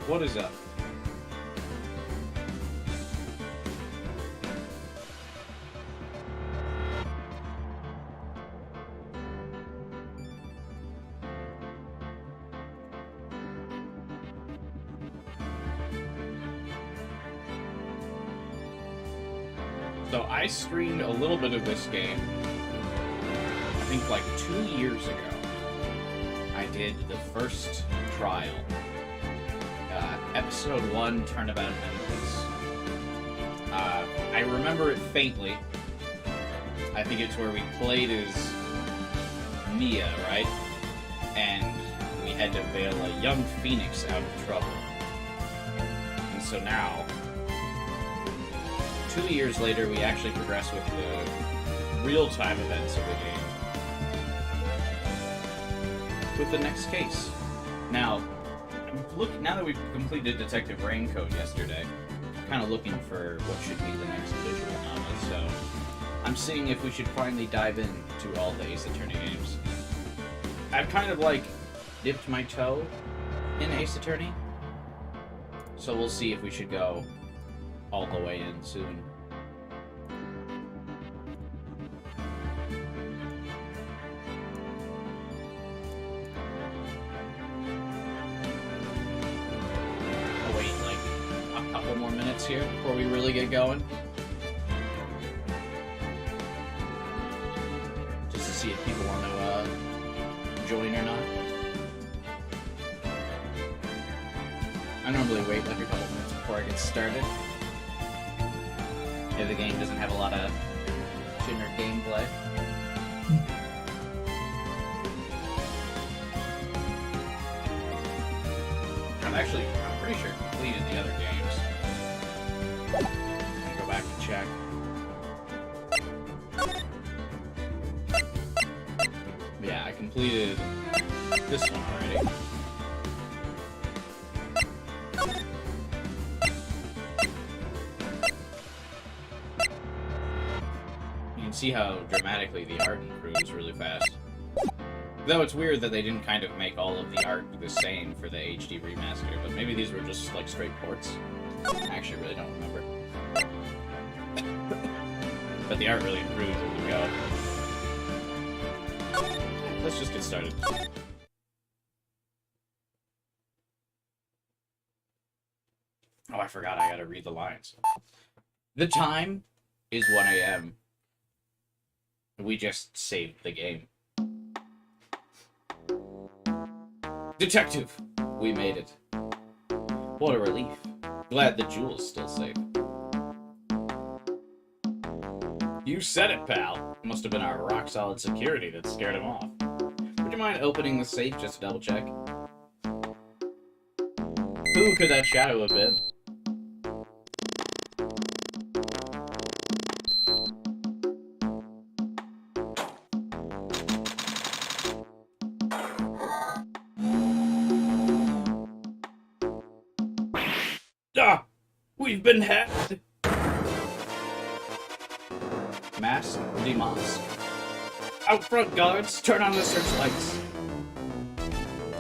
What is up? So I streamed a little bit of this game, I think like 2 years ago. I did the first trial. Episode 1, Turnabout Memories. I remember it faintly. I think it's where we played as Mia, right? And we had to bail a young Phoenix out of trouble. And so now, 2 years later, we actually progress with the real-time events of the game. With the next case. Now, now that we've completed Detective Raincoat yesterday, I'm kind of looking for what should be the next visual novel, so I'm seeing if we should finally dive into all the Ace Attorney games. I've kind of, like, dipped my toe in Ace Attorney, so we'll see if we should go all the way in soon. I'll wait like a couple more minutes here before we really get going. Just to see if people want to join or not. I normally wait like a couple minutes before I get started. If the game doesn't have a lot of Shinner gameplay. I'm pretty sure completed the other games. I'm gonna go back and check. Yeah, I completed this one already. You can see how dramatically the art improves really fast. Though it's weird that they didn't kind of make all of the art the same for the HD remaster, but maybe these were just like straight ports. I actually really don't remember. But the art really improves as we go. Let's just get started. Oh, I forgot I gotta read the lines. The time is 1 a.m. We just saved the game. Detective! We made it. What a relief. Glad the jewel's still safe. You said it, pal. Must have been our rock-solid security that scared him off. Would you mind opening the safe just to double-check? Who could that shadow have been? Ah! We've been hacked! Mask the mosque. Out front, guards! Turn on the searchlights!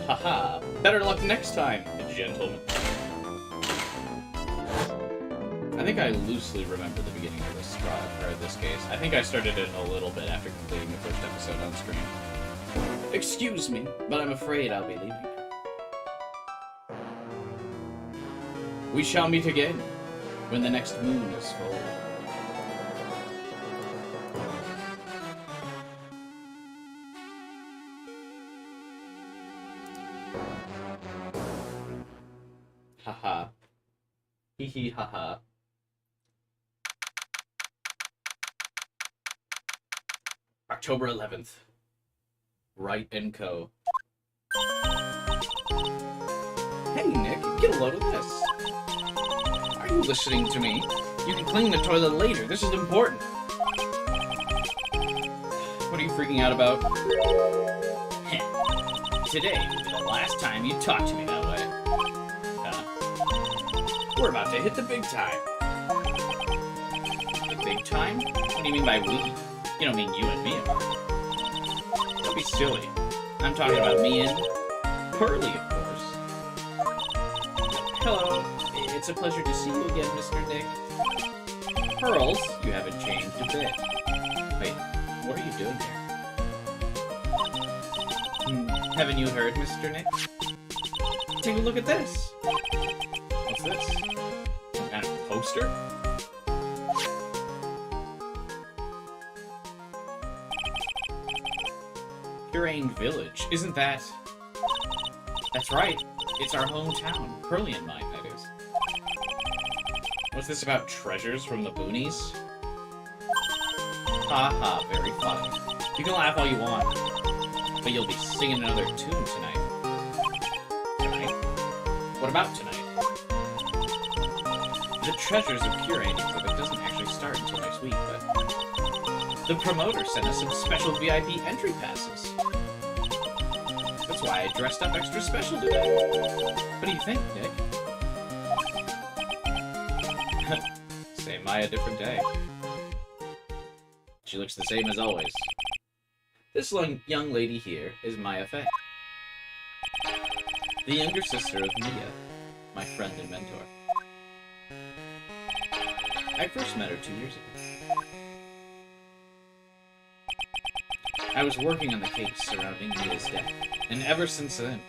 Haha! Better luck next time, gentlemen. I think I loosely remember the beginning of this trial, or this case. I think I started it a little bit after completing the first episode on screen. Excuse me, but I'm afraid I'll be leaving. We shall meet again when the next moon is full. Haha. Hee hee haha. October 11th. Wright & Co. Hey, Nick, get a load of this. Are you listening to me? You can clean the toilet later. This is important. What are you freaking out about? Today will be the last time you talk to me that way. We're about to hit the big time. The big time? What do you mean by we? You don't mean you and me. Don't be silly. I'm talking about me and Pearly, of course. Hello. It's a pleasure to see you again, Mr. Nick. Pearls, you haven't changed a bit. Wait, what are you doing here? Haven't you heard, Mr. Nick? Take a look at this. What's this? Some kind of poster? Purane Village. Isn't that... That's right. It's our hometown. Pearlian mine, that is. What's this about treasures from the boonies? Ha ha, very funny. You can laugh all you want, but you'll be singing another tune tonight. Tonight? What about tonight? The Treasures of Purane exhibit doesn't actually start until next week, but... The promoter sent us some special VIP entry passes. That's why I dressed up extra special today. What do you think, Nick? Same Maya, different day. She looks the same as always. This young lady here is Maya Fey. The younger sister of Mia, my friend and mentor. I first met her 2 years ago. I was working on the case surrounding Mia's death, and ever since then...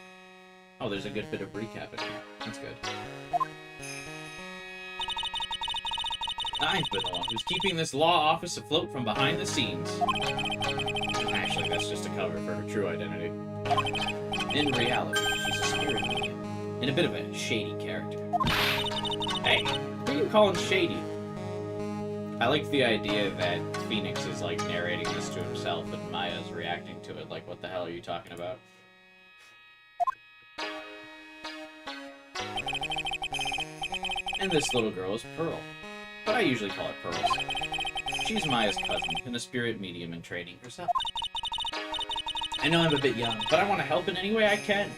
Oh, there's a good bit of recap in here. That's good. I've been the one who's keeping this law office afloat from behind the scenes. Actually, that's just a cover for her true identity. In reality, she's a spirit medium, and a bit of a shady character. Hey, who are you calling shady? I like the idea that Phoenix is, like, narrating this to himself and Maya's reacting to it. Like, what the hell are you talking about? And this little girl is Pearl. But I usually call her Pearls. She's Maya's cousin, and a spirit medium in training herself. I know I'm a bit young, but I want to help in any way I can.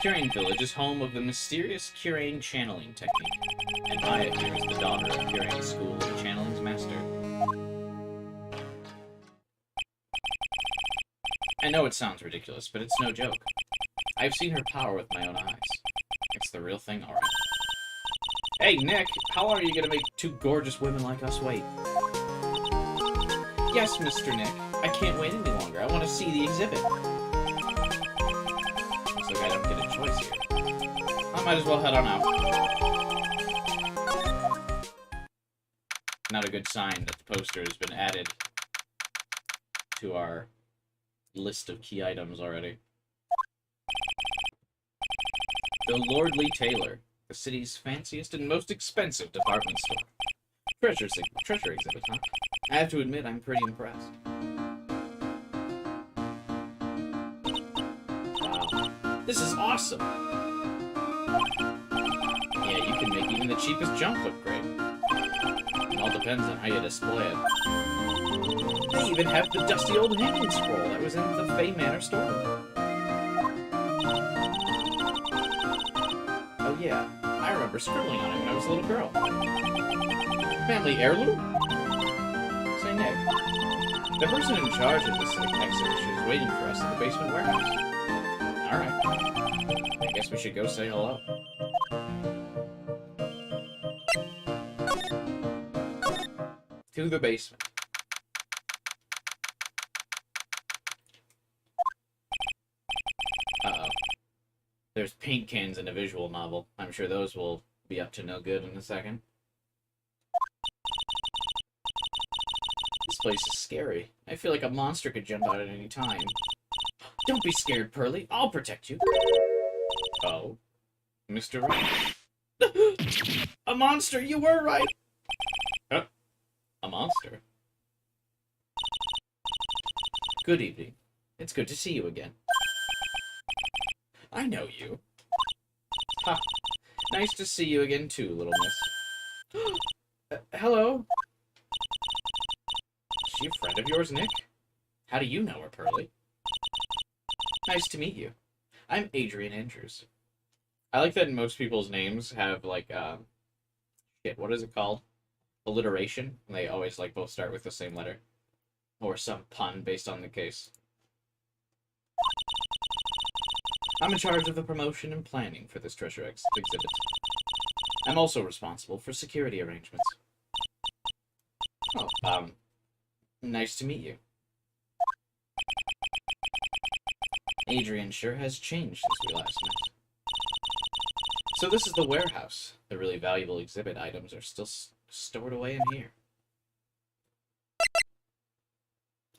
Purane Village is home of the mysterious Purane channeling technique, and Maya here is the daughter of Purane's school and channeling's master. I know it sounds ridiculous, but it's no joke. I've seen her power with my own eyes. It's the real thing, alright. Hey, Nick, how long are you gonna make two gorgeous women like us wait? Yes, Mr. Nick. I can't wait any longer. I want to see the exhibit. Looks like I don't get a choice here. I might as well head on out. Not a good sign that the poster has been added to our list of key items already. The Lordly Tailor, the city's fanciest and most expensive department store. Treasure exhibit, huh? I have to admit, I'm pretty impressed. Wow. This is awesome! Yeah, you can make even the cheapest junk look great. It all depends on how you display it. They even have the dusty old hanging scroll that was in the Fey Manor store. Oh yeah, I remember scribbling on it when I was a little girl. Family heirloom? Say, Nick, the person in charge of this exhibition is waiting for us in the basement warehouse. Alright. I guess we should go say hello. To the basement. Uh-oh. There's paint cans in a visual novel. I'm sure those will be up to no good in a second. This place is scary. I feel like a monster could jump out at any time. Don't be scared, Pearly. I'll protect you. Oh. Mr. Right. A monster! You were right! Huh? A monster? Good evening. It's good to see you again. I know you. Ha. Nice to see you again too, little miss. Hello? Is she a friend of yours, Nick? How do you know her, Pearly? Nice to meet you. I'm Adrian Andrews. I like that most people's names have, like, shit, what is it called? Alliteration. And they always, like, both start with the same letter. Or some pun based on the case. I'm in charge of the promotion and planning for this exhibit. I'm also responsible for security arrangements. Oh, nice to meet you. Adrian sure has changed since we last met. So this is the warehouse. The really valuable exhibit items are still stored away in here.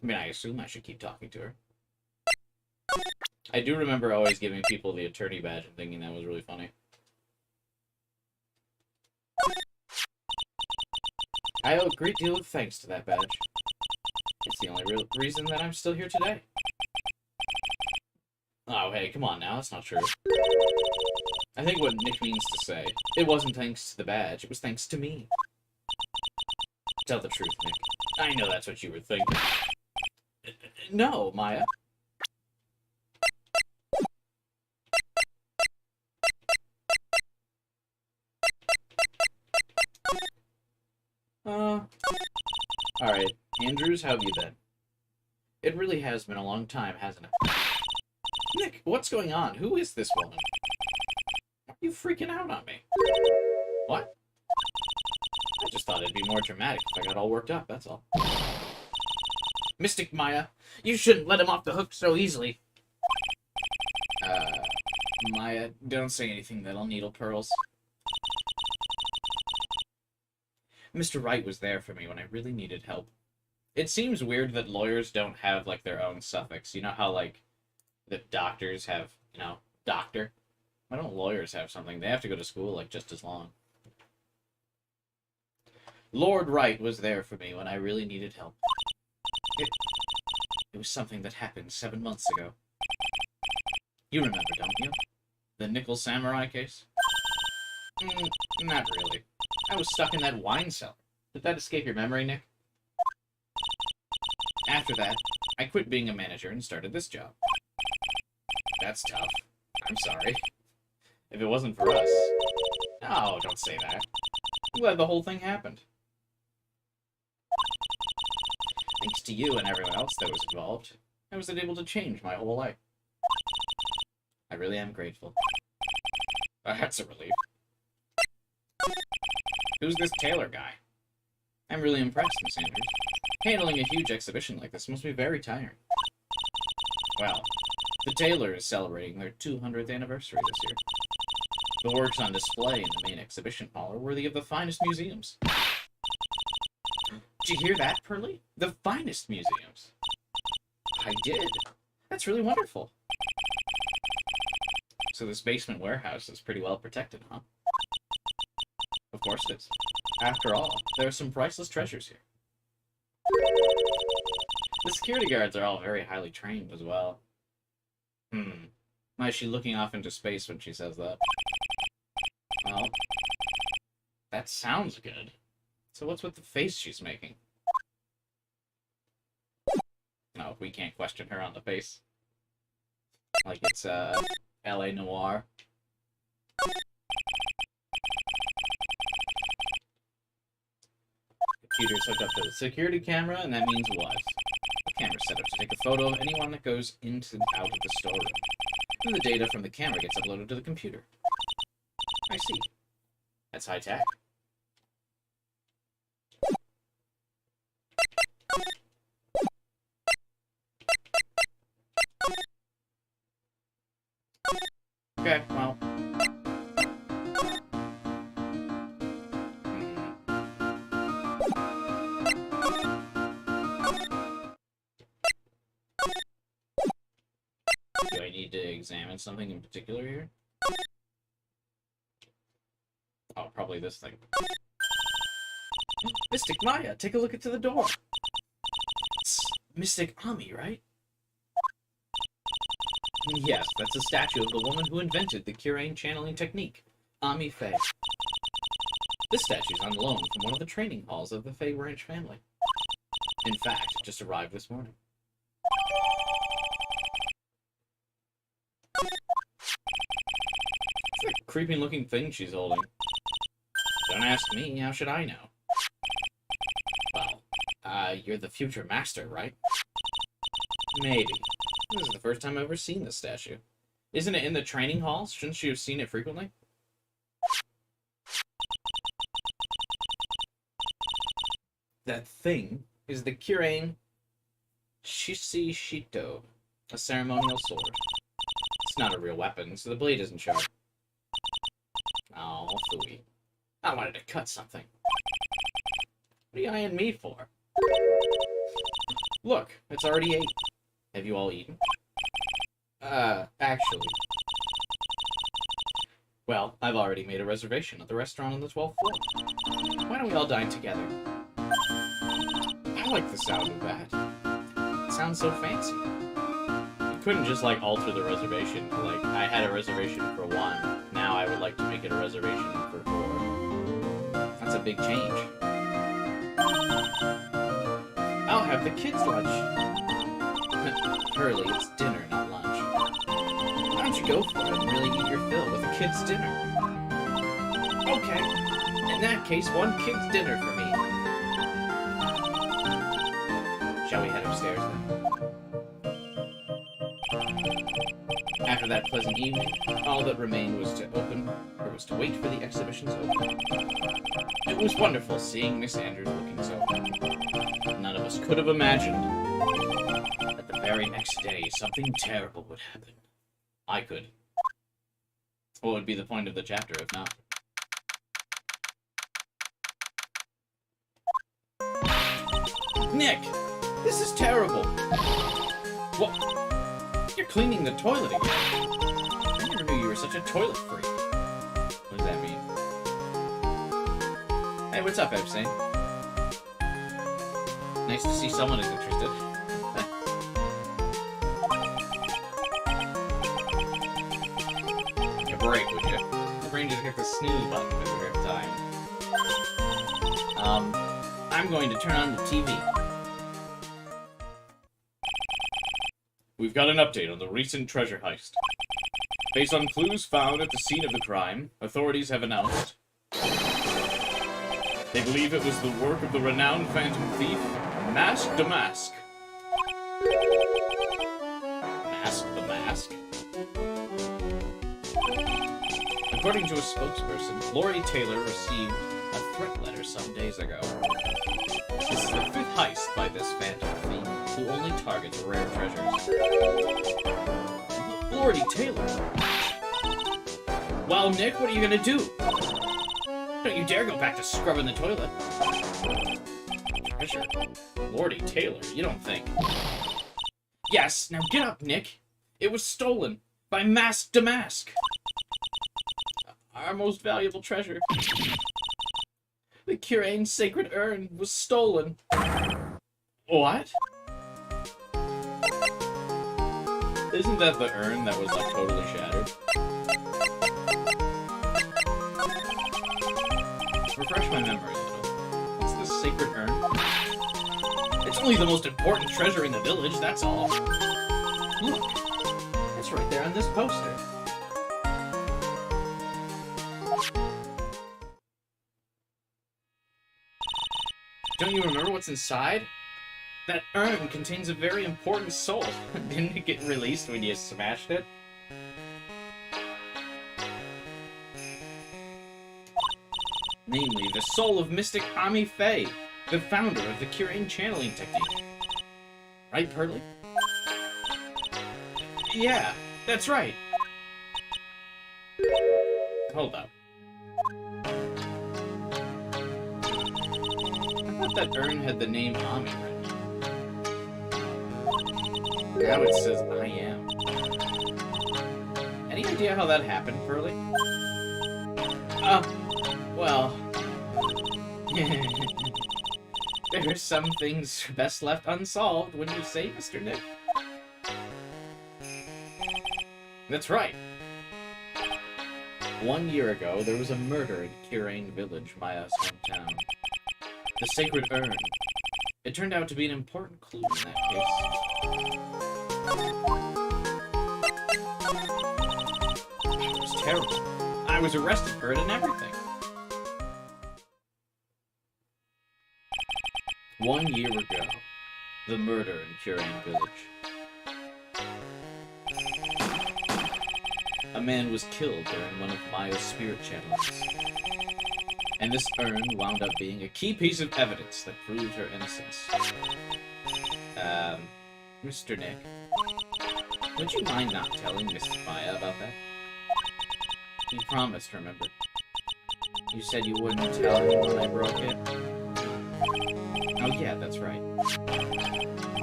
I mean, I assume I should keep talking to her. I do remember always giving people the attorney badge and thinking that was really funny. I owe a great deal of thanks to that badge. It's the only real reason that I'm still here today. Oh, hey, come on now, that's not true. I think what Nick means to say, it wasn't thanks to the badge, it was thanks to me. Tell the truth, Nick. I know that's what you were thinking. No, Maya. Alright. Andrews, how have you been? It really has been a long time, hasn't it? Nick, what's going on? Who is this woman? Why are you freaking out on me? What? I just thought it'd be more dramatic if I got all worked up, that's all. Mystic Maya, you shouldn't let him off the hook so easily. Maya, don't say anything that'll needle pearls. Mr. Wright was there for me when I really needed help. It seems weird that lawyers don't have, like, their own suffix. You know how, like, the doctors have, you know, doctor? Why don't lawyers have something? They have to go to school, like, just as long. Lord Wright was there for me when I really needed help. It was something that happened 7 months ago. You remember, don't you? The Nickel Samurai case? Not really. I was stuck in that wine cellar. Did that escape your memory, Nick? After that, I quit being a manager and started this job. That's tough. I'm sorry. If it wasn't for us... Oh, don't say that. I'm glad the whole thing happened. Thanks to you and everyone else that was involved, I was able to change my whole life. I really am grateful. That's a relief. Who's this Taylor guy? I'm really impressed, Miss Andrews. Handling a huge exhibition like this must be very tiring. Well, the Taylor is celebrating their 200th anniversary this year. The works on display in the main exhibition hall are worthy of the finest museums. Did you hear that, Pearlie? The finest museums. I did. That's really wonderful. So this basement warehouse is pretty well protected, huh? Of course it is. After all, there are some priceless treasures here. The security guards are all very highly trained as well. Why is she looking off into space when she says that? Well, that sounds good. So what's with the face she's making? No, we can't question her on the face. Like it's, L.A. Noire. Computer's hooked up to the security camera, and that means what? The camera's set up to take a photo of anyone that goes into and out of the storeroom. And the data from the camera gets uploaded to the computer. I see. That's high tech. Okay, well. Do I need to examine something in particular here? Oh, probably this thing. Mystic Maya, take a look into the door. It's Mystic Ami, right? Yes, that's a statue of the woman who invented the Kirain channeling technique, Ami Faye. This statue's on loan from one of the training halls of the Faye Ranch family. In fact, it just arrived this morning. It's a creepy-looking thing she's holding. Don't ask me, how should I know? Well, you're the future master, right? Maybe. This is the first time I've ever seen this statue. Isn't it in the training halls? Shouldn't she have seen it frequently? That thing is the Kirain Shishito, a ceremonial sword. It's not a real weapon, so the blade isn't sharp. Oh, phooey. I wanted to cut something. What are you eyeing me for? Look, it's already 8. Have you all eaten? Actually. Well, I've already made a reservation at the restaurant on the 12th floor. Why don't we all dine together? I like the sound of that. It sounds so fancy. You couldn't just, like, alter the reservation to, like, I had a reservation for 1. Now I would like to make it a reservation for 4. That's a big change. I'll have the kids' lunch. Hurley, it's dinner, not lunch. Why don't you go for it and really eat your fill with a kid's dinner? Okay. In that case, 1 kid's dinner for me. Shall we head upstairs then? After that pleasant evening, all that remained was to wait for the exhibition's opening. It was wonderful seeing Miss Andrews looking so happy. None of us could have imagined that the very next day something terrible would happen. I could. What would be the point of the chapter if not? Nick! This is terrible! What? You're cleaning the toilet again. I never knew you were such a toilet freak. What does that mean? Hey, what's up, Epstein? Nice to see someone is interested. Take a break, would you? The brain just hit the snooze button every time. I'm going to turn on the TV. We've got an update on the recent treasure heist. Based on clues found at the scene of the crime, authorities have announced they believe it was the work of the renowned phantom thief, Mask the Mask. Mask the Mask? According to a spokesperson, Lori Taylor received a threat letter some days ago. This is the 5th heist by this phantom thief, who only targets rare treasures. Lori Taylor? Well, Nick, what are you gonna do? Don't you dare go back to scrubbing the toilet. Treasure? Lordy Taylor, you don't think. Yes, now get up, Nick. It was stolen by Mask to Mask. Our most valuable treasure. The Kirain sacred urn was stolen. What? Isn't that the urn that was, like, totally shattered? Refresh my memory a little. What's this sacred urn? It's only the most important treasure in the village, that's all. Look, it's right there on this poster. Don't you remember what's inside? That urn contains a very important soul. Didn't it get released when you smashed it? Namely, the soul of Mystic Ami Faye, the founder of the Kirain channeling technique. Right, Pearly? Yeah, that's right. Hold up. I thought that urn had the name Ami written. Now it says I am. Any idea how that happened, Pearly? Well... There's some things best left unsolved, wouldn't you say, Mr. Nick? That's right. 1 year ago, there was a murder in Kirain Village, Maya's hometown. The sacred urn. It turned out to be an important clue in that case. It was terrible. I was arrested for it and everything. 1 year ago, the murder in Kirain Village. A man was killed during one of Maya's spirit channelings. And this urn wound up being a key piece of evidence that proved her innocence. Mr. Nick, would you mind not telling Miss Maya about that? You promised, remember? You said you wouldn't tell anyone I broke it. Oh yeah, that's right.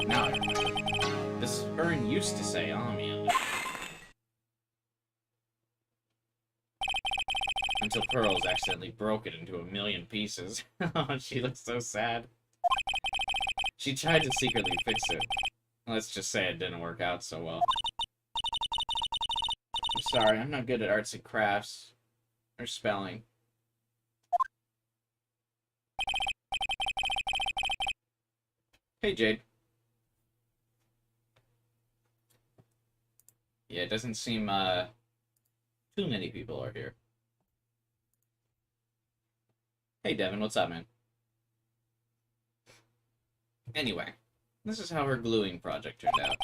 Now I remember. This urn used to say Ami on it. Until Pearls accidentally broke it into a million pieces. Oh, she looks so sad. She tried to secretly fix it. Let's just say it didn't work out so well. I'm sorry, I'm not good at arts and crafts. Or spelling. Hey, Jade. Yeah, it doesn't seem, too many people are here. Hey, Devin, what's up, man? Anyway, this is how her gluing project turned out.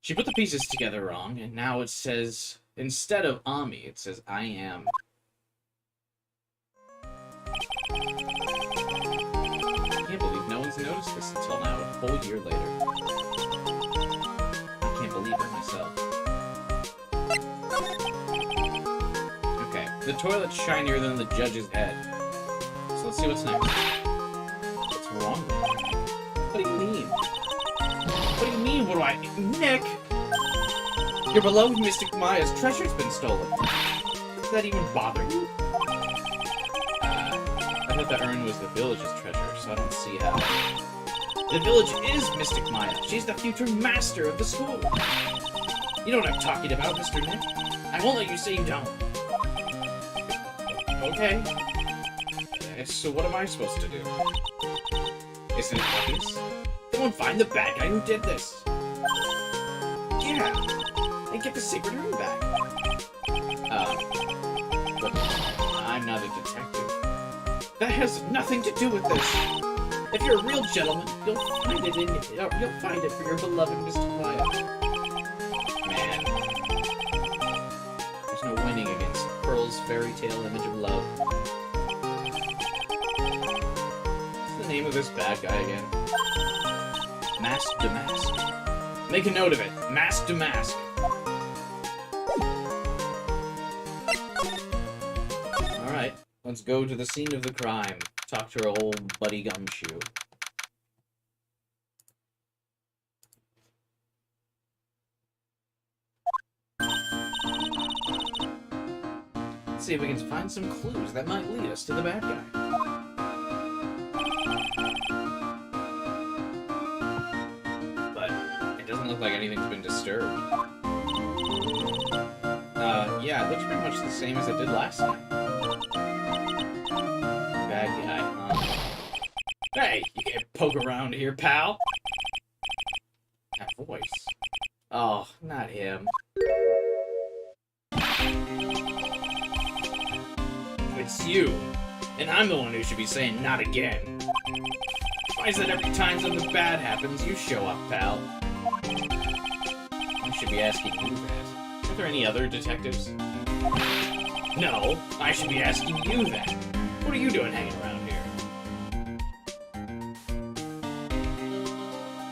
She put the pieces together wrong, and now it says, instead of Ami, it says I am. I can't believe no one's noticed this until now, a whole year later. I can't believe it myself. Okay, the toilet's shinier than the judge's head. So let's see what's next. What's wrong with it? What do you mean? What do you mean, what do I... Nick! Your beloved Mystic Maya's treasure's been stolen. Does that even bother you? I thought the urn was the village's treasure, so I don't see how. The village is Mystic Maya. She's the future master of the school. You know what I'm talking about, Mr. Nick. I won't let you say you don't. Okay. So what am I supposed to do? Isn't it obvious? Go and find the bad guy who did this. Yeah. And get the secret urn back. But I'm not a detective. That has nothing to do with this. If you're a real gentleman, you'll find it for your beloved Mr. Maya. Man, there's no winning against Pearl's fairy tale image of love. What's the name of this bad guy again? Mask to Mask. Make a note of it. Mask to Mask. Alright, let's go to the scene of the crime. Talk to our old buddy Gumshoe. Let's see if we can find some clues that might lead us to the bad guy. But it doesn't look like anything's been disturbed. Yeah, it looks pretty much the same as it did last time. Bad guy, huh? Hey, you can't poke around here, pal! That voice. Oh, not him. It's you. And I'm the one who should be saying not again. Why is it every time something bad happens, you show up, pal? I should be asking you that. Are there any other detectives? No, I should be asking you that. What are you doing hanging around here?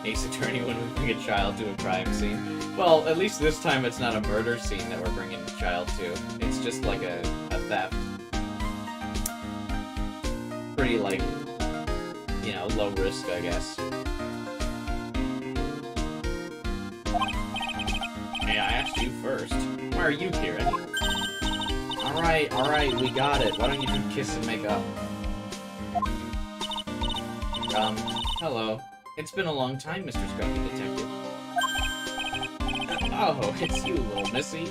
Ace Attorney when we bring a child to a crime scene. Well, at least this time it's not a murder scene that we're bringing a child to. It's just like a theft. Pretty, like, you know, low risk, I guess. Hey, I asked you first. Why are you here, anyway? Alright, we got it. Why don't you do kiss and make up? Hello. It's been a long time, Mr. Scruffy Detective. Oh, it's you, little missy.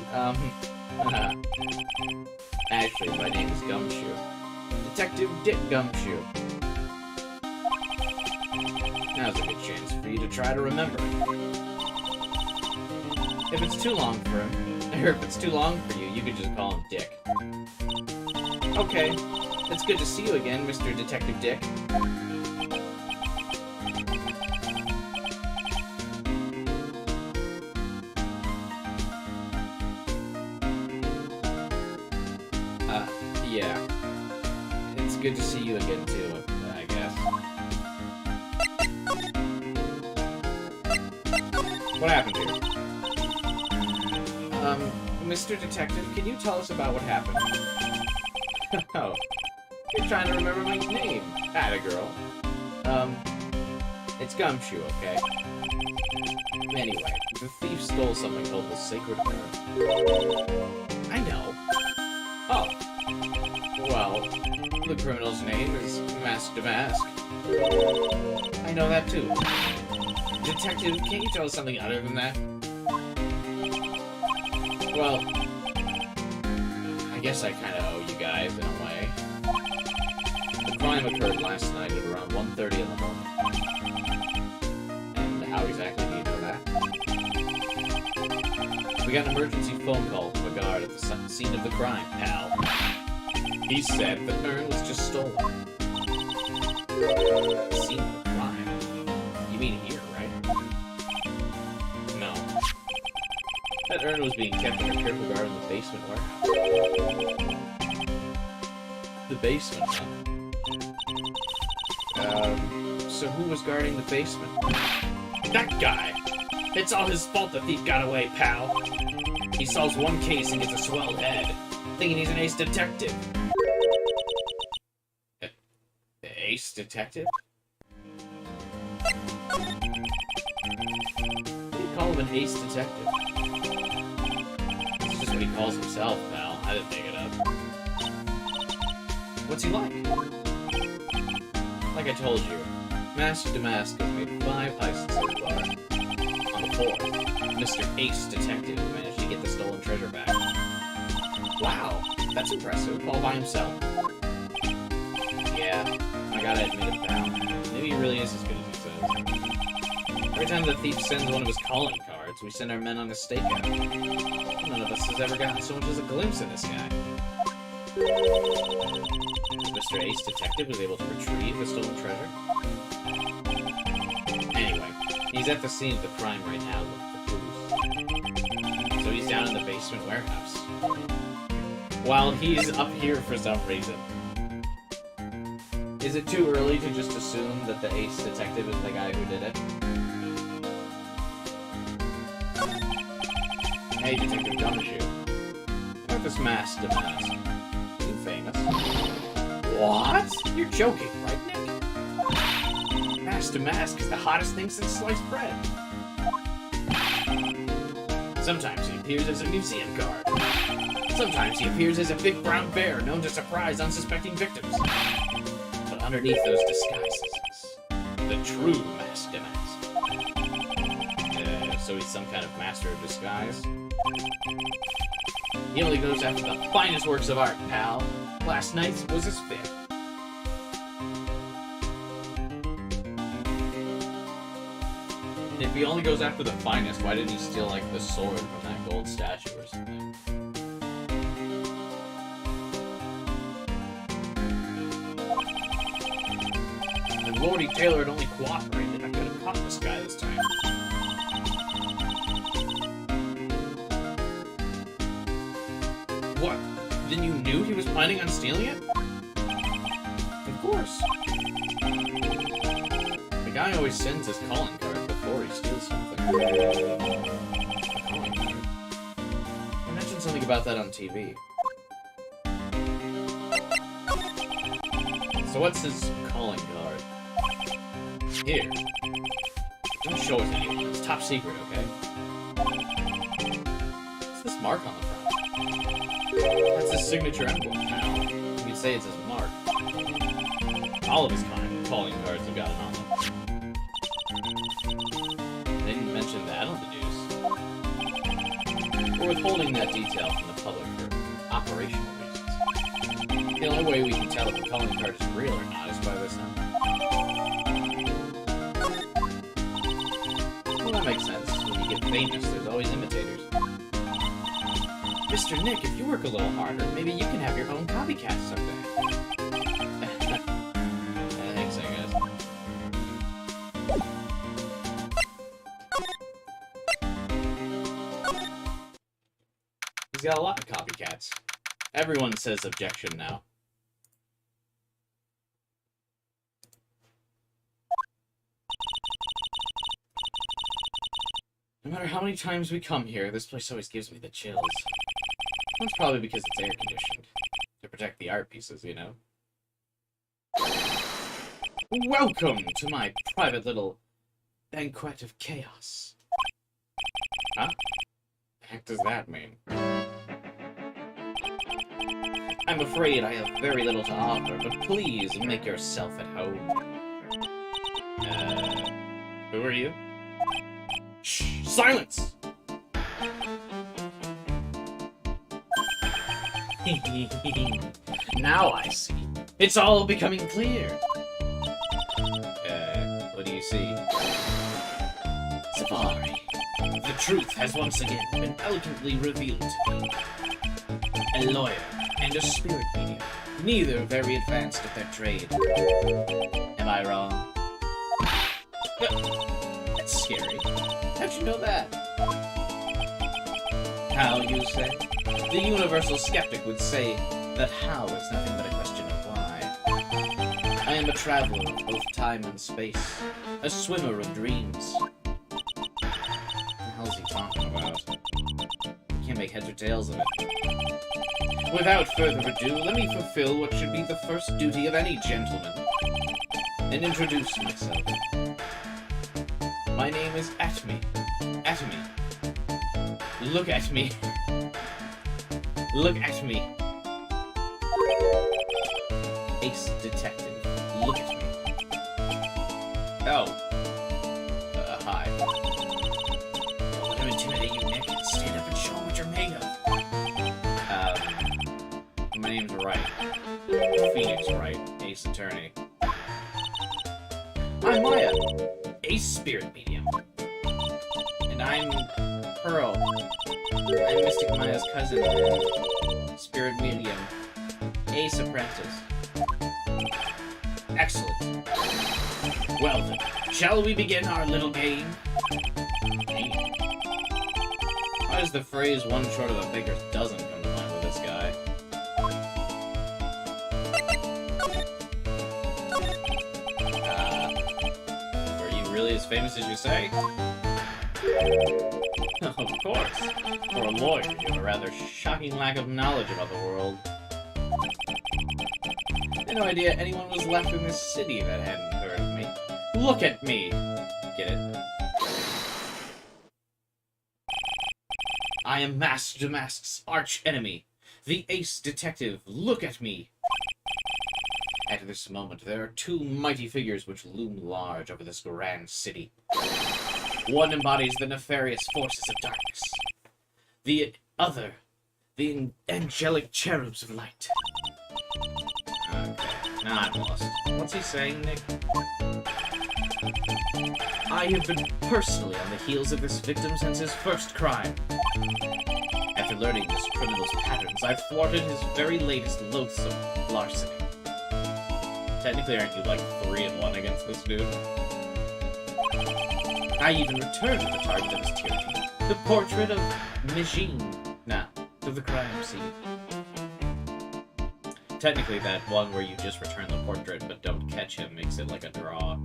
Actually, my name is Gumshoe. Detective Dick Gumshoe. Now's a good chance for you to try to remember it. If it's too long for him, or if it's too long for you, you could just call him Dick. Okay, it's good to see you again, Mr. Detective Dick. good to see you again, too, I guess. What happened here? Mr. Detective, can you tell us about what happened? Oh, you're trying to remember my name. Atta girl. It's Gumshoe, okay? Anyway, the thief stole something called the Sacred Urn. I know. Oh. Well, the criminal's name is Mask Damask. I know that too. Detective, can't you tell us something other than that? Well, I guess I kinda owe you guys in a way. The crime occurred last night at around 1:30 in the morning. And how exactly do you know that? We got an emergency phone call from a guard at the scene of the crime, pal. He said the urn was just stolen. Scene of the crime? You mean here, right? No. That urn was being kept under careful guard in the basement warehouse. The basement, huh? So who was guarding the basement? That guy! It's all his fault the thief got away, pal! He solves one case and gets a swelled head, thinking he's an ace detective. Ace detective? What do you call him an ace detective? That's just what he calls himself, pal. I didn't make it up. What's he like? Like I told you, Master Damask has made 5 heists so far. On the 4th, Mr. Ace Detective managed to get the stolen treasure back. Wow, that's impressive, all by himself. Yeah, I gotta admit it, pal. Maybe he really is as good as he says. Every time the thief sends one of his calling cards, we send our men on a stakeout. None of us has ever gotten so much as a glimpse of this guy. Mr. Ace Detective was able to retrieve the stolen treasure. Anyway, he's at the scene of the crime right now looking for clues. So he's down in the basement warehouse. While he's up here for some reason. Is it too early to just assume that the Ace Detective is the guy who did it? Hey, Detective Gumshoe. What this Mask Damask? Are you famous? What? You're joking, right, Nick? Mask Damask is the hottest thing since sliced bread. Sometimes he appears as a museum guard. Sometimes he appears as a big brown bear known to surprise unsuspecting victims. But underneath those disguises is the true Mask Damask. So he's some kind of master of disguise? He only goes after the finest works of art, pal. Last night's was his 5th. If he only goes after the finest, why didn't he steal, like, the sword from that gold statue or something? If Lordy Taylor had only cooperated, I could have caught this guy this time. What? Then you knew he was planning on stealing it? Of course. The guy always sends his calling card before he steals something. Calling card? I mentioned something about that on TV. So what's his calling card? Here. Don't show it to anyone. It's top secret, okay? What's this mark on the front? That's his signature emblem, pal. You could say it's his mark. All of his calling cards have got it on them. They didn't mention that on the news. We're withholding that detail from the public for operational reasons. The only way we can tell if the calling card is real or not is by this emblem. Well, that makes sense. When you get famous, there's always imitators. Mr. Nick, if you work a little harder, maybe you can have your own copycat someday. Thanks, I guess. He's got a lot of copycats. Everyone says objection now. No matter how many times we come here, this place always gives me the chills. That's probably because it's air-conditioned. To protect the art pieces, you know? Welcome to my private little banquet of chaos. Huh? The heck does that mean? I'm afraid I have very little to offer, but please make yourself at home. Who are you? Shh! Silence! Now I see. It's all becoming clear. What do you see? Safari. The truth has once again been elegantly revealed to me. A lawyer and a spirit medium, neither very advanced at their trade. Am I wrong? That's scary. How'd you know that? How, you say? The universal skeptic would say that how is nothing but a question of why. I am a traveler of both time and space, a swimmer of dreams. What the hell is he talking about? I can't make heads or tails of it. Without further ado, let me fulfill what should be the first duty of any gentleman, and introduce myself. My name is Atme. Atme. Look at me. Look at me. Ace detective. Look at me. Oh. Hi. Don't let him intimidate you, Nick. Stand up and show him what you're made of. My name's Wright. Phoenix Wright, Ace Attorney. I'm Maya, Ace Spirit Medium. And I'm Pearl. I'm Mystic Maya's cousin and Spirit Medium, Ace Apprentice. Excellent. Well then, shall we begin our little game? Game? Why does the phrase one short of a baker's dozen come to mind with this guy? Were you really as famous as you say? Of course. For a lawyer, you have a rather shocking lack of knowledge about the world. I had no idea anyone was left in this city that hadn't heard of me. Look at me! Get it? I am Master Mask's arch enemy, the Ace Detective. Look at me! At this moment, there are two mighty figures which loom large over this grand city. One embodies the nefarious forces of darkness. The other, the angelic cherubs of light. Okay, now I'm lost. What's he saying, Nick? I have been personally on the heels of this victim since his first crime. After learning this criminal's patterns, I've thwarted his very latest loathsome larceny. Technically, aren't you like 3-1 against this dude? I even returned to the target of his tyranny, the portrait of Mijin, now, to the crime scene. Technically, that one where you just return the portrait but don't catch him makes it like a draw.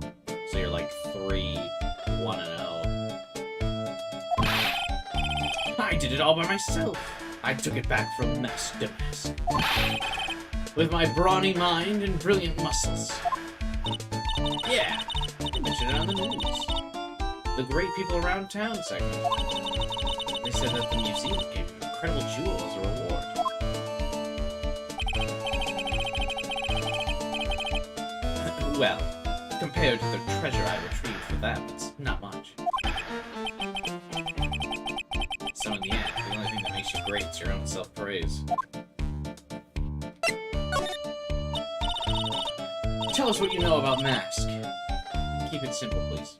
So you're like 3-1-0. I did it all by myself. I took it back from Master Mask. With my brawny mind and brilliant muscles. Yeah, I mentioned it on the news. The great people around town segment. They said that the museum gave an incredible jewel as a reward. Well, compared to the treasure I retrieved for them, it's not much. So in the end, the only thing that makes you great is your own self-praise. Tell us what you know about Mask. Keep it simple, please.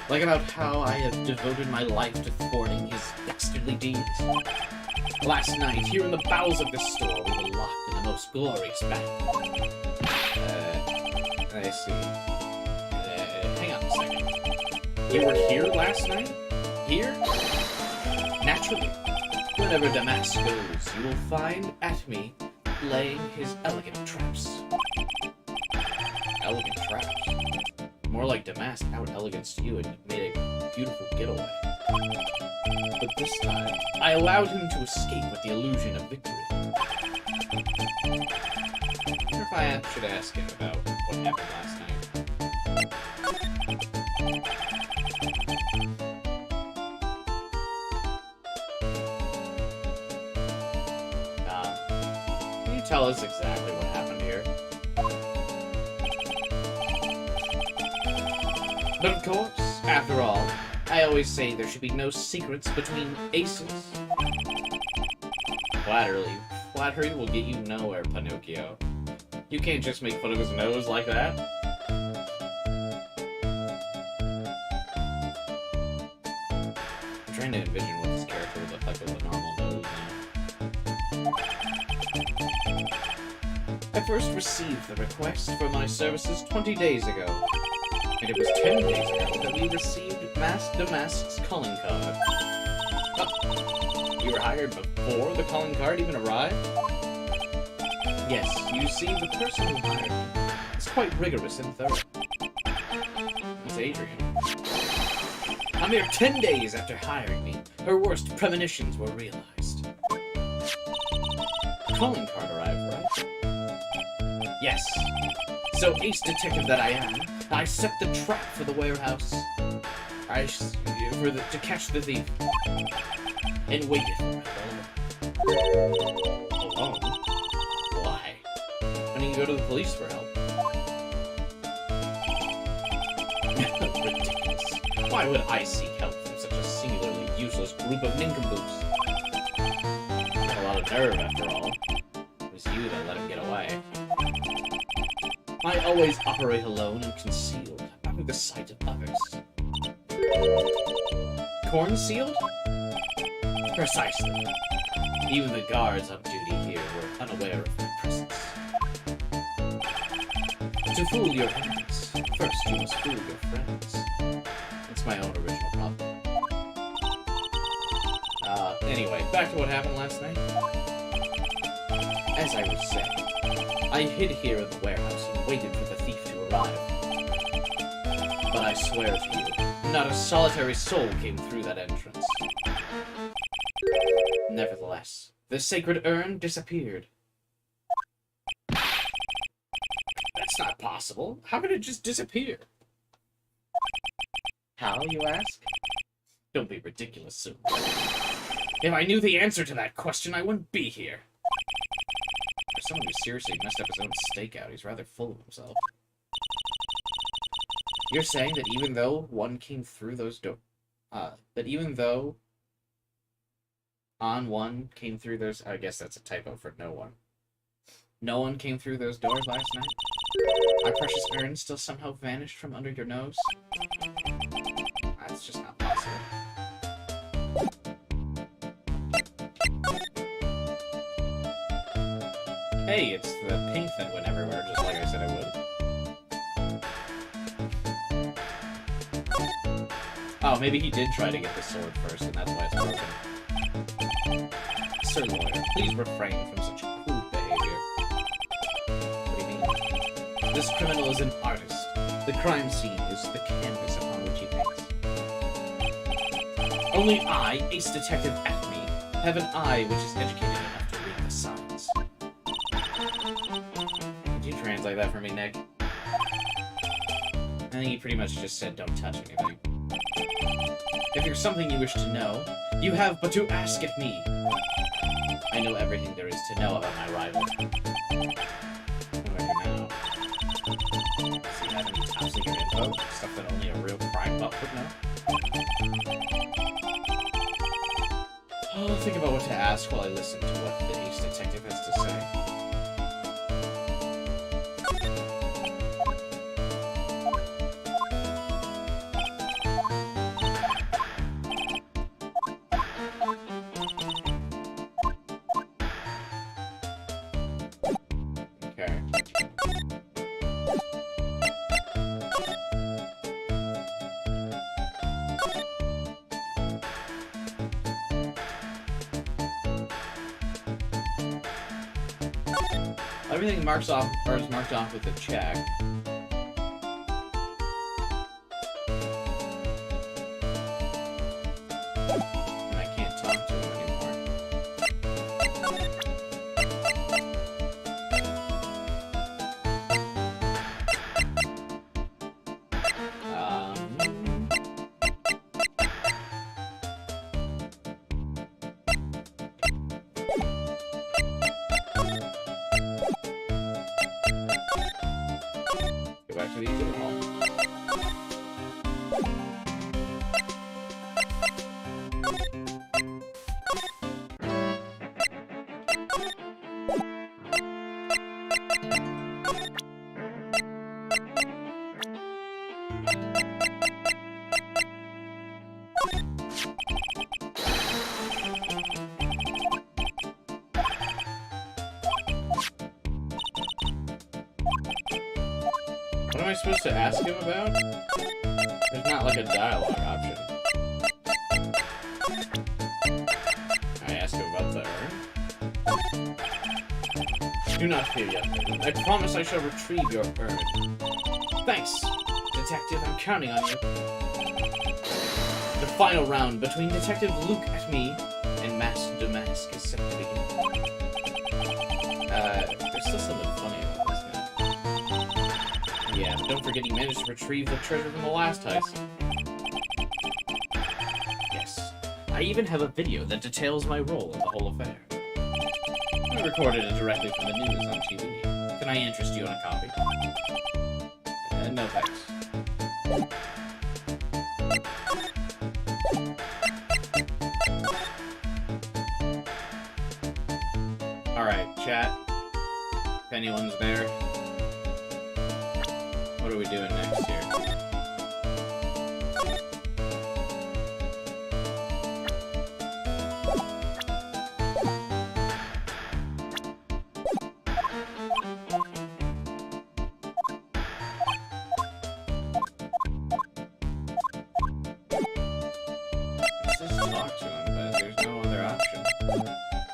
Like about how I have devoted my life to thwarting his dastardly deeds. Last night, here in the bowels of this store, we were locked in the most glorious battle. I see. Hang on a second. You were here last night? Here? Naturally. Whenever Damask goes, you will find Atme laying his elegant traps. Elegant traps? More like Damask out-eleganced you and made a beautiful getaway. But this time, I allowed him to escape with the illusion of victory. I wonder if I should ask him about what happened last night. Can you tell us exactly what happened here? But of course, after all, I always say there should be no secrets between aces. Flattery will get you nowhere, Pinocchio. You can't just make fun of his nose like that. I'm trying to envision what this character would look like with a normal nose now. I first received the request for my services 20 days ago. And it was 10 days ago that we received Damask's calling card. You were hired before the calling card even arrived? Yes, you see, the person who hired me is quite rigorous and thorough. That's Adrian. A mere 10 days after hiring me, her worst premonitions were realized. The calling card arrived, right? Yes. So, ace detective that I am, I set the trap for the warehouse. To catch the thief. And waited for it alone. Alone? Why? Why didn't you go to the police for help? Ridiculous. Why would I seek help from such a singularly useless group of nincompoops? Had a lot of nerve, after all. It was you that let him get away. I always operate alone and concealed, out of the sight of others. Corn-sealed? Precisely. Even the guards on duty here were unaware of my presence. To fool your enemies, first you must fool your friends. It's my own original problem. Anyway, back to what happened last night. As I was saying, I hid here in the warehouse and waited for the thief to arrive. But I swear to you, not a solitary soul came through that entrance. Nevertheless, the sacred urn disappeared. That's not possible. How could it just disappear? How, you ask? Don't be ridiculous, Sue. If I knew the answer to that question, I wouldn't be here. For someone who seriously messed up his own stakeout, he's rather full of himself. You're saying that even though one came through those doors, that even though on one came through those, I guess that's a typo for no one. No one came through those doors last night? My precious urn still somehow vanished from under your nose? That's just not possible. Hey, it's the pink that went everywhere, just like I said I would. Oh, maybe he did try to get the sword first, and that's why it's broken. Sir Lawyer, please refrain from such crude behavior. What do you mean? This criminal is an artist. The crime scene is the canvas upon which he paints. Only I, Ace Detective Acme, have an eye which is educated enough to read the signs. Could you translate that for me, Nick? I think he pretty much just said don't touch anything. If there's something you wish to know, you have but to ask it me. I know everything there is to know about my rival. What do I do now? Does he have any top-secret info? Stuff that only a real crime buff would know? I'll think about what to ask while I listen to what the Ace Detective has to say. Everything marks off, or is marked off with a check. for the exhibit hall. What am I supposed to ask him about? There's not like a dialogue option. I ask him about the urn. Do not fear, young lady. I promise I shall retrieve your urn. Thanks, Detective. I'm counting on you. The final round between Detective Luke at me and Master Damask is set to begin. There's still something funny about this guy. Yeah, but don't forget he managed to retrieve the treasure from the last heist. Yes. I even have a video that details my role in the whole affair. I recorded it directly from the news on TV. Can I interest you in a copy? No thanks. Alright, chat. If anyone's there. What are we doing next here? Let's just talk to him, but there's no other option.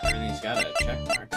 Everything's got a check mark.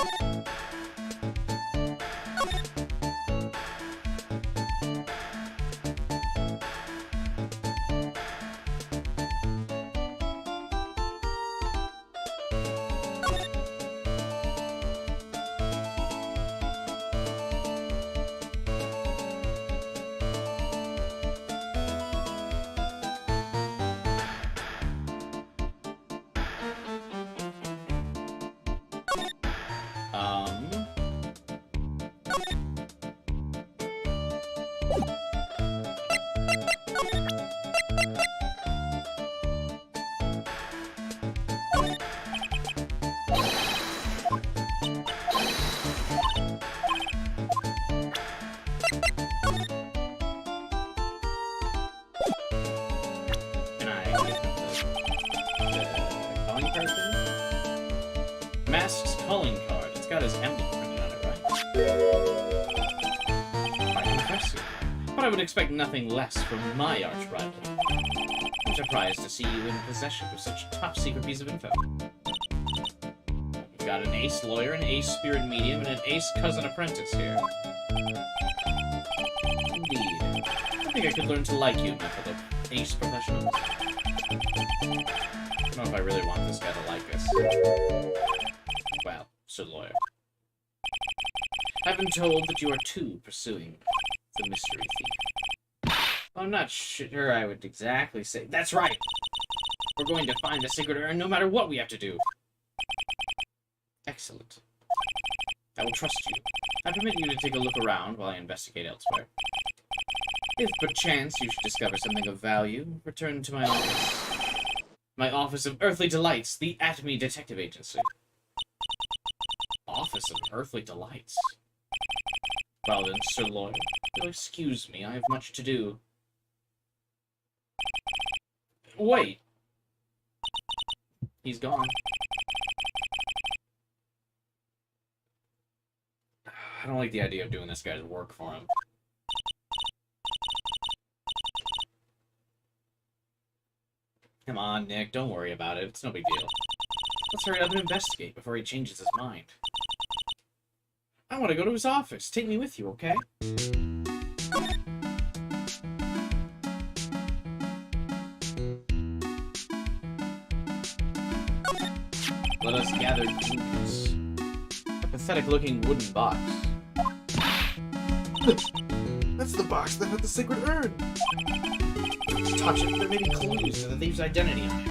Mask's calling card. It's got his emblem printed on it, right? Quite impressive. But I would expect nothing less from my arch-rival. I'm surprised to see you in possession of such a top-secret piece of info. We've got an ace lawyer, an ace spirit medium, and an ace cousin apprentice here. Indeed. I think I could learn to like you, my fellow ace professionals. I don't know if I really want this guy to like us. Well, said lawyer. I've been told that you are too pursuing the mystery thief. I'm not sure I would exactly say... That's right! We're going to find the secret urn no matter what we have to do. Excellent. I will trust you. I permit you to take a look around while I investigate elsewhere. If perchance you should discover something of value, return to my office. My Office of Earthly Delights, the Atomy Detective Agency. Office of Earthly Delights? Well then, Sir Lawyer, you'll excuse me, I have much to do. Wait. He's gone. I don't like the idea of doing this guy's work for him. Come on, Nick, don't worry about it. It's no big deal. Let's hurry up and investigate before he changes his mind. I want to go to his office. Take me with you, okay? Let us gather clues. A pathetic-looking wooden box. That's the box that had the sacred urn! Touch it. There may be clues to the thief's identity on it.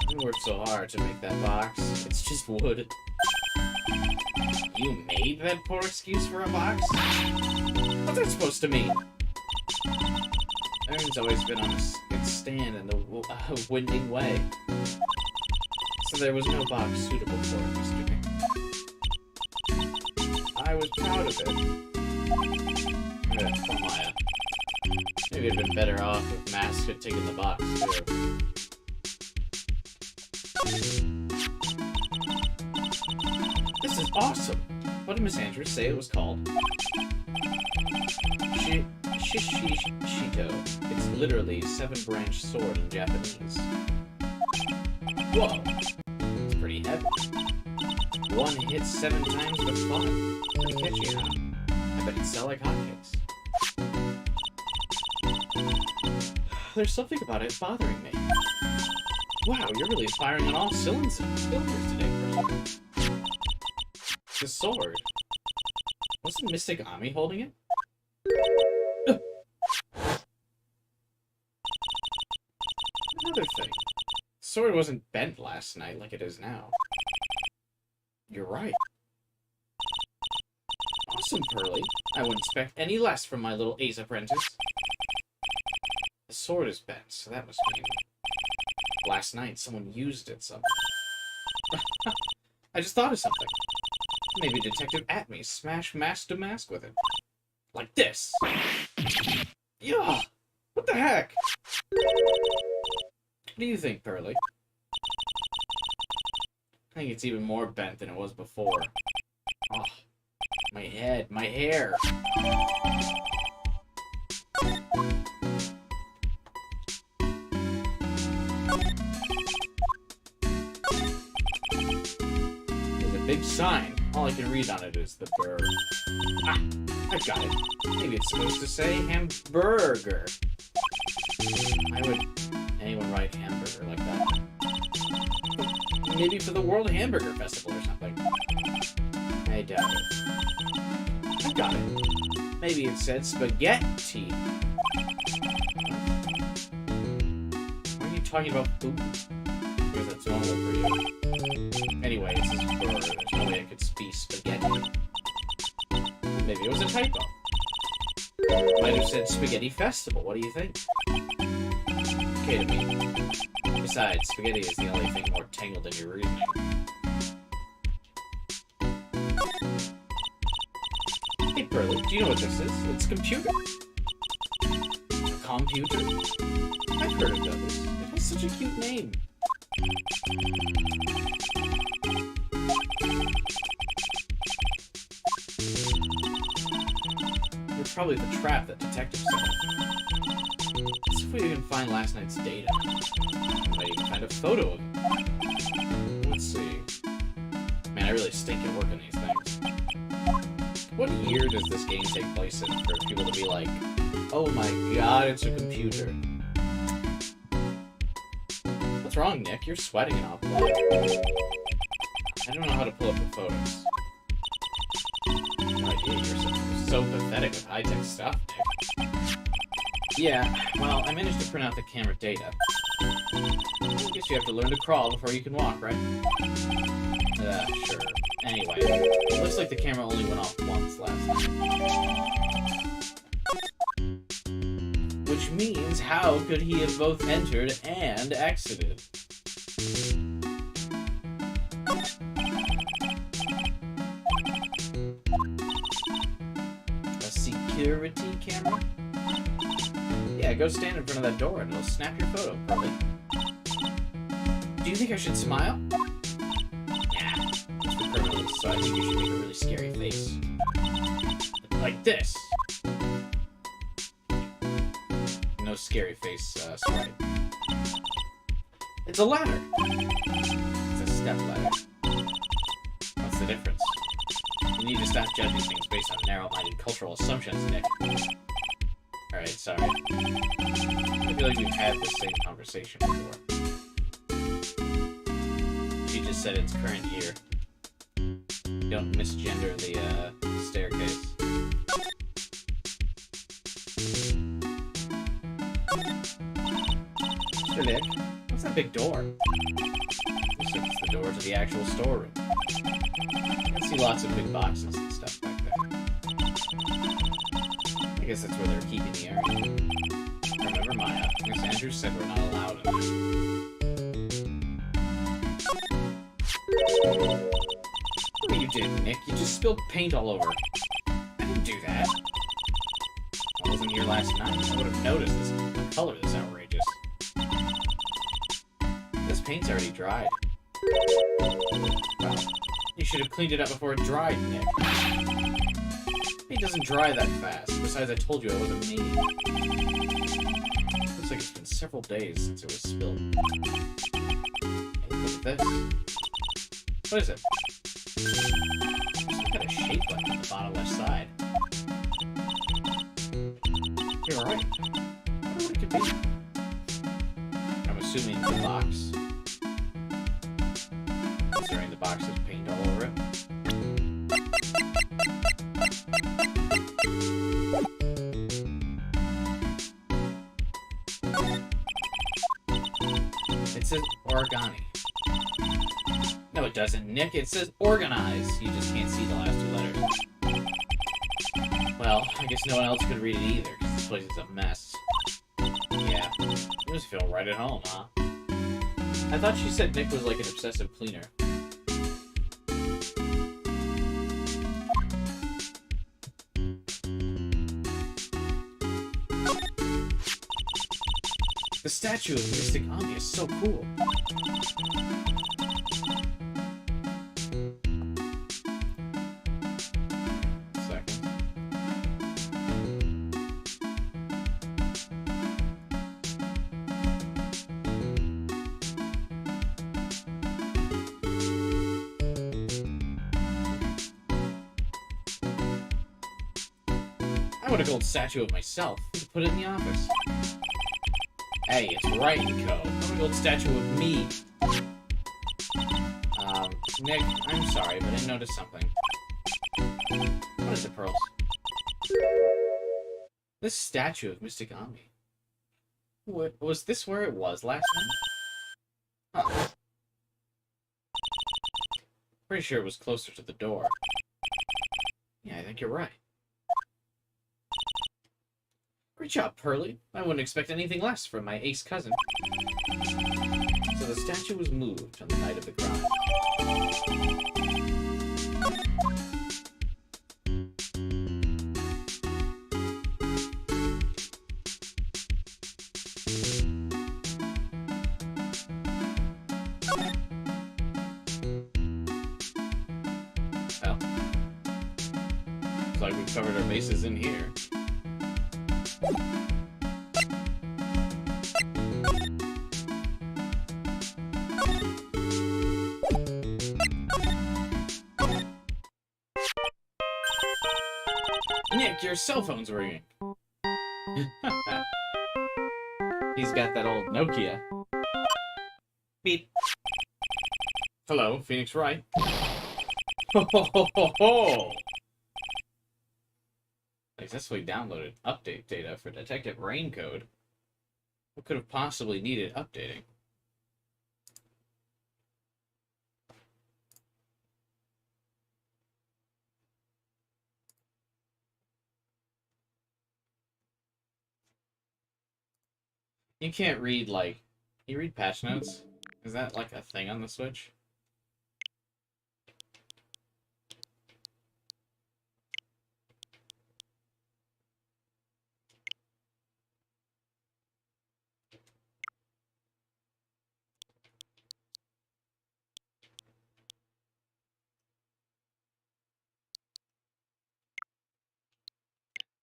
We worked so hard to make that box. It's just wood. You made that poor excuse for a box? What's that supposed to mean? Aaron's always been on its stand in the winding way. So there was no box suitable for it, Mr. King. I was proud of it. Poor Maya. Maybe it'd been better off if Mask had taken the box, too. This is awesome! What did Miss Andrews say it was called? Shishito. It's literally 7-branch sword in Japanese. Whoa! It's pretty heavy. One hits 7 times the spot. Pretty catchy, huh? I bet it'd sell like hotcakes. There's something about it bothering me. Wow, you're really firing on all cylinders today, person. The sword. Wasn't Mystic Ami holding it? Another thing. The sword wasn't bent last night like it is now. You're right. Awesome, Pearly. I wouldn't expect any less from my little ace apprentice. The sword is bent, so that must mean... Last night, someone used it somehow. I just thought of something. Maybe Detective Atme smashed mask to mask with it. Like this. Yeah! What the heck? What do you think, Pearly? I think it's even more bent than it was before. Oh, my head, my hair. There's a big sign. All I can read on it is the burr. Ah, I got it. Maybe it's supposed to say hamburger. Why would anyone write hamburger like that? Maybe for the World Hamburger Festival or something. I doubt it. I got it. Maybe it said spaghetti. Why are you talking about food? Because that's normal for you. Anyway, it says burr. There's no way I could speak spaghetti. Maybe it was a typo. Might have said spaghetti festival. What do you think? Okay to me. Besides, spaghetti is the only thing more tangled in your reasoning. Hey, Pearly, do you know what this is? It's a computer. A computer? I've heard of those. It has such a cute name. You're probably the trap that detective set up. Let's see if we can find last night's data. We might even find a photo of it. Let's see. Man, I really stink at working these things. What year does this game take place in for people to be like, oh my god, it's a computer? What's wrong, Nick? You're sweating an awful lot. I don't know how to pull up the photos. No idea, you're so pathetic with high-tech stuff, Nick. Yeah, well, I managed to print out the camera data. I guess you have to learn to crawl before you can walk, right? Sure. Anyway, it looks like the camera only went off once last night. Which means, how could he have both entered and exited? A security camera? Yeah, go stand in front of that door and it'll snap your photo, probably. Do you think I should smile? Yeah, it's the criminals, so I think you should make a really scary face. Like this! No scary face, sprite. It's a ladder! It's a step ladder. What's the difference? You need to stop judging things based on narrow-minded cultural assumptions, Nick. Alright, sorry. I feel like we've had this same conversation before. She just said it's current year. Don't misgender the, staircase. Mr. Nick, what's that big door? Looks like it's the door to the actual storeroom. You can see lots of big boxes and stuff back there. I guess that's where they're keeping the area. Remember, Maya, Miss Andrews said we're not allowed in there. Look what you did, Nick. You just spilled paint all over. I didn't do that. I wasn't here last night. I would have noticed this. The color is outrageous. This paint's already dried. Well, you should have cleaned it up before it dried, Nick. Paint doesn't dry that fast. Besides, I told you I wasn't me. Looks like it's been several days since it was spilled. Hey, look at this. What is it? Some kind of shape button on the bottom left side. You're right. I wonder what it could be. I'm assuming the box. Considering the box has paint all over it. It says origami. No, it doesn't, Nick. It says organize. You just can't see the last two letters. Well, I guess no one else could read it either, because this place is a mess. Yeah, you just feel right at home, huh? I thought she said Nick was like an obsessive cleaner. The statue of Mystic Ami is so cool. I want a gold statue of myself. Put it in the office. Hey, it's right, Co. I want a gold statue of me. Nick, I'm sorry, but I noticed something. What is it, Pearls? This statue of Mystic Ami. What, was this where it was last night? Huh. Pretty sure it was closer to the door. Yeah, I think you're right. Great job, Pearly. I wouldn't expect anything less from my ace cousin. So the statue was moved on the night of the crime. Well, looks like we've covered our bases in here. Nick, your cell phone's ringing. He's got that old Nokia. Beep. Hello, Phoenix Wright. Ho ho ho ho ho! Successfully downloaded update data for Detective Raincode. What could have possibly needed updating? You can't read, like... Can you read patch notes? Is that, like, a thing on the Switch?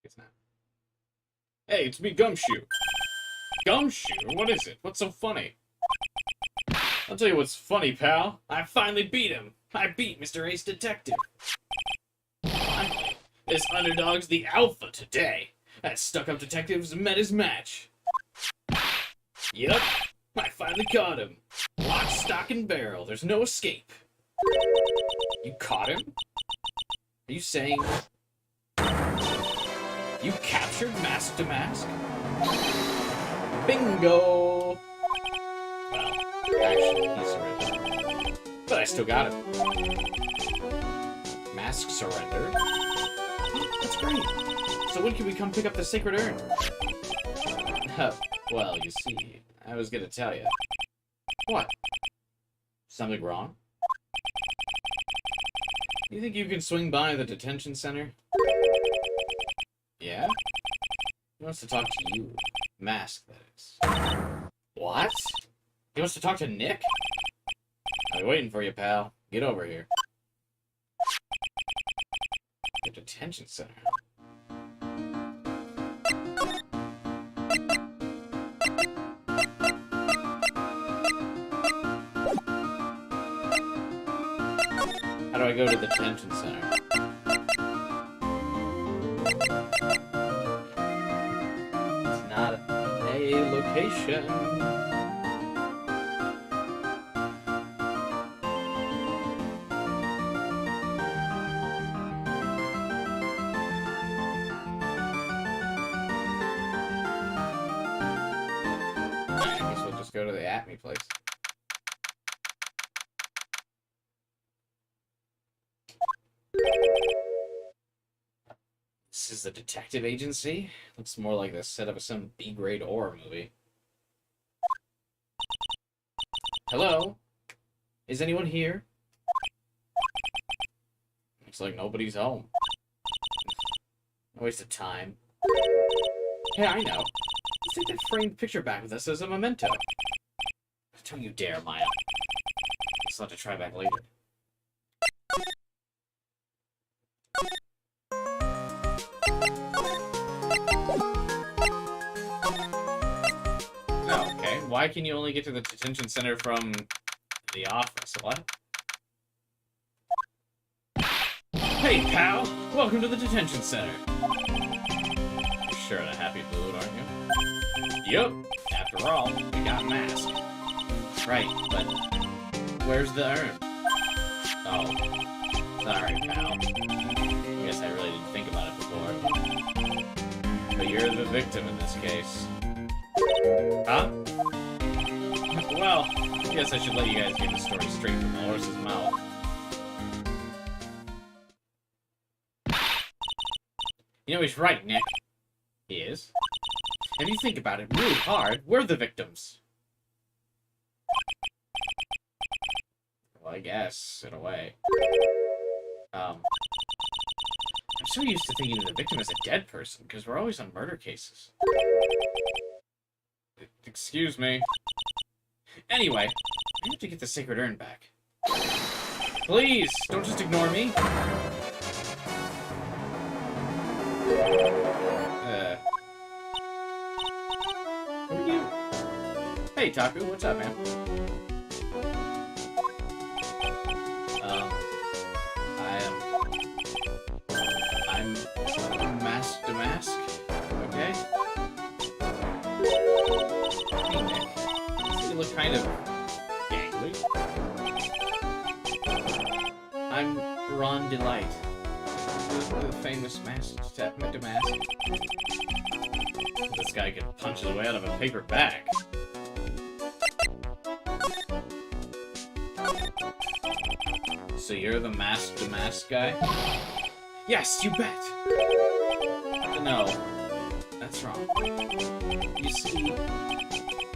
It's not. Hey, it's me, Gumshoe. Gumshoe? What is it? What's so funny? I'll tell you what's funny, pal. I finally beat him. I beat Mr. Ace Detective. Finally. This underdog's the alpha today. That stuck-up detective's met his match. Yup. I finally caught him. Lock, stock, and barrel. There's no escape. You caught him? Are you saying... You captured Mask to Mask? Bingo! Well, actually, he's original. I still got it. Mask surrendered. Oh, that's great. So when can we come pick up the sacred urn? Well, you see, I was gonna tell you. What? Something wrong? You think you can swing by the detention center? Yeah? He wants to talk to you. Mask, that is. What? He wants to talk to Nick? I'll be waiting for you, pal. Get over here. The detention center. How do I go to the detention center? It's not a location. I guess we'll just go to the Atme place. This is the detective agency? Looks more like the setup of some B-grade horror movie. Hello? Is anyone here? Looks like nobody's home. A waste of time. Hey, I know. Let's take that framed picture back with us as a memento. Don't you dare, Maya. I'll have to try back later. Oh, okay. Why can you only get to the detention center from the office? What? Hey, pal! Welcome to the detention center. You're sure in a happy mood, aren't you? Yup. After all, we got masked. Right, but where's the urn? Oh. Sorry, pal. I guess I really didn't think about it before. But you're the victim in this case. Huh? Well, I guess I should let you guys get the story straight from the horse's mouth. You know, he's right, Nick. He is? If you think about it really hard, we're the victims. Well, I guess, in a way. I'm so used to thinking of the victim as a dead person, because we're always on murder cases. Excuse me. Anyway, I have to get the sacred urn back. Please, don't just ignore me. Who are you? Hey, Taku, what's up, man? I'm Mask to Mask, okay? Hey, Nick. You look kind of gangly. I'm Ron Delight, the famous mask to mask. This guy could punch his way out of a paper bag. So you're the Mask to Mask guy? Yes, you bet! No, that's wrong. You see,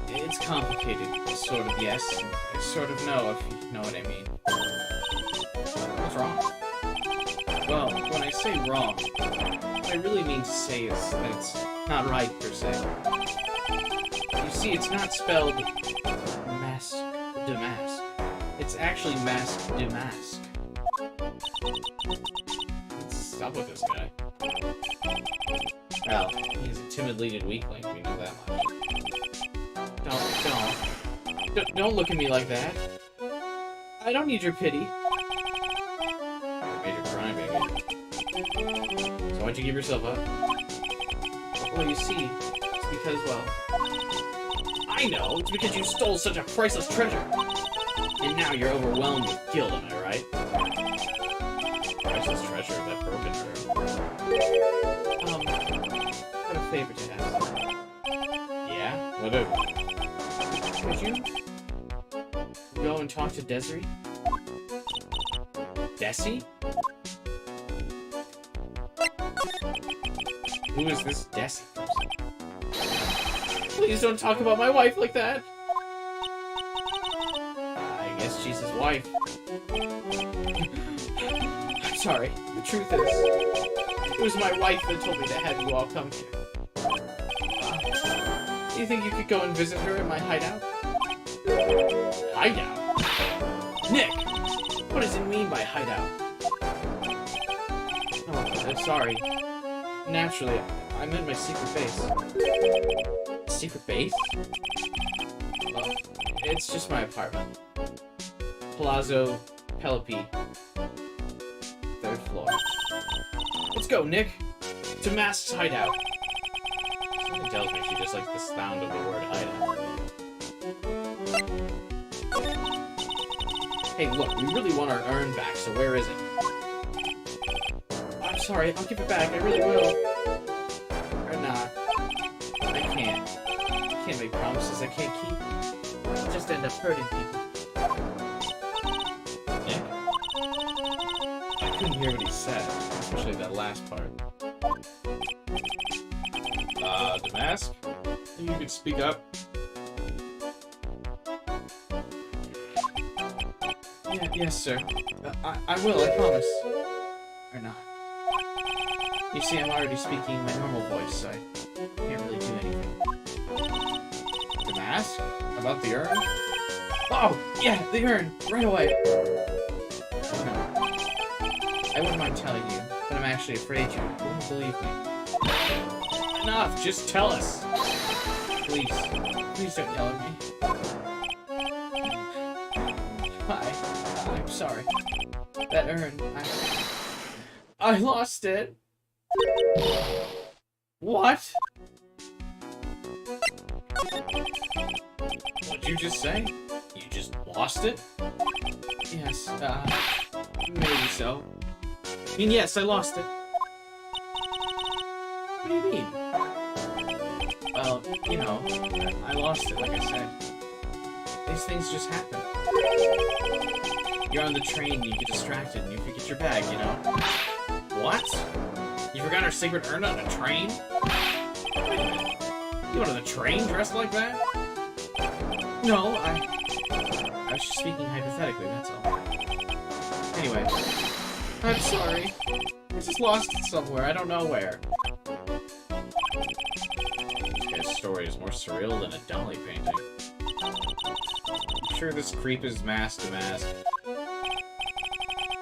it's complicated, sort of yes, sort of no, if you know what I mean. What's wrong? Well, when I say wrong, what I really mean to say is that it's not right, per se. You see, it's not spelled Mask to Mask. It's actually Mask to Mask. Stop with this guy. Well, he's a timid-leaded weakling, we know that much. Don't look at me like that. I don't need your pity. I made your crime, baby. So why'd you give yourself up? Well, you see, it's because, well... I know! It's because you stole such a priceless treasure! And now you're overwhelmed with guilt, am I right? Priceless treasure, that broken room. I have a favor to ask. Yeah? Whatever. Could you go and talk to Desiree? Desi? Who is this Desi person? Please don't talk about my wife like that! I guess she's his wife. I'm sorry. The truth is, it was my wife that told me to have you all come here. Do you think you could go and visit her in my hideout? Hideout? Nick! What does it mean by hideout? Oh, I'm sorry. Naturally, I meant my secret base. Secret base? Well, it's just my apartment. Palazzo Pelopi. 3rd floor. Let's go, Nick! To Mask's hideout. Something tells me she just likes the sound of the word hideout. Hey, look, we really want our urn back, so where is it? I'm sorry, I'll give it back, I really will. Or not. I can't. I can't make promises I can't keep. I'll just end up hurting people. Yeah. I couldn't hear what he said, especially that last part. Damask? You could speak up. Yeah, yes, sir. I will, I promise. Or not. You see, I'm already speaking my normal voice, so I can't really do anything. Damask? About the urn? Oh, yeah, the urn! Right away! Oh, no. I wouldn't mind telling you, but I'm actually afraid you wouldn't believe me. Enough! Just tell us! Please. Please don't yell at me. Hi. I'm sorry. That urn, I lost it! What? What'd you just say? You just lost it? Yes, maybe so. I mean, yes, I lost it. What do you mean? Well, you know, I lost it, like I said. These things just happen. You're on the train, you get distracted, and you forget your bag, you know? What? You forgot our secret urn on a train? Wait a minute. You went on the train dressed like that? No, I was just speaking hypothetically, that's all. Anyway, I'm sorry. I just lost it somewhere, I don't know where. This guy's story is more surreal than a Dolly painting. I'm sure this creep is mask to mask.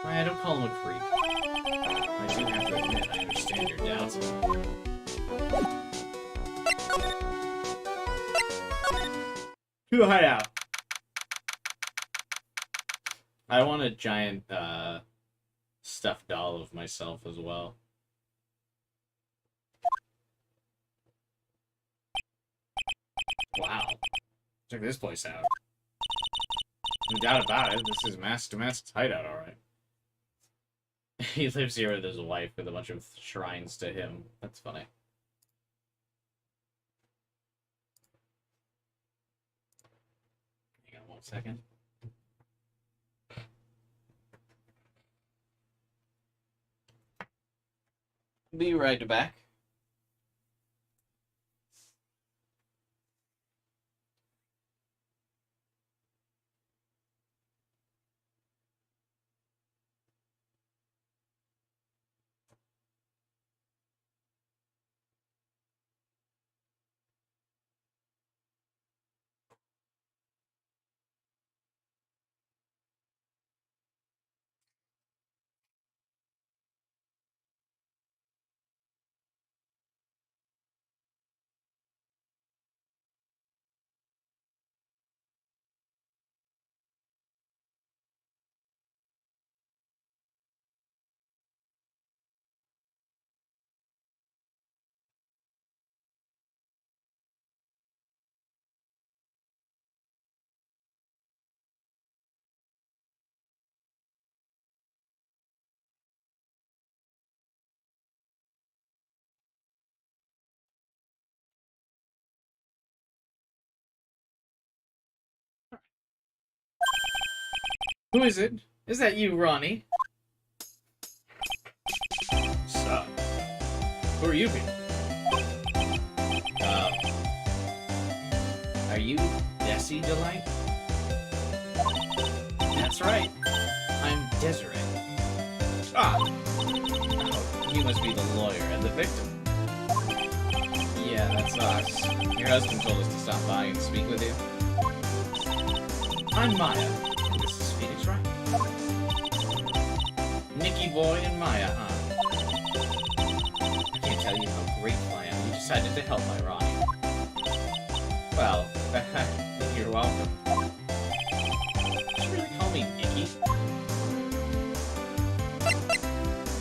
I don't call him a creep. I do have to admit, I understand your doubts about him. To the hideout! I want a giant, stuffed doll of myself as well. Wow. Check this place out. No doubt about it, this is Mask to Mask's hideout, alright. He lives here with his wife with a bunch of shrines to him. That's funny. Hang on 1 second. Be right back. Who is it? Is that you, Ronnie? Who are you people? Are you Desi Delight? That's right. I'm Desiree. Ah! Oh, you must be the lawyer and the victim. Yeah, that's us. Your husband told us to stop by and speak with you. I'm Maya, and this is Phoenix, right? Nicky Boy and Maya, huh? I can't tell you how grateful I am you decided to help my Ronnie. Well, you're welcome. Did you really call me Nicky?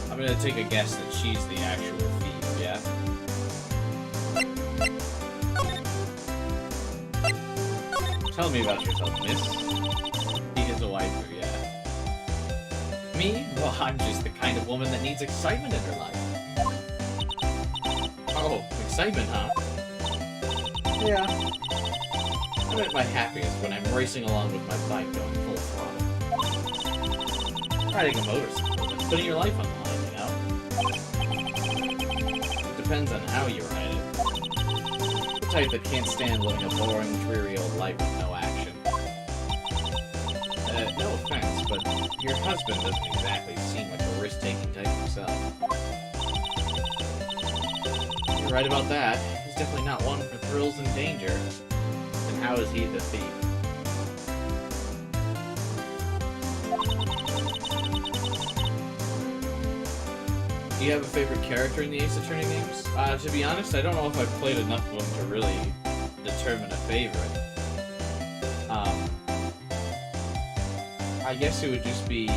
I'm gonna take a guess that she's the actual thief, yeah? Tell me about yourself, miss. He is a waifu, yeah. Me? Well, I'm just the kind of woman that needs excitement in her life. Oh, excitement, huh? Yeah. I'm at my happiest when I'm racing along with my bike going full throttle. Riding a motorcycle, but putting your life on the line, you know? It depends on how you ride it. The type that can't stand living a boring, dreary old life with no action. No offense, but your husband doesn't exactly seem like a risk-taking type himself. You're right about that. He's definitely not one for thrills and danger. Then how is he the thief? Do you have a favorite character in the Ace Attorney games? To be honest, I don't know if I've played enough of them to really determine a favorite. I guess it would just be...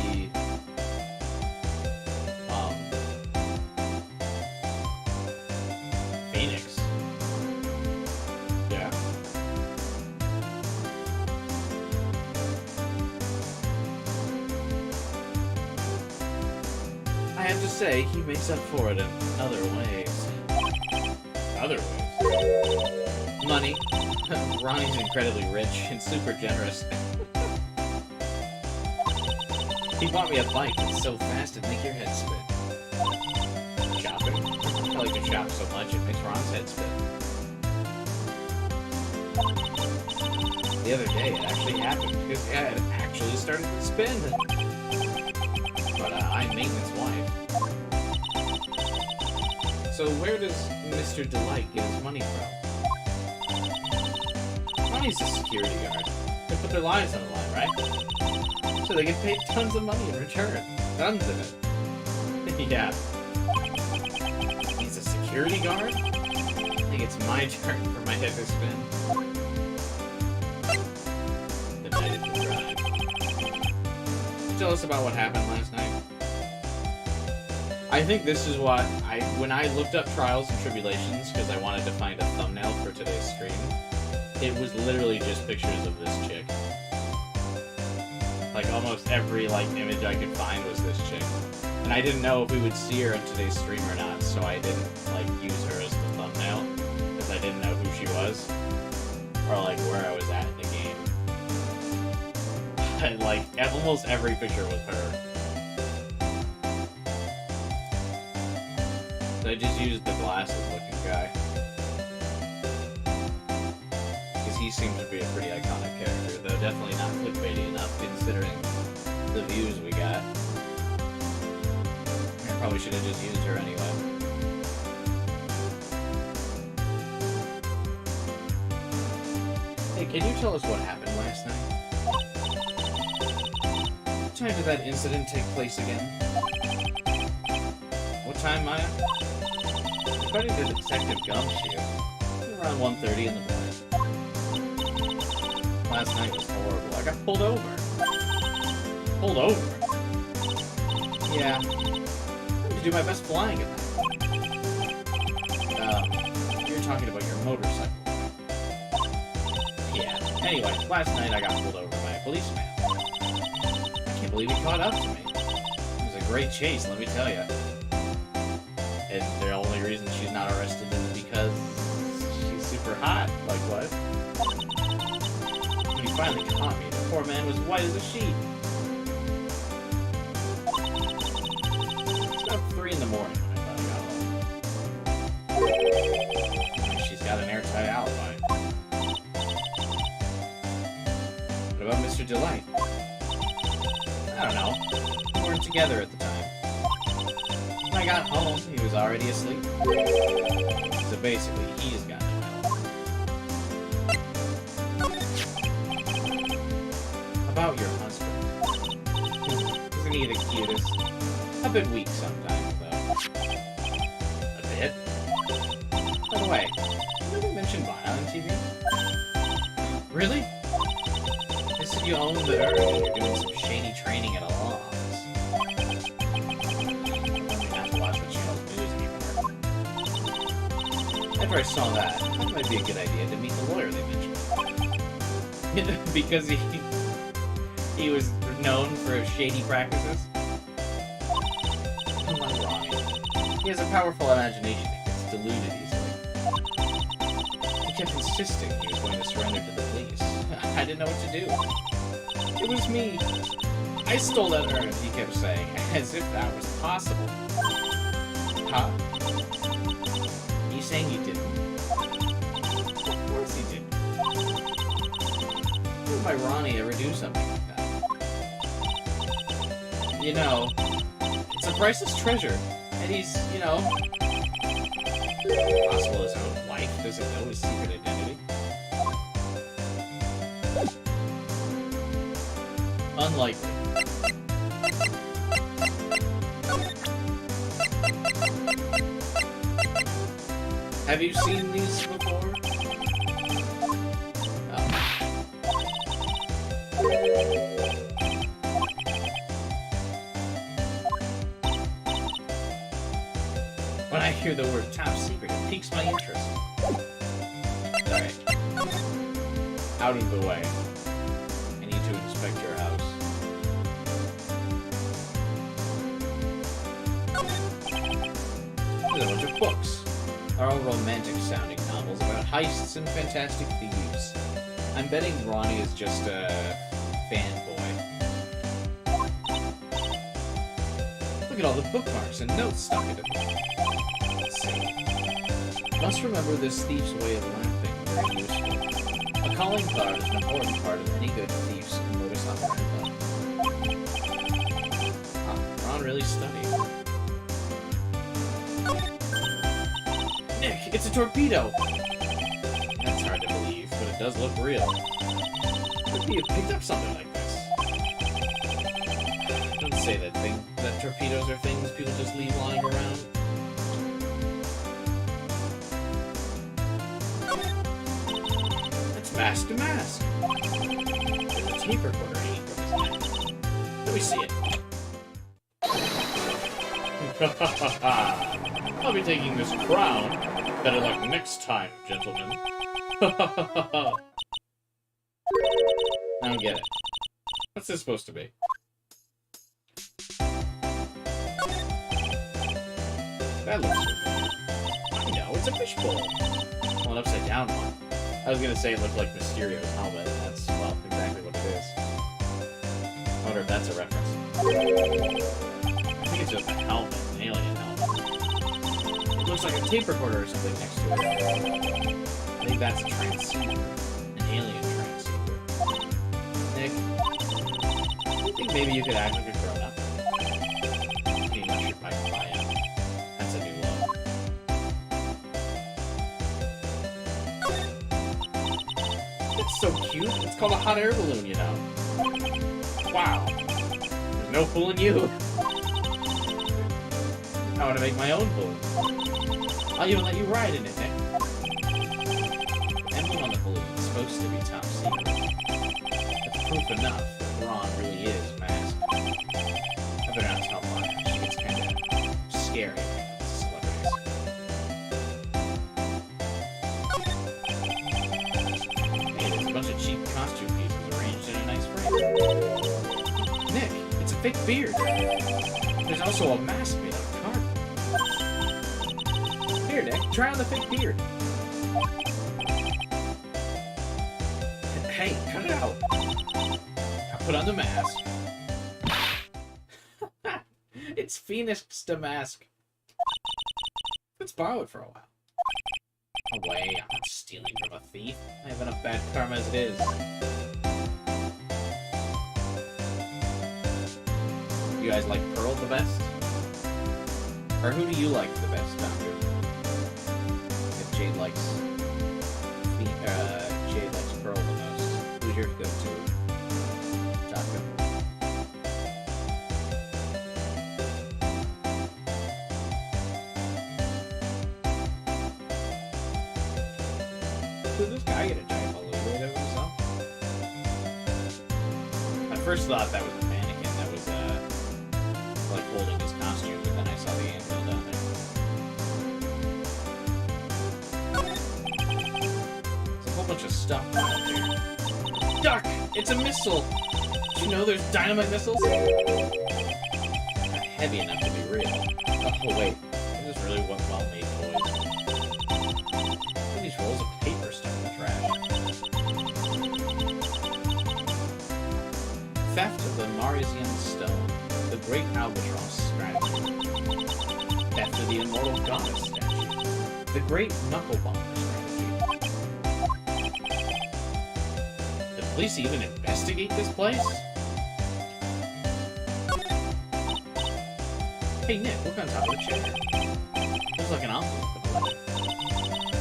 Phoenix. Yeah. I have to say, he makes up for it in other ways. Other ways? Money. Ronnie's incredibly rich and super generous. He bought me a bike that's so fast it'd make your head spin. Shopping? I like to shop so much it makes Ron's head spin. The other day it actually happened, because yeah, it actually started to spin. But I'm maintenance wife. So where does Mr. Delight get his money from? Ronnie's a security guard. They put their lives on the line, right? So they get paid tons of money in return. Tons of it. Yeah. He's a security guard? I think it's my turn for my head to spin. The night is the drive. Tell us about what happened last night. I think this is what when I looked up Trials and Tribulations, because I wanted to find a thumbnail for today's stream, it was literally just pictures of this chick. Like, almost every, image I could find was this chick. And I didn't know if we would see her in today's stream or not, so I didn't, use her as the thumbnail. Because I didn't know who she was. Or, where I was at in the game. And, almost every picture was her. So I just used the glasses-looking guy. Because he seems to be a pretty iconic character, though definitely not clickbaity enough considering the views we got. I probably should have just used her anyway. Hey, can you tell us what happened last night? What time did that incident take place again? What time, Maya? According to Detective Gumshoe, around 1:30 in the morning. Last night was horrible. I got pulled over. Pulled over? Yeah. I had to do my best flying at that. You're talking about your motorcycle. Yeah. Anyway, last night I got pulled over by a policeman. I can't believe he caught up to me. It was a great chase, let me tell you. And the only reason she's not arrested is because she's super hot. Like what? When he finally caught me, the poor man was white as a sheet. It's about 3 in the morning when I finally got home. your delight? I don't know. We weren't together at the time. When I got home, he was already asleep. So basically, he's got no help. About your husband. Isn't he the cutest? A bit weak sometimes, though. A bit? By the way, did you mention Vine on TV? Really? I said you own the Earth and you're doing some shady training at a law office. I don't have to watch the channel's news anymore. After I saw that, I thought it might be a good idea to meet the lawyer they mentioned. Because he was known for his shady practices. I'm not wrong. He has a powerful imagination and gets deluded easily. He kept insisting he was going to surrender to the police. I didn't know what to do. It was me. I stole that urn, he kept saying, as if that was possible. Huh? You saying you didn't? Of course he didn't. Why would my Ronnie ever do something like that? You know, it's a priceless treasure, and he's, you know, possible his own wife doesn't know his secret identity. Unlikely. Have you seen these before? Oh. When I hear the word top secret, it piques my interest. Alright. Out of the way. I need to inspect your house. There's a bunch of books. They're all romantic-sounding novels about heists and fantastic thieves. I'm betting Ronnie is just a fanboy. Look at all the bookmarks and notes stuck into them. Let's see. Must remember this thief's way of laughing. Very useful. A calling card is an important part of any good thief's modus operandi. Huh, Ron really studied. Nick, it's a torpedo! That's hard to believe, but it does look real. Could we have picked up something like this? Don't say that torpedoes are things people just leave lying around. It's mask to mask. There's a tape recorder hanging from his neck. Let me see it. I'll be taking this crown. Better luck next time, gentlemen. I don't get it. What's this supposed to be? That looks familiar. I know, it's a fishbowl. Well, an upside down one. I was gonna say it looked like Mysterio's helmet. That's, well, exactly what it is. I wonder if that's a reference. I think it's just a helmet, an alien helmet. It looks like a tape recorder or something next to it. I think that's a transceiver. An alien transceiver. Nick, do you think maybe you could act like a grown-up? Pretty much your pipe buy out. That's a new low. It's so cute. It's called a hot air balloon, you know. Wow. There's no fooling you. I want to make my own balloon. I'll even let you ride in it, Nick. The emblem on the balloon is supposed to be top secret. That's proof enough that Ron really is masked. I better not tell Maya. She gets kind of scary when it comes to celebrities. Hey, there's a bunch of cheap costume pieces arranged in a nice frame. Nick, it's a fake beard. There's also a mask made out of cardboard. Here, Nick, try on the fake beard. Hey, cut it out. Now put on the mask. It's Phoenix the mask. Let's borrow it for a while. No way, I'm not stealing from a thief. I have enough bad karma as it is. You guys like Pearl the best? Or who do you like the best, Doctor? If Jade likes Pearl the most, who's your go-to, Doctor? Did this guy get a giant balloon made of himself? I first thought that was a mannequin that was like holding his costume, but then I saw the anvil down there. There's a whole bunch of stuff down here. Duck! It's a missile! Did you know there's dynamite missiles? Not heavy enough to be real. Oh wait, this is really well-made toys. Look at these rolls of paper stuck in the trash. Theft of the Marisian Stone. The Great Albatross strategy. Theft of the Immortal Goddess statue. The Great Knuckle Bomber strategy. The police even investigate this place? Hey Nick, look on top of the chair. There's like an envelope with a letter.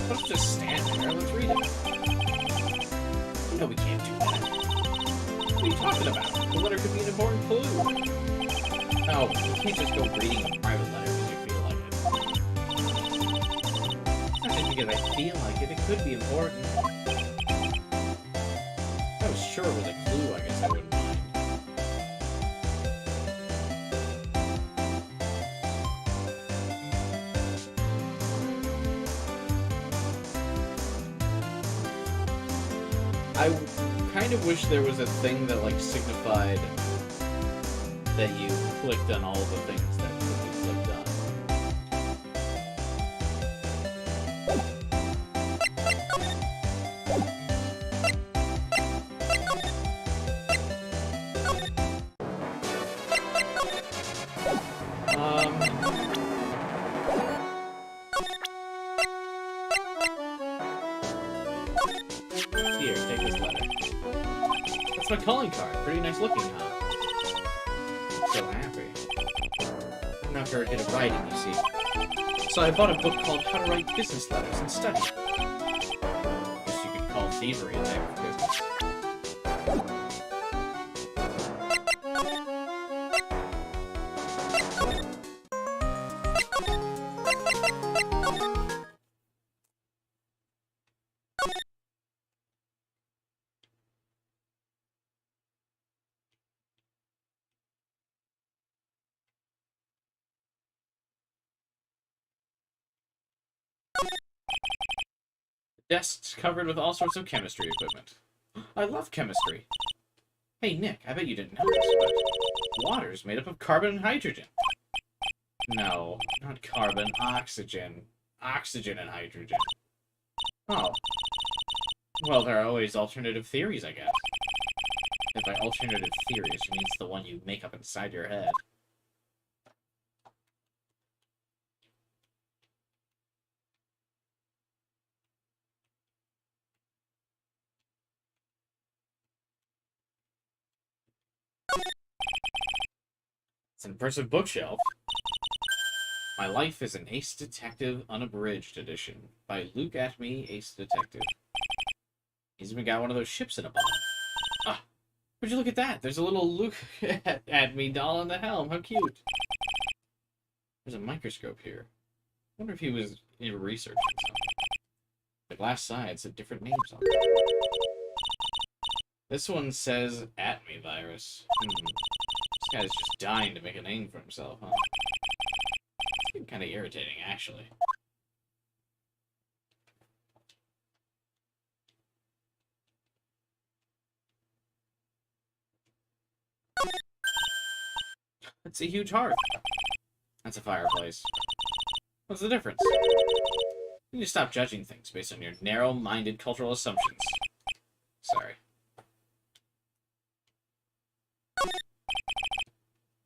Let's just stand there, let's read it. You know we can't do that. What are you talking about? The letter could be an important clue. No, you can't just go reading a private letter because you feel like it. It's not just because I feel like it, it could be important. If I was sure it was a clue, I guess I wouldn't mind. I kind of wish there was a thing that, like, signified that you clicked on all the things that you clicked on. Here, take this letter. That's my calling card. Pretty nice looking, huh? I'm so happy. I'm after a bit of writing, you see. So I bought a book called How to Write Business Letters and Study. Guess you could call thievery a type of business. Desks covered with all sorts of chemistry equipment. I love chemistry. Hey, Nick, I bet you didn't know this, but water's made up of carbon and hydrogen. No, not carbon, oxygen. Oxygen and hydrogen. Oh. Well, there are always alternative theories, I guess. And by alternative theories, she means the one you make up inside your head. It's an impressive bookshelf. My Life is an Ace Detective Unabridged Edition by Luke Atme, Ace Detective. He's even got one of those ships in a bottle. Ah, would you look at that? There's a little Luke Atme doll on the helm. How cute. There's a microscope here. I wonder if he was researching something. The glass sides have different names on them. This one says Atme virus. This guy's just dying to make a name for himself, huh? It's kind of irritating, actually. It's a huge heart. That's a fireplace. What's the difference? You need to stop judging things based on your narrow-minded cultural assumptions. Sorry.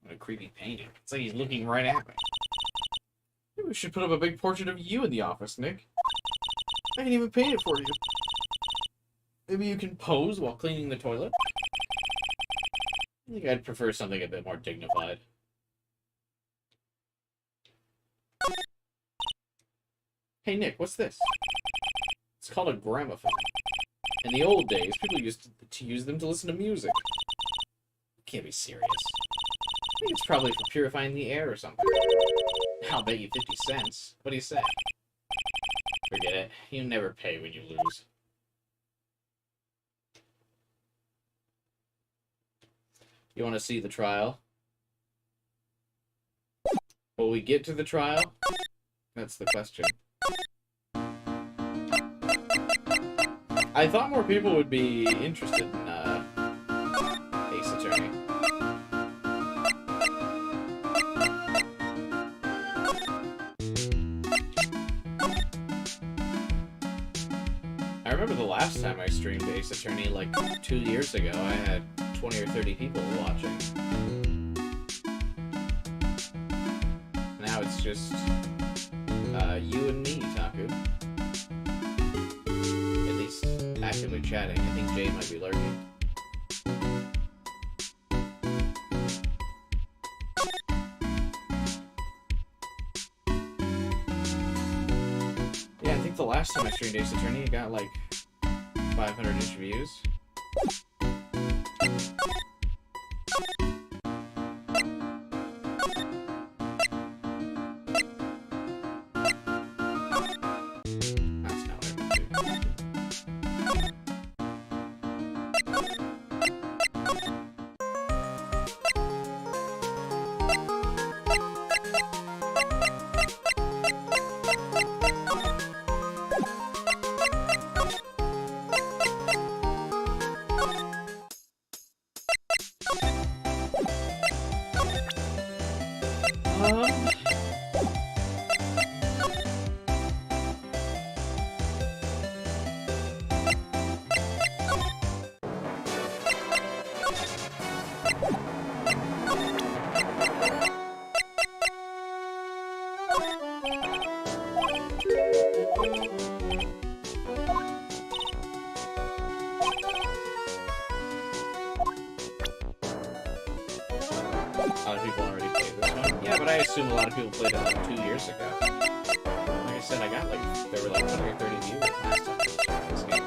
What a creepy painting. It's like he's looking right at me. Maybe we should put up a big portrait of you in the office, Nick. I can even paint it for you. Maybe you can pose while cleaning the toilet? I think I'd prefer something a bit more dignified. Hey, Nick, what's this? It's called a gramophone. In the old days, people used to use them to listen to music. You can't be serious. I think it's probably for purifying the air or something. I'll bet you 50 cents. What do you say? Forget it. You never pay when you lose. You want to see the trial? Will we get to the trial? That's the question. I thought more people would be interested in Ace Attorney. I remember the last time I streamed Ace Attorney, like 2 years ago, I had 20 or 30 people watching. Now it's just you and me, Taku. At least actively chatting. I think Jade might be lurking. Yeah, I think the last time I streamed Ace Attorney, it got like 500-ish views. That's not what I meant to. A lot of people already played this one. Yeah, but I assume a lot of people played it like 2 years ago. Like I said, I got like, there were like 20 or 30 viewers last time I played this game.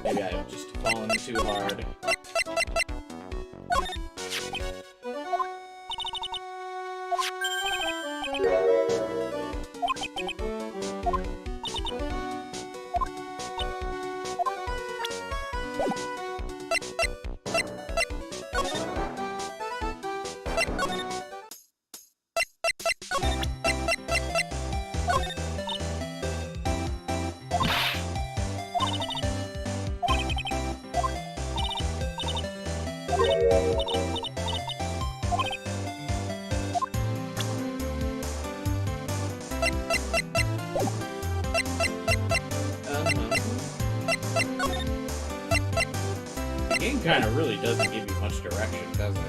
Maybe I've just fallen too hard. The game kind of really doesn't give you much direction, does it?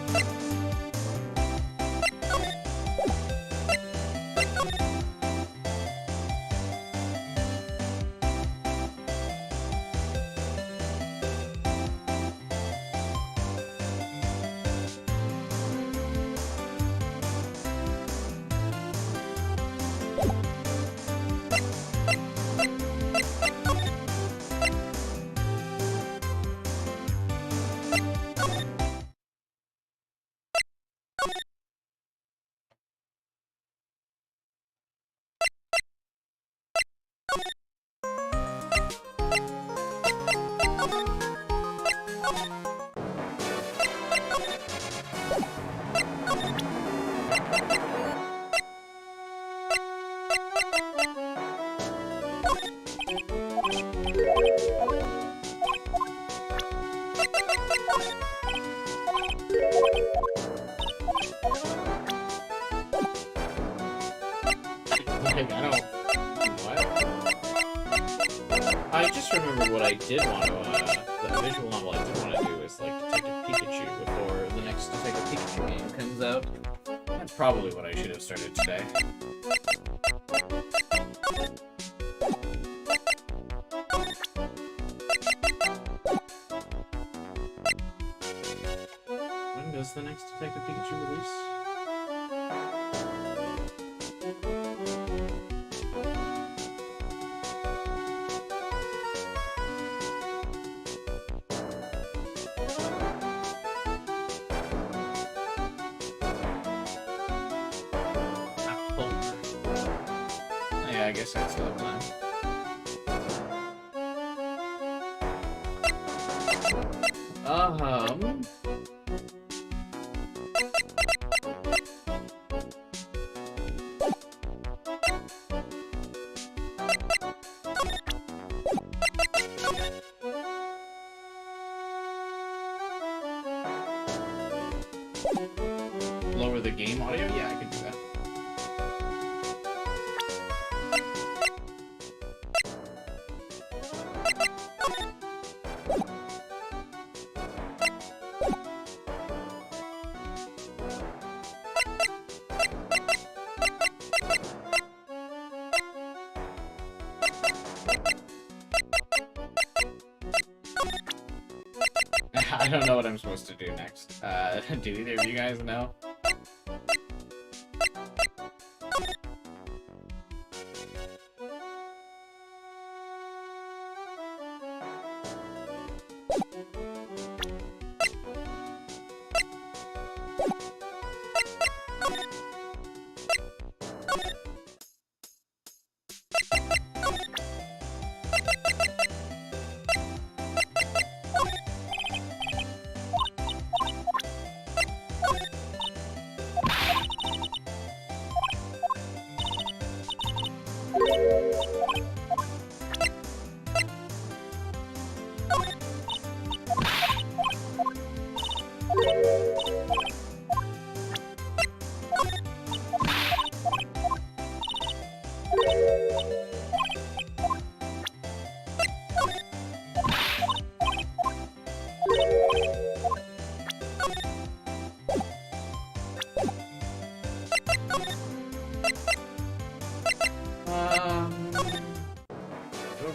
Like, I don't... What? I just remembered what I did want to, the visual novel I did want to do is, like, Detective Pikachu before the next Detective Pikachu game comes out. That's probably what I should have started today. When's the next Detective Pikachu release? October. Yeah, I guess I still have time. Lower the game audio? Yeah, I can do that. I don't know what I'm supposed to do next. Do either of you guys know?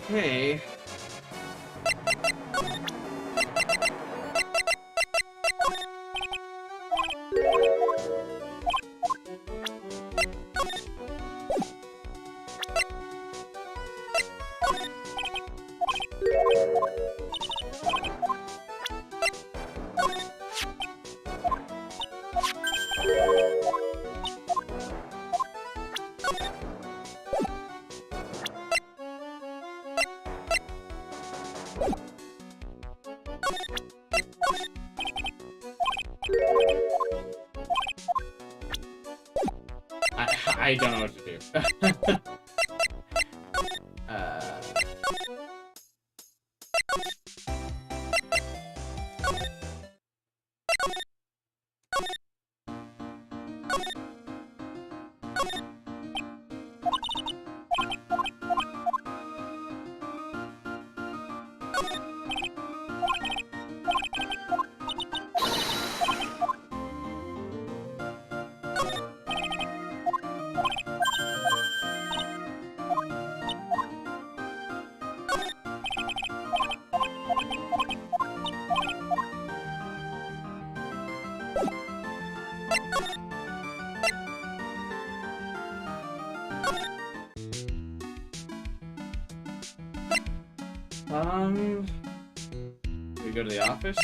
Okay. I don't know what to do. We go to the office.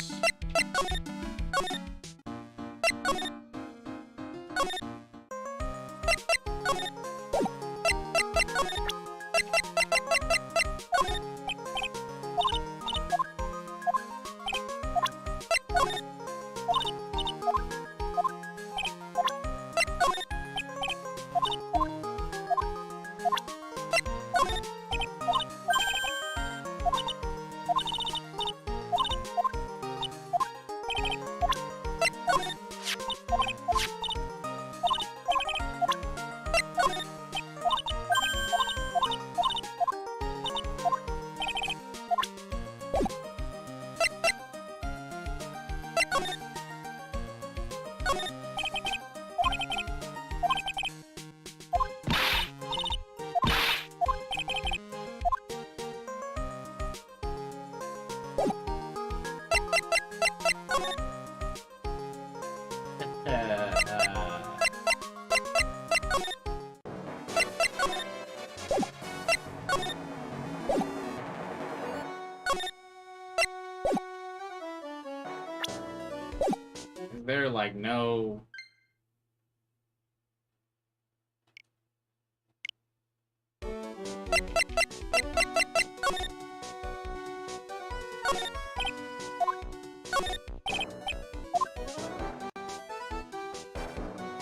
there, like, no...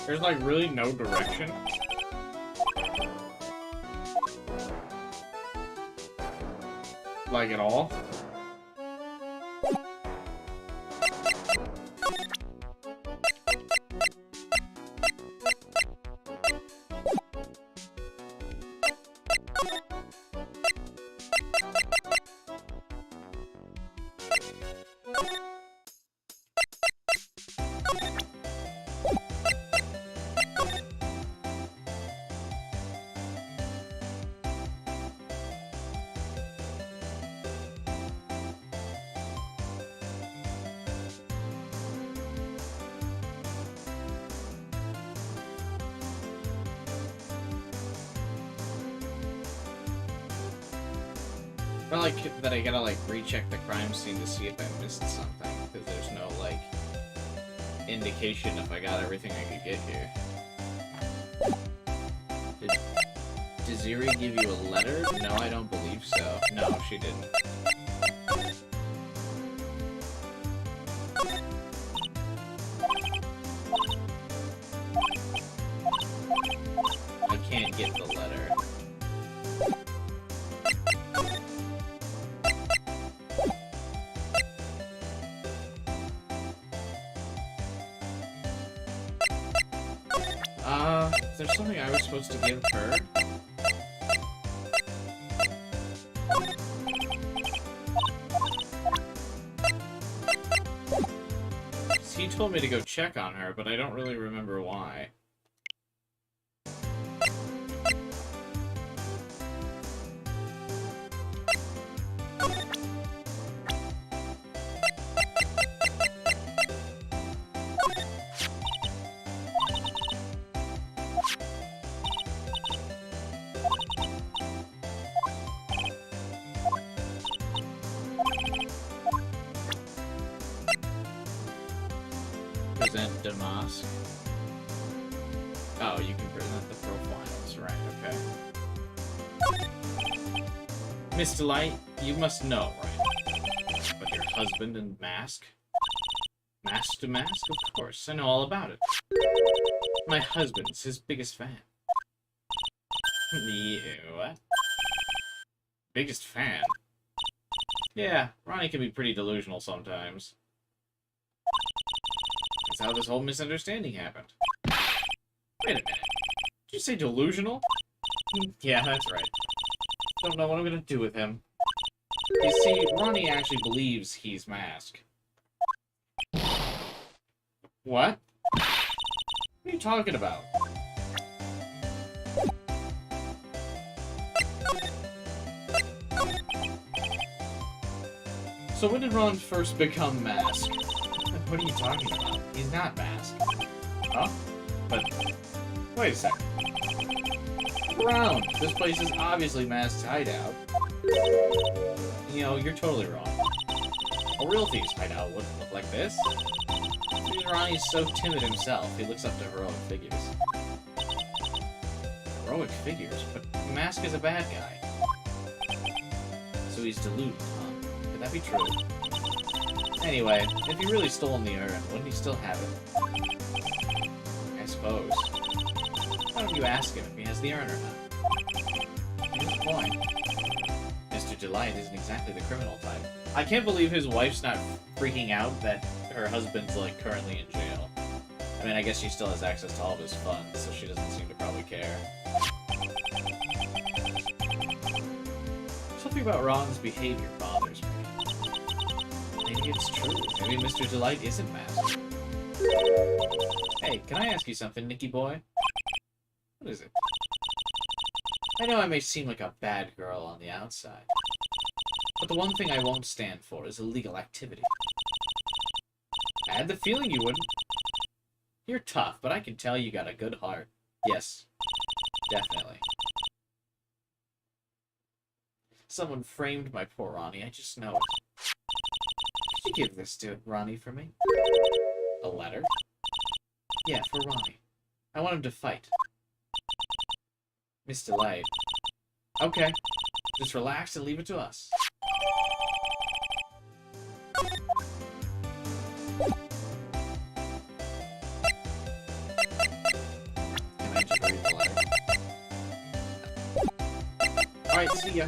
There's, like, really no direction. Like, at all. I like that I gotta, like, recheck the crime scene to see if I missed something, because there's no, like, indication if I got everything I could get here. Did Ziri give you a letter? No, I don't believe so. No, she didn't. I can't get the letter. Is there something I was supposed to give her? He told me to go check on her, but I don't really remember why. Present Damask. Oh, you can present the profiles, right, okay. Miss Delight, you must know, right? But your husband and Mask? Mask to Mask? Of course, I know all about it. My husband's his biggest fan. What? Biggest fan? Yeah, Ronnie can be pretty delusional sometimes. That's how this whole misunderstanding happened. Wait a minute. Did you say delusional? Yeah, that's right. Don't know what I'm gonna do with him. You see, Ronnie actually believes he's Mask. What? What are you talking about? So when did Ron first become Mask? What are you talking about? He's not Mask. Huh? But, wait a second. Look around. This place is obviously Mask's hideout. You know, you're totally wrong. A real thief's hideout wouldn't look like this. Ronnie's so timid himself, he looks up to heroic figures. Heroic figures? But Mask is a bad guy. So he's deluded, huh? Could that be true? Anyway, if he really stole the urn, wouldn't he still have it? I suppose. Why don't you ask him if he has the urn or not? Good point. Mr. Delight isn't exactly the criminal type. I can't believe his wife's not freaking out that her husband's, like, currently in jail. I mean, I guess she still has access to all of his funds, so she doesn't seem to probably care. Something about Ron's behavior bothers me. Maybe it's true. Maybe Mr. Delight isn't Masked. Hey, can I ask you something, Nicky boy? What is it? I know I may seem like a bad girl on the outside, but the one thing I won't stand for is illegal activity. I had the feeling you wouldn't. You're tough, but I can tell you got a good heart. Yes, definitely. Someone framed my poor Ronnie, I just know it. Could you give this to Ronnie for me? A letter? Yeah, for Ronnie. I want him to fight. Mr. Light. Okay. Just relax and leave it to us. Can I just read the letter? Alright, see ya.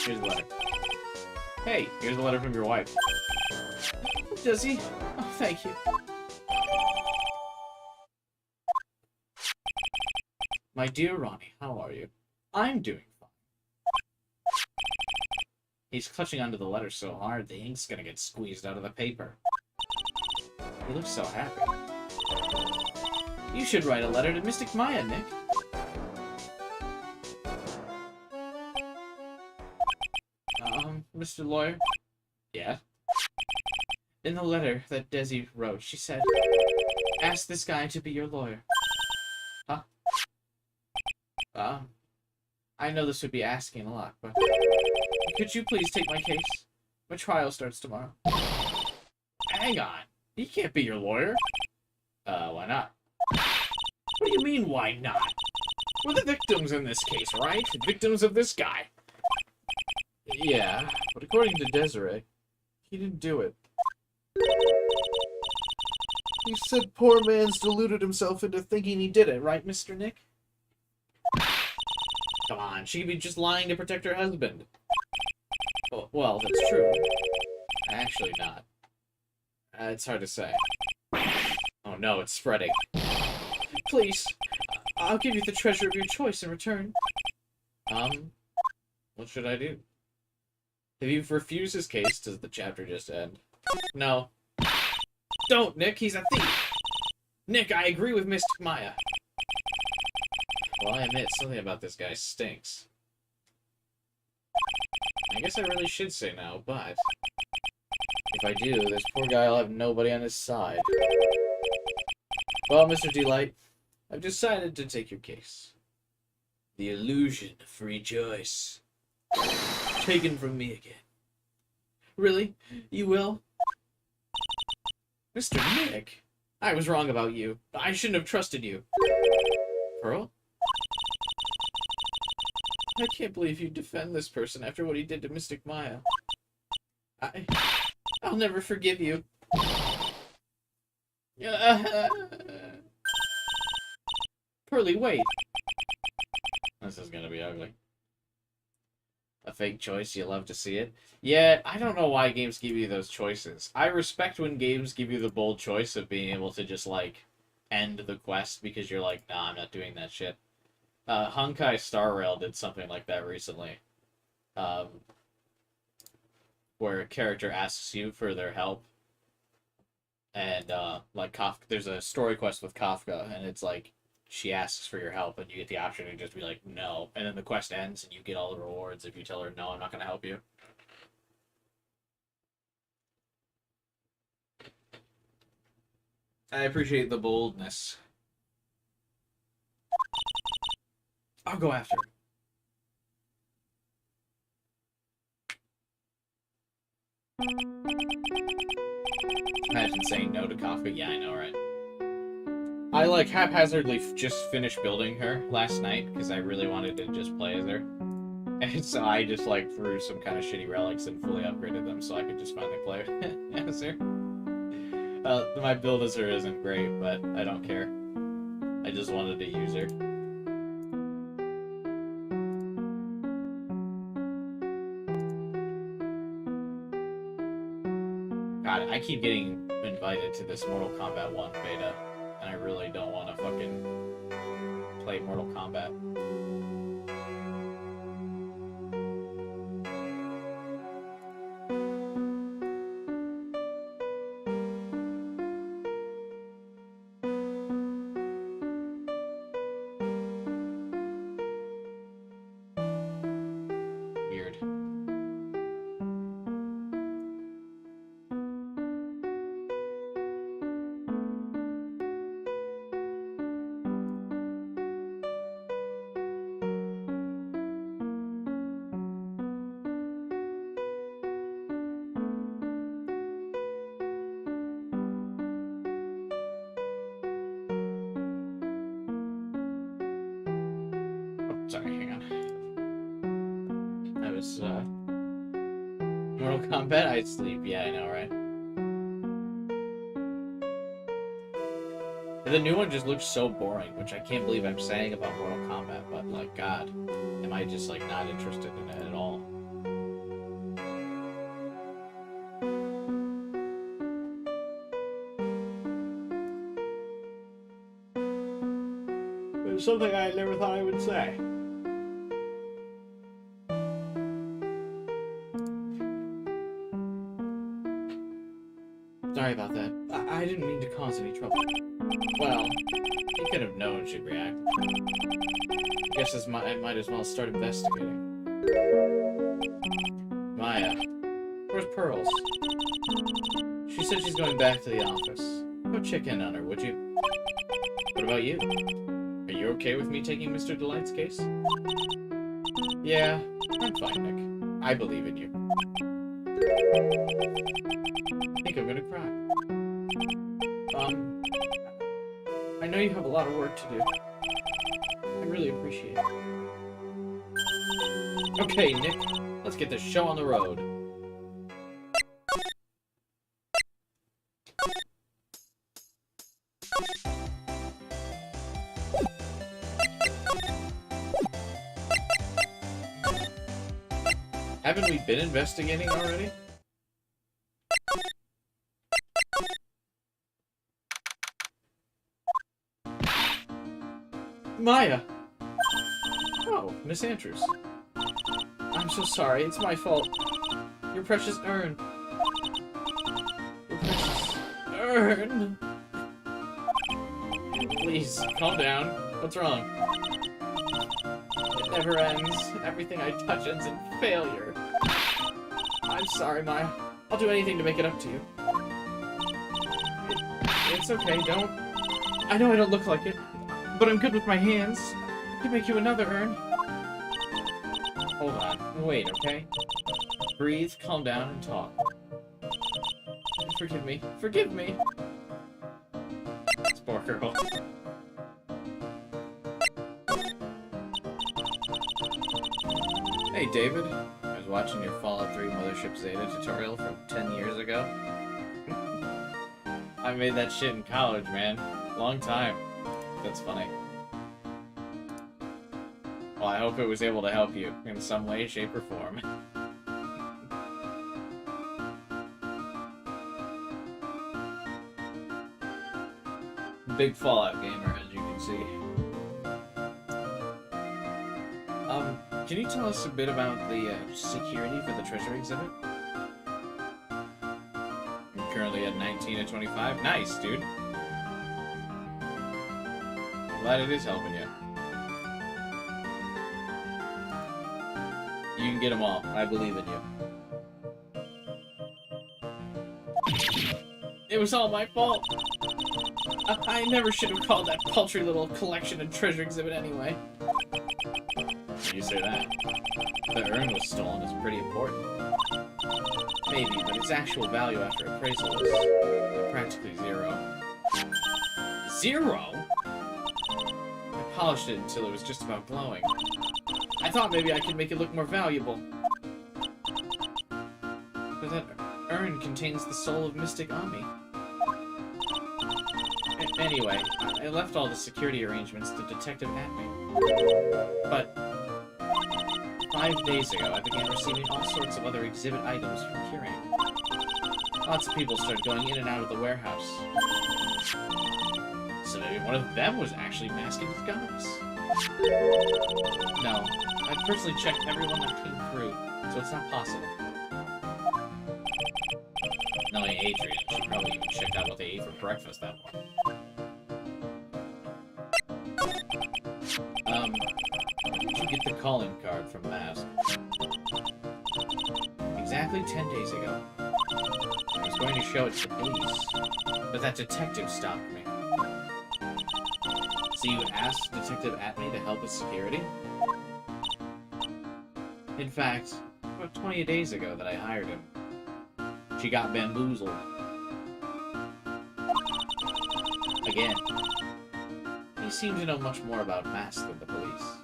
Here's the letter. Hey, here's a letter from your wife. Does he? Oh, thank you. My dear Ronnie, how are you? I'm doing fine. He's clutching onto the letter so hard, the ink's gonna get squeezed out of the paper. He looks so happy. You should write a letter to Mystic Maya, Nick. Mr. Lawyer? Yeah? In the letter that Desi wrote, she said, ask this guy to be your lawyer. Huh? I know this would be asking a lot, but could you please take my case? My trial starts tomorrow. Hang on. He can't be your lawyer. Why not? What do you mean, why not? We're the victims in this case, right? The victims of this guy. Yeah, but according to Desiree, he didn't do it. He said poor man's deluded himself into thinking he did it, right, Mr. Nick? Come on, she could be just lying to protect her husband. Well, that's true. Actually not. It's hard to say. Oh no, it's spreading. Please, I'll give you the treasure of your choice in return. What should I do? If you refuse his case, does the chapter just end? No. Don't, Nick, he's a thief! Nick, I agree with Mystic Maya. Well, I admit, something about this guy stinks. I guess I really should say no, but if I do, this poor guy will have nobody on his side. Well, Mr. Delight, I've decided to take your case. The illusion of free choice. Taken from me again. Really? You will? Mr. Nick, I was wrong about you. I shouldn't have trusted you. Pearl? I can't believe you defend this person after what he did to Mystic Maya. I'll never forgive you. Pearly, wait. This is gonna be ugly. A fake choice, you love to see it. Yeah, I don't know why games give you those choices. I respect when games give you the bold choice of being able to just, like, end the quest because you're like, nah, I'm not doing that shit. Honkai Star Rail did something like that recently. Where a character asks you for their help. And, like, Kafka, there's a story quest with Kafka, and it's like, she asks for your help, and you get the option to just be like, no. And then the quest ends, and you get all the rewards if you tell her, no, I'm not going to help you. I appreciate the boldness. I'll go after her. Imagine saying no to Kafka. Yeah, I know, right? I, like, haphazardly just finished building her last night, because I really wanted to just play as her. And so I just, like, threw some kind of shitty relics and fully upgraded them so I could just finally play as her. My build as her isn't great, but I don't care. I just wanted to use her. God, I keep getting invited to this Mortal Kombat 1 beta, and I really don't want to fucking play Mortal Kombat. Weird. Sorry, hang on. That was, Mortal Kombat, I'd sleep. Yeah, I know, right? The new one just looks so boring, which I can't believe I'm saying about Mortal Kombat, but, like, God, am I just, like, not interested in it at all? It's something I never thought I would say. Sorry about that. I didn't mean to cause any trouble. Well, he could have known she'd react. I guess I might as well start investigating. Maya, where's Pearls? She said she's going back to the office. Go check in on her, would you? What about you? Are you okay with me taking Mr. Delight's case? Yeah, I'm fine, Nick. I believe in you. I think I'm gonna cry. I know you have a lot of work to do. I really appreciate it. Okay, Nick, let's get this show on the road. Haven't we been investigating already? Maya! Oh, Miss Andrews. I'm so sorry, it's my fault. Your precious urn. Your precious urn. Please, calm down. What's wrong? It never ends. Everything I touch ends in failure. I'm sorry, Maya. I'll do anything to make it up to you. It's okay, don't... I know I don't look like it, but I'm good with my hands. I can make you another urn. Hold on. Wait, okay? Breathe, calm down, and talk. Forgive me. Forgive me! This poor girl. Hey, David. I was watching your Fallout 3 Mothership Zeta tutorial from 10 years ago. I made that shit in college, man. Long time. That's funny. Well, I hope it was able to help you in some way, shape, or form. Big Fallout gamer, as you can see. Can you tell us a bit about the security for the treasure exhibit? I'm currently at 19 to 25. Nice, dude. I'm glad it is helping you. You can get them all. I believe in you. It was all my fault. I never should have called that paltry little collection and treasure exhibit anyway. You say that. The urn was stolen is pretty important. Maybe, but its actual value after appraisal was practically zero. Zero? I polished it until it was just about glowing. I thought maybe I could make it look more valuable. But that urn contains the soul of Mystic Ami. Anyway, I left all the security arrangements to Detective Atme. But 5 days ago, I began receiving all sorts of other exhibit items from Curing. Lots of people started going in and out of the warehouse. So maybe one of them was actually masked with guns. No, I personally checked everyone that came through, so it's not possible. Knowing Adrian, she probably even checked out what they ate for breakfast that morning. Did you get the calling card from Mask? Exactly 10 days ago. I was going to show it to the police, but that detective stopped me. So you asked Detective Atme to help with security? In fact, about 20 days ago that I hired him, she got bamboozled. Again. He seemed to know much more about masks than the police.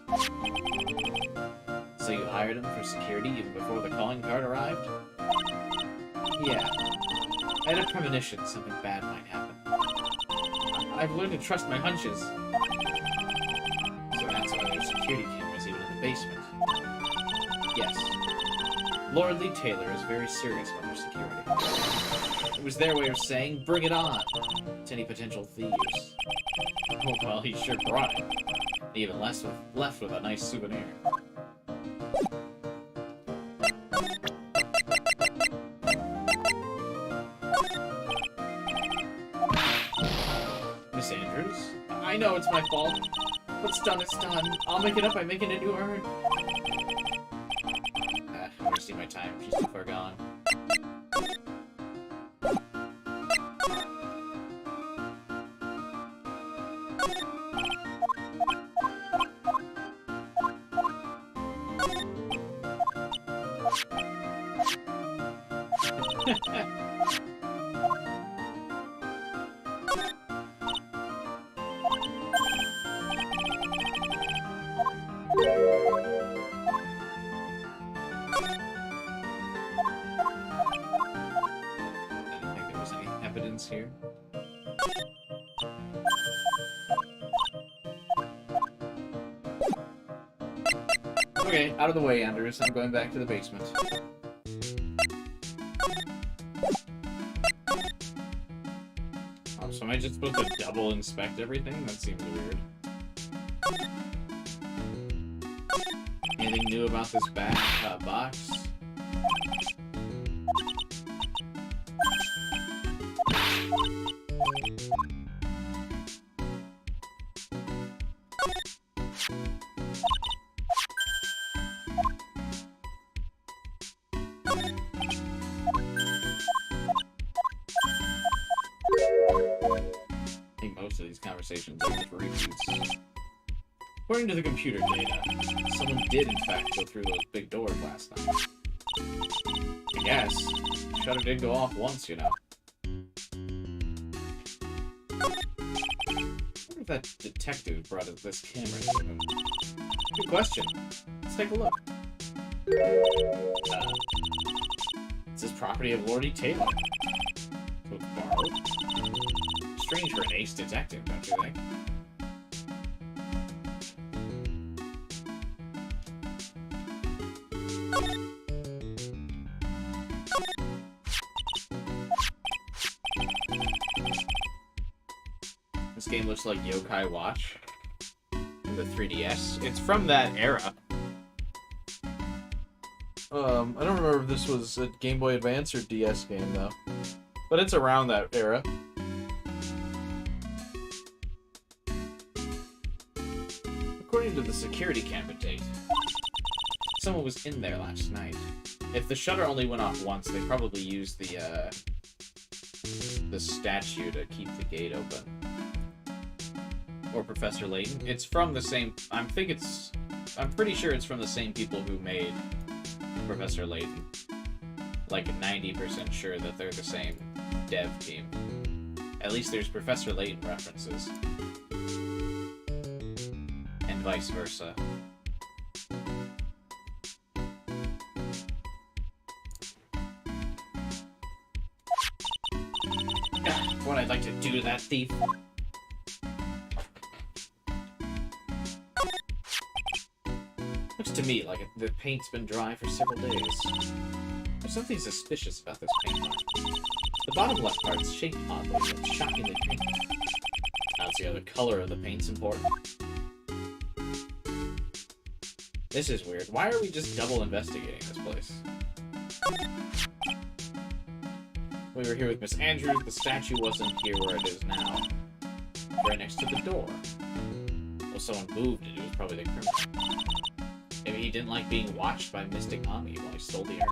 So you hired him for security even before the calling card arrived? Yeah. I had a premonition something bad might happen. I've learned to trust my hunches. So that's why there's security cameras even in the basement. Yes. Lord Lee Taylor is very serious about their security. It was their way of saying, bring it on, to any potential thieves. Oh, well, he sure brought it. Even left with a nice souvenir. Miss Andrews? I know it's my fault. What's done is done. I'll make it up by making a new earn. I'm wasting my time. She's too far gone. Here. Okay, out of the way, Anders. I'm going back to the basement. Oh, so am I just supposed to double inspect everything? That seems weird. Anything new about this box? I think most of these conversations are just repeats. According to the computer data, someone did in fact go through those big doors last night. I guess. Shutter did go off once, you know. I wonder if that detective brought this camera in the room. Good question. Let's take a look. It's his property of Lordy Taylor. So it's borrowed. Strange for an ace detective, don't you think? This game looks like Yokai Watch. The 3DS. It's from that era. I don't remember if this was a Game Boy Advance or DS game, though. But it's around that era. According to the security camera date, someone was in there last night. If the shutter only went off once, they probably used the statue to keep the gate open. Or Professor Layton. It's from the same... I'm pretty sure it's from the same people who made Professor Layton. Like 90% sure that they're the same dev team. At least there's Professor Layton references. And vice versa. What I'd like to do to that thief. Looks to me like the paint's been dry for several days. There's something suspicious about this paint line. The bottom left part's shaped oddly and shockingly pink. Now it's the other color of the paint's important. This is weird. Why are we just double investigating this place? We were here with Miss Andrews. The statue wasn't here where it is now. Right next to the door. Well, someone moved it. It was probably the criminal. Maybe he didn't like being watched by Mystic Ami while he stole the urn.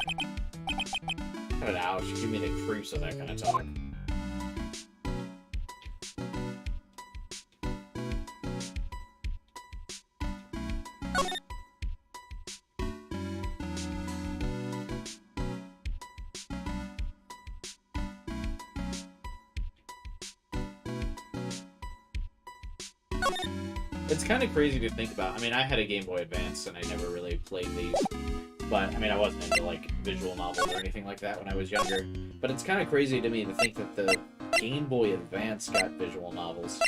Cut it out. Give me the creeps of that kind of talk. It's kind of crazy to think about. I mean, I had a Game Boy Advance, and I never really played these. But, I mean, I wasn't into, like, visual novels or anything like that when I was younger. But it's kind of crazy to me to think that the Game Boy Advance got visual novels.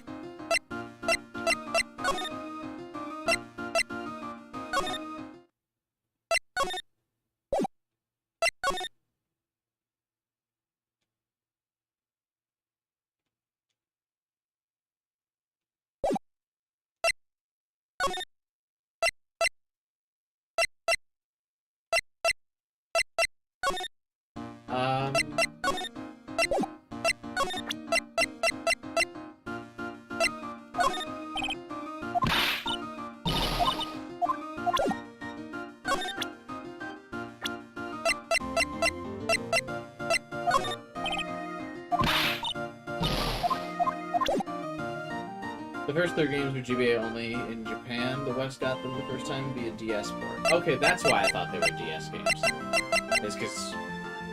Um... The first 3 games were GBA only in Japan. The West got them the first time via DS port. Okay, that's why I thought they were DS games. It's because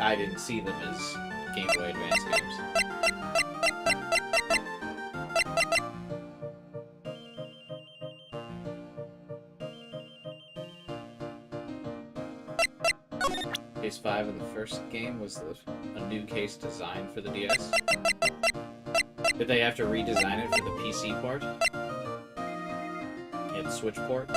I didn't see them as Game Boy Advance games. Case 5 in the first game was a new case designed for the DS. Did they have to redesign it for the PC port? And Switch port?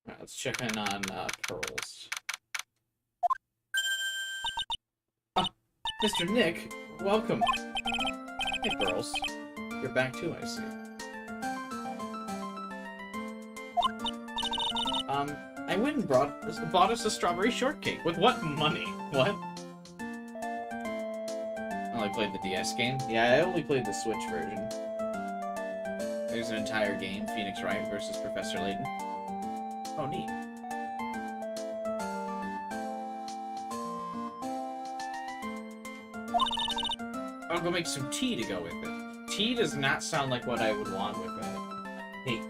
Alright, let's check in on Pearls. Mr. Nick, welcome. Hey, Pearls. You're back too, I see. I went and bought us a strawberry shortcake. With what money? What? I only played the DS game. Yeah, I only played the Switch version. There's an entire game, Phoenix Wright versus Professor Layton. Oh, neat. I'll go make some tea to go with it. Tea does not sound like what I would want with a cake.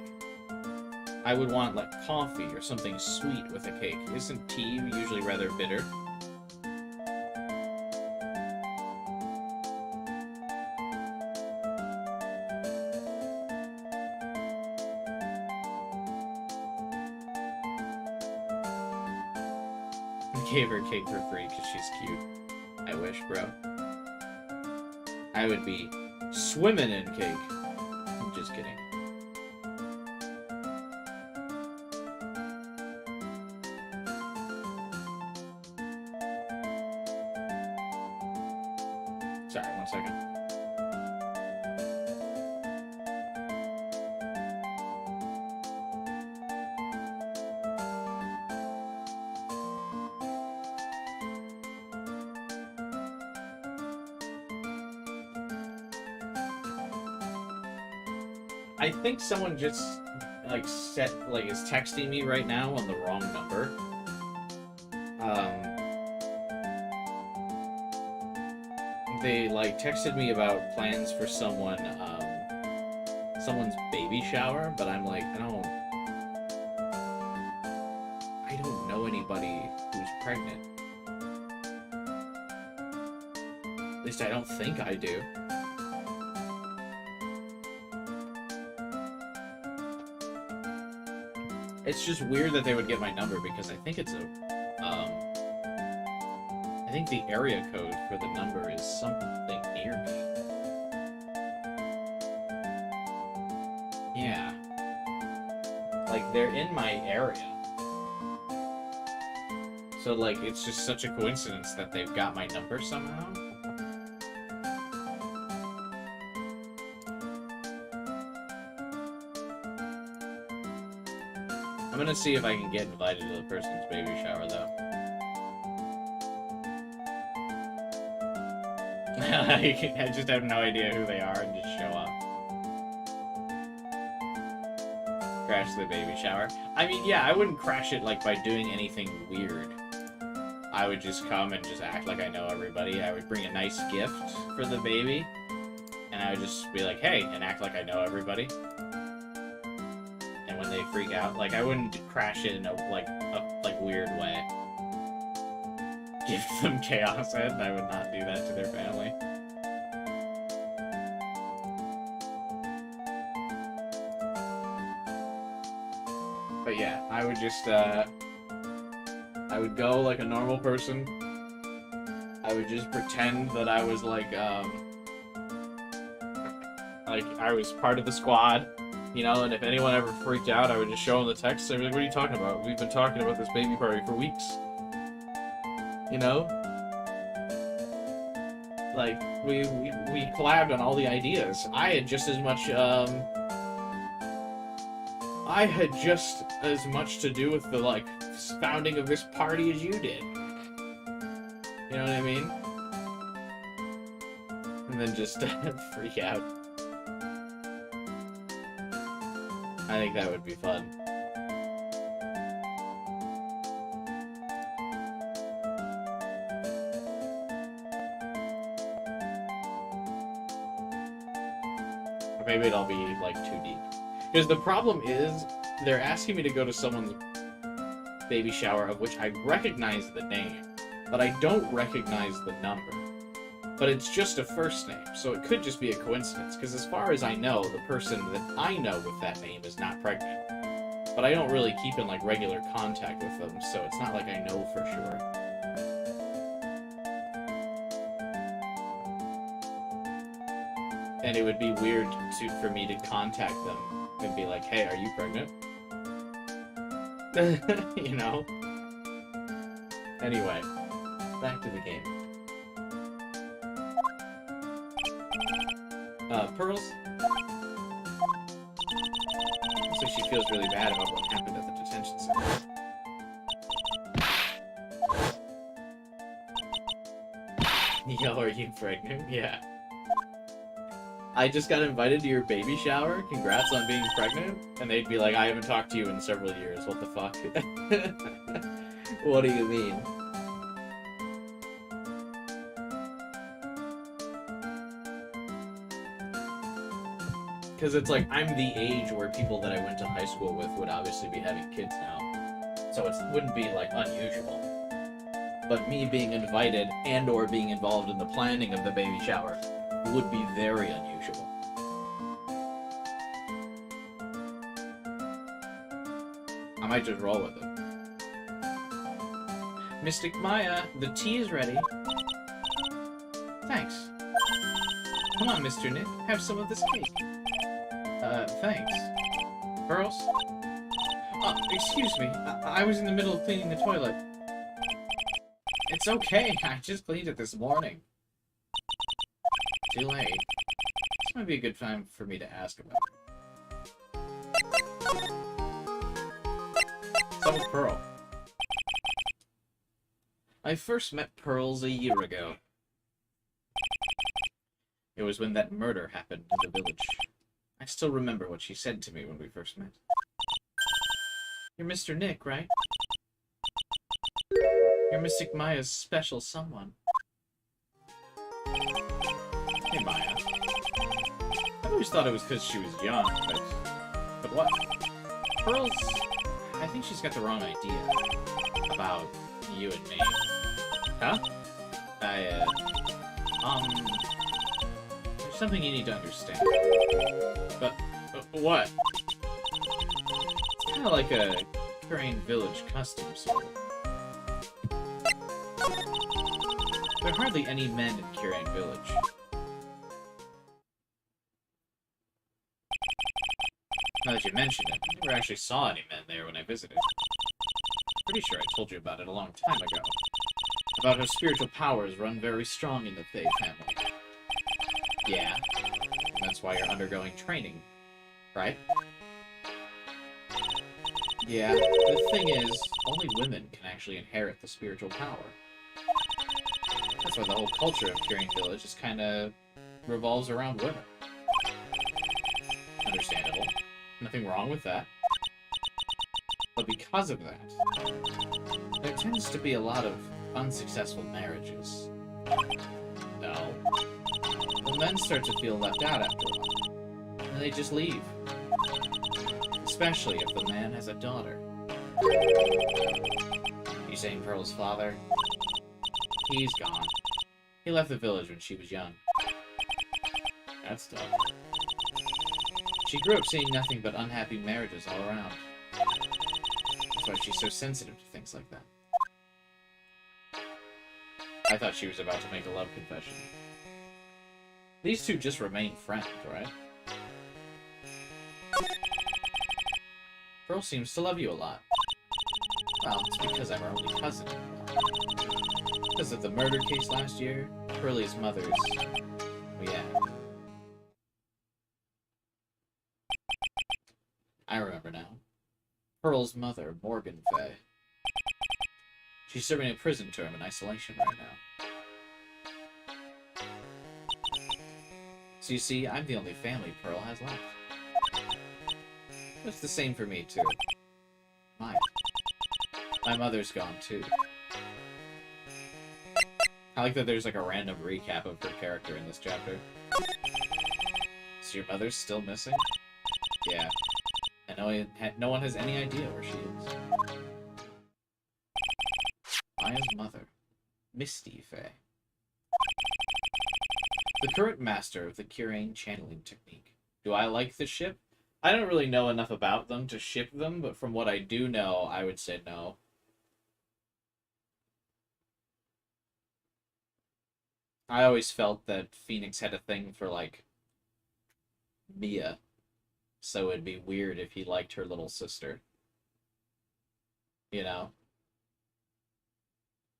I would want, like, coffee or something sweet with a cake. Isn't tea usually rather bitter? I gave her cake for free because she's cute. I wish, bro. I would be swimming in cake. I'm just kidding. Sorry, 1 second. I think someone just, like, is texting me right now on the wrong number. They, like, texted me about plans for someone's baby shower, but I'm like, I don't know anybody who's pregnant. At least I don't think I do. It's just weird that they would get my number because I think it's I think the area code for the number is something near me. Yeah. Like, they're in my area. So, like, it's just such a coincidence that they've got my number somehow. I'm gonna see if I can get invited to the person's baby shower, though. I just have no idea who they are and just show up. Crash the baby shower. I mean, yeah, I wouldn't crash it, like, by doing anything weird. I would just come and just act like I know everybody. I would bring a nice gift for the baby. I would just be like, hey, and act like I know everybody. And when they freak out, like, I wouldn't crash it in a weird way. Give them chaos head, I would not do that to their family. But yeah, I would just, I would go like a normal person. I would just pretend that I was like I was part of the squad, you know, and if anyone ever freaked out, I would just show them the text and I'd be like, what are you talking about? We've been talking about this baby party for weeks. You know? Like, we collabed on all the ideas. I had just as much to do with the, like, founding of this party as you did. You know what I mean? And then just freak out. I think that would be fun. Or maybe it'll be, like, too deep. Because the problem is, they're asking me to go to someone's baby shower of which I recognize the name, but I don't recognize the number. But it's just a first name, so it could just be a coincidence, because as far as I know, the person that I know with that name is not pregnant. But I don't really keep in, like, regular contact with them, so it's not like I know for sure. And it would be weird for me to contact them and be like, hey, are you pregnant? You know? Anyway, back to the game. Pearls? Looks like she feels really bad about what happened at the detention center. Yo, are you pregnant? Yeah. I just got invited to your baby shower. Congrats on being pregnant. And they'd be like, I haven't talked to you in several years. What the fuck? What do you mean? Because it's like, I'm the age where people that I went to high school with would obviously be having kids now. So it wouldn't be, like, unusual. But me being invited and or being involved in the planning of the baby shower would be very unusual. I might just roll with it. Mystic Maya, the tea is ready. Thanks. Come on, Mr. Nick, have some of this cake. Thanks. Pearls? Oh, excuse me. I was in the middle of cleaning the toilet. It's okay, I just cleaned it this morning. Too late. This might be a good time for me to ask about it. What's up with Pearl? I first met Pearls a year ago. It was when that murder happened in the village. I still remember what she said to me when we first met. You're Mr. Nick, right? You're Mystic Maya's special someone. Hey, Maya. I always thought it was because she was young, but what? Pearls... I think she's got the wrong idea about you and me. Huh? There's something you need to understand. But what? It's kind of like a Crane Village custom, sort of. There are hardly any men in Kirain Village. Now that you mention it, I never actually saw any men there when I visited. Pretty sure I told you about it a long time ago. About how spiritual powers run very strong in the Fae family. Yeah, and that's why you're undergoing training, right? Yeah, the thing is, only women can actually inherit the spiritual power. That's why the whole culture of Kirain Village just kinda revolves around women. Understandable. Nothing wrong with that. But because of that, there tends to be a lot of unsuccessful marriages. No. Well, men start to feel left out after a while. And they just leave. Especially if the man has a daughter. You saying Pearl's father? He's gone. He left the village when she was young. That's tough. She grew up seeing nothing but unhappy marriages all around. That's why she's so sensitive to things like that. I thought she was about to make a love confession. These two just remain friends, right? Pearl seems to love you a lot. Well, it's because I'm her only cousin. Because of the murder case last year, Pearlie's mother's... well, yeah. I remember now. Pearl's mother, Morgan Fay. She's serving a prison term in isolation right now. So you see, I'm the only family Pearl has left. It's the same for me, too. My mother's gone, too. I like that there's like a random recap of her character in this chapter. So your mother's still missing? Yeah. And no one has any idea where she is. Maya's mother, Misty Fay. The current master of the Curane channeling technique. Do I like the ship? I don't really know enough about them to ship them, but from what I do know, I would say no. I always felt that Phoenix had a thing for, like, Mia. So it'd be weird if he liked her little sister. You know?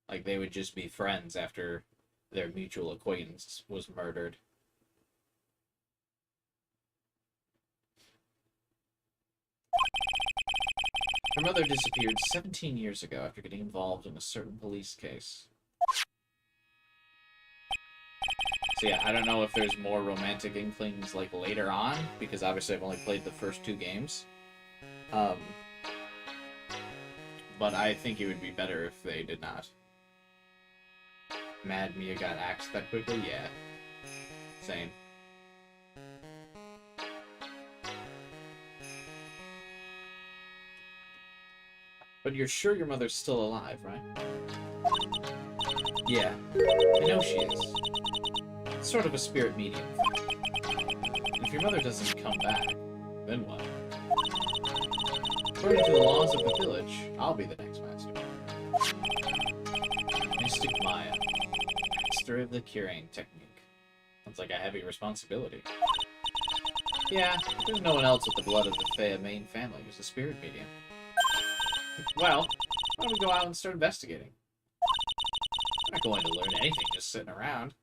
Like, they would just be friends after their mutual acquaintance was murdered. Her mother disappeared 17 years ago after getting involved in a certain police case. So yeah, I don't know if there's more romantic inklings, like, later on, because obviously I've only played the first 2 games. But I think it would be better if they did not. Mad Mia got axed that quickly? Yeah. Same. But you're sure your mother's still alive, right? Yeah. I know she is. It's sort of a spirit medium thing. And if your mother doesn't come back, then what? According to the laws of the village, I'll be the next master. Mystic Maya. Master of the Curane technique. Sounds like a heavy responsibility. Yeah, there's no one else with the blood of the Fey main family who's a spirit medium. Well, why don't we go out and start investigating? I'm not going to learn anything just sitting around.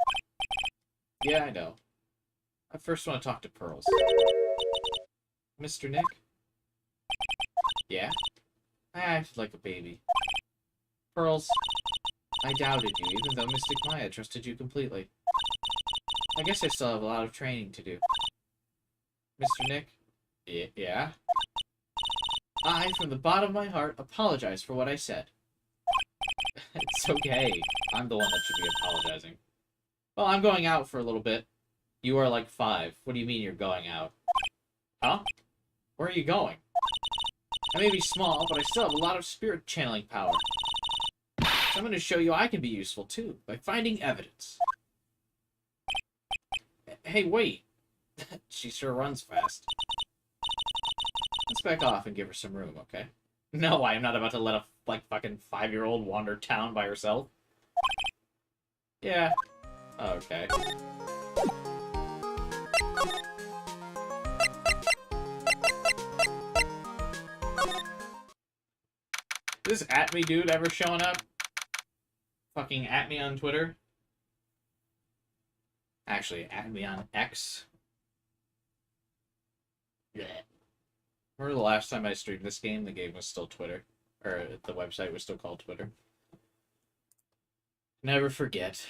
Yeah, I know. I first want to talk to Pearls. Mr. Nick? Yeah? I acted like a baby. Pearls, I doubted you, even though Mystic Maya trusted you completely. I guess I still have a lot of training to do. Mr. Nick? Yeah? I, from the bottom of my heart, apologize for what I said. It's okay. I'm the one that should be apologizing. Well, I'm going out for a little bit. You are like 5. What do you mean you're going out? Huh? Where are you going? I may be small, but I still have a lot of spirit channeling power. So I'm going to show you I can be useful, too, by finding evidence. Hey, wait. She sure runs fast. Let's back off and give her some room, okay? No, I am not about to let a, like, fucking 5-year-old wander town by herself. Yeah. Okay. Is this at me dude ever showing up? Fucking at me on Twitter? Actually, at me on X. Yeah. Remember the last time I streamed this game, the game was still Twitter. Or the website was still called Twitter. Never forget.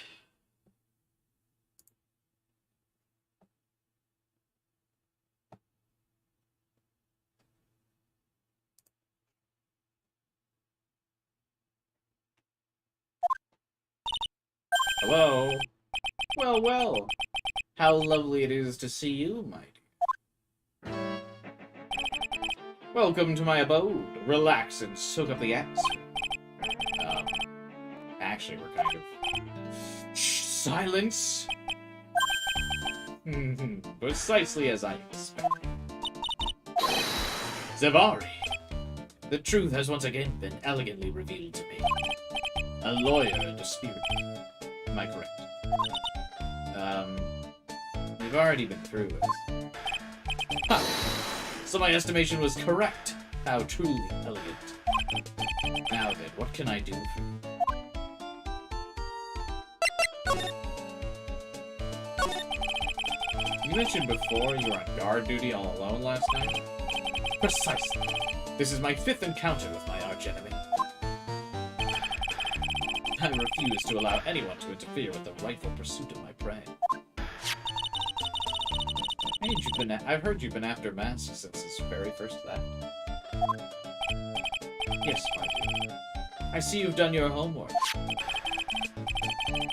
Hello? Well, well. How lovely it is to see you, my dear. Welcome to my abode. Relax and soak up the atmosphere. Actually, we're kind of... Shh, silence! Precisely as I expected. Zavari! The truth has once again been elegantly revealed to me. A lawyer and a spirit. Am I correct? We've already been through this. Ha! So my estimation was correct. How truly elegant. Now then, what can I do for you? You mentioned before you were on guard duty all alone last night? Precisely. This is my 5th encounter with my archenemy. I refuse to allow anyone to interfere with the rightful pursuit of my prey. I've heard you've been after Mask since his very first theft. Yes, my dear. I see you've done your homework.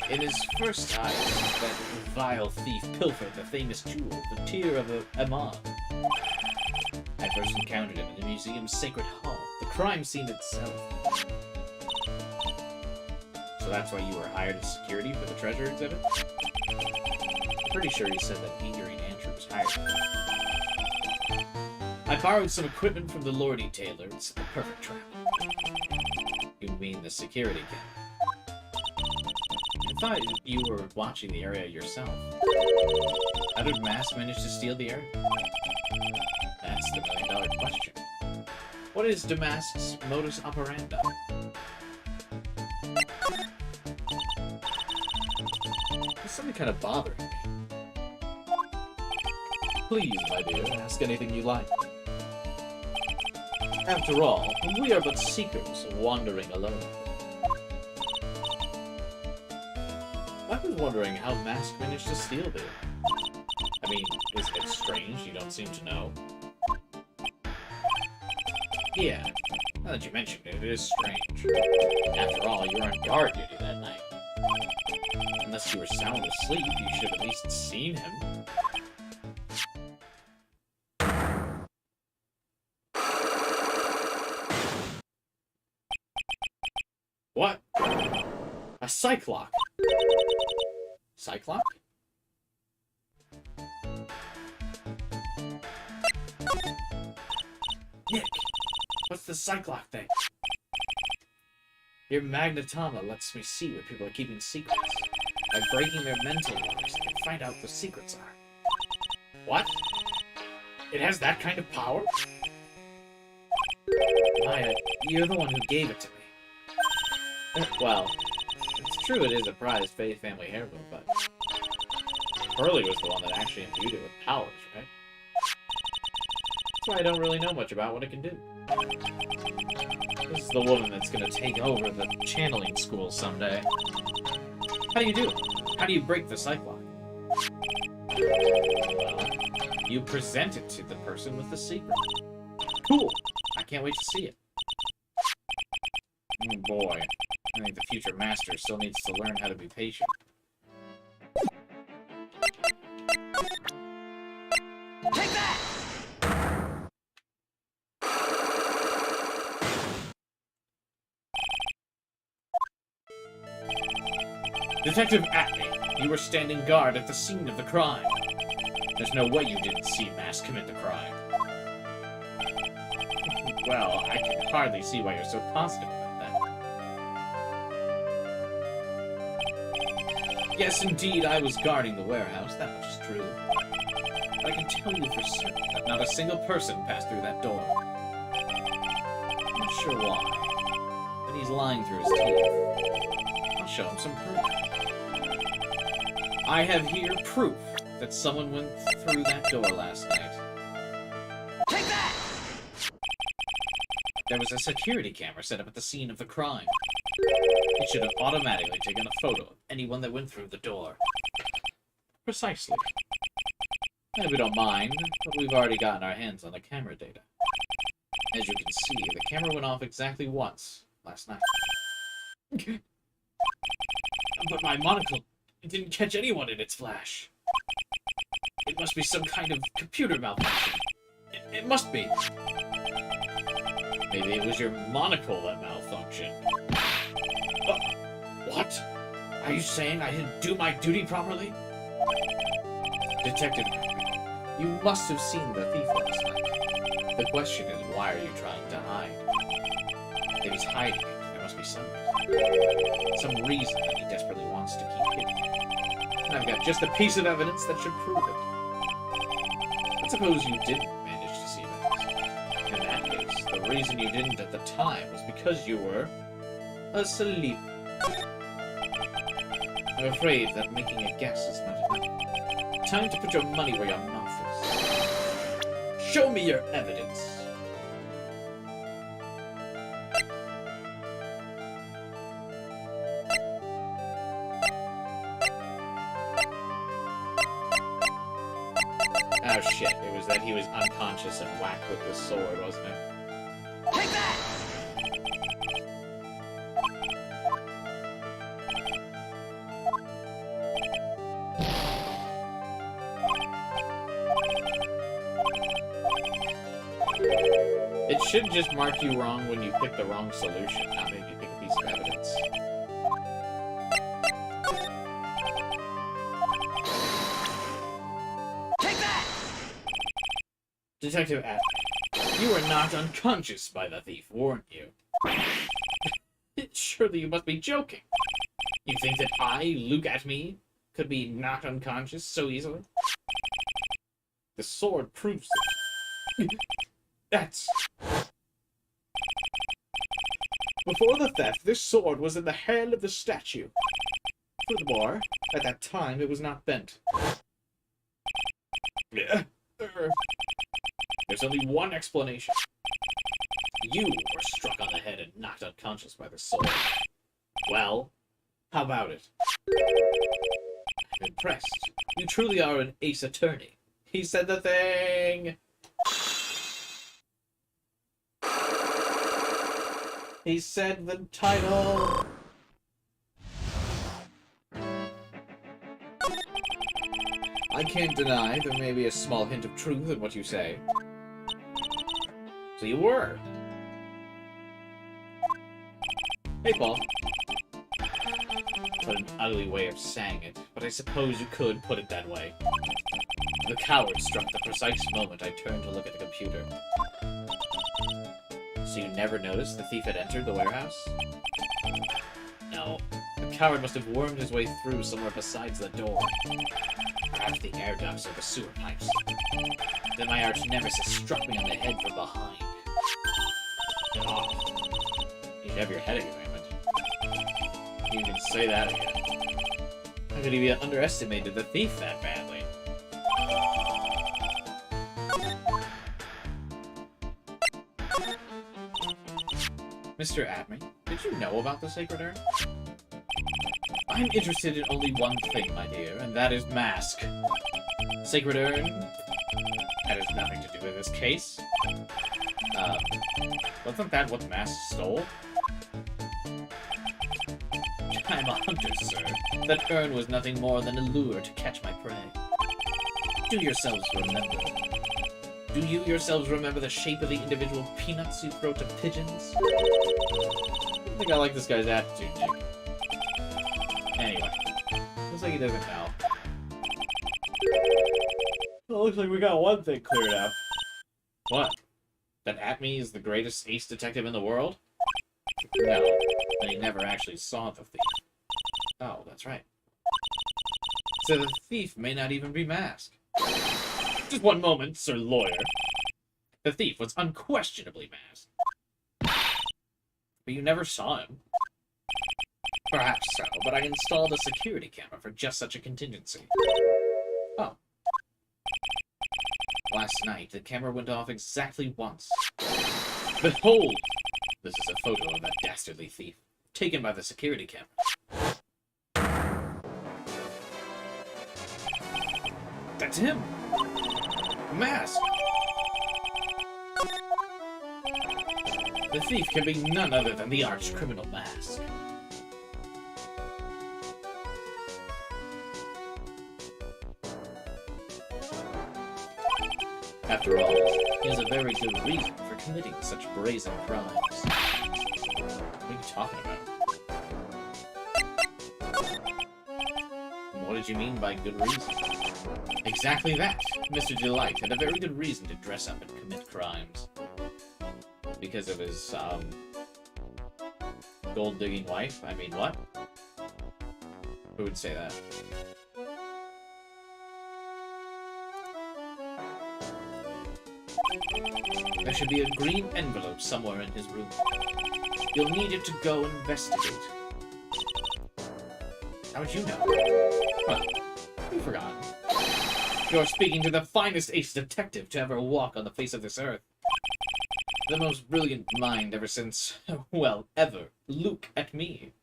In his first eyes, that vile thief pilfered the famous jewel, the Tear of Amon. I first encountered him in the museum's sacred hall, the crime scene itself. So that's why you were hired as security for the treasure exhibit? I'm pretty sure you said that Meteorine Andrew was hired. I borrowed some equipment from the Lordy Tailor. It's the perfect trap. You mean the security camera? I thought you were watching the area yourself. How did Mask manage to steal the area? That's the million-dollar question. What is Damask's modus operandi? There's something kind of bothering me. Please, my dear, ask anything you like. After all, we are but seekers wandering alone. I was wondering how Mask managed to steal there. I mean, is it strange you don't seem to know? Yeah, now that you mentioned it, it is strange. After all, you were on guard duty that night. Unless you were sound asleep, you should have at least seen him. What? A Cyclock? Cyclock? Nick! What's the Cyclock thing? Your magnetoma lets me see what people are keeping secrets. By breaking their mental locks, I can find out what the secrets are. What? It has that kind of power? Maya, you're the one who gave it to me. Well, it's true it is a prized family heirloom, but Pearly was the one that actually imbued it with powers, right? That's why I don't really know much about what it can do. This is the woman that's gonna take over the channeling school someday. How do you do it? How do you break the Cyclock? Well, you present it to the person with the secret. Cool! I can't wait to see it. Oh boy. I think the future master still needs to learn how to be patient. Take that! Detective Atney, you were standing guard at the scene of the crime. There's no way you didn't see Mask commit the crime. Well, I can hardly see why you're so positive about that. Yes, indeed, I was guarding the warehouse, that much is true. But I can tell you for certain that not a single person passed through that door. I'm not sure why, but he's lying through his teeth. I'll show him some proof. I have here proof that someone went through that door last night. Take that! There was a security camera set up at the scene of the crime. It should have automatically taken a photo of anyone that went through the door. Precisely. And we don't mind, but we've already gotten our hands on the camera data. As you can see, the camera went off exactly once last night. But my monocle It didn't catch anyone in its flash. It must be some kind of computer malfunction. It must be. Maybe it was your monocle that malfunctioned. What? Are you saying I didn't do my duty properly? Detective, you must have seen the thief last night. The question is, why are you trying to hide? If he's hiding it, there must be some reason that he desperately wants to keep hidden. And I've got just a piece of evidence that should prove it. But suppose you didn't manage to see that. In that case, the reason you didn't at the time was because you were asleep. I'm afraid that making a guess is not enough. Time to put your money where your mouth is. Show me your evidence. Oh shit, it was that he was unconscious and whacked with the sword, wasn't it? Take that! It should just mark you wrong when you pick the wrong solution, not make you pick a piece of evidence. Take that! Detective Atman, you were knocked unconscious by the thief, weren't you? Surely you must be joking. You think that I, Luke Atman, could be knocked unconscious so easily? The sword proves it. That's... Before the theft, this sword was in the hand of the statue. Furthermore, at that time, it was not bent. There's only one explanation. You were struck on the head and knocked unconscious by the sword. Well, how about it? I'm impressed. You truly are an ace attorney. He said the thing! He said the title! I can't deny there may be a small hint of truth in what you say. So you were. Hey, Paul. What an ugly way of saying it, but I suppose you could put it that way. The coward struck the precise moment I turned to look at the computer. So you never noticed the thief had entered the warehouse? No. The coward must have wormed his way through somewhere besides the door. Perhaps the air ducts or the sewer pipes. Then my arch nemesis struck me on the head from behind. Oh. You'd have your head examined. You can say that again. How could he have underestimated the thief that badly? Mr. Atman, did you know about the Sacred Urn? I'm interested in only one thing, my dear, and that is Mask. Sacred Urn? That has nothing to do with this case. Wasn't that what Mask stole? I'm a hunter, sir. That urn was nothing more than a lure to catch my prey. Do you yourselves remember the shape of the individual peanuts you throw to pigeons? I don't think I like this guy's attitude, Nick. Anyway, looks like he doesn't know. Well, looks like we got one thing cleared up. What? That Atman is the greatest ace detective in the world? No, that he never actually saw the thief. Oh, that's right. So the thief may not even be Mask. Just one moment, Sir Lawyer. The thief was unquestionably Masked. But you never saw him. Perhaps so, but I installed a security camera for just such a contingency. Oh. Last night, the camera went off exactly once. Behold! This is a photo of that dastardly thief, taken by the security camera. That's him! Mask! The thief can be none other than the arch-criminal Mask. After all, he has a very good reason for committing such brazen crimes. What are you talking about? What did you mean by good reason? Exactly that. Mr. Delight had a very good reason to dress up and commit crimes. Because of his, gold-digging wife? I mean, what? Who would say that? There should be a green envelope somewhere in his room. You'll need it to go investigate. How would you know? Well, you've forgotten. You're speaking to the finest ace detective to ever walk on the face of this earth. The most brilliant mind ever since, well, ever. Look at me.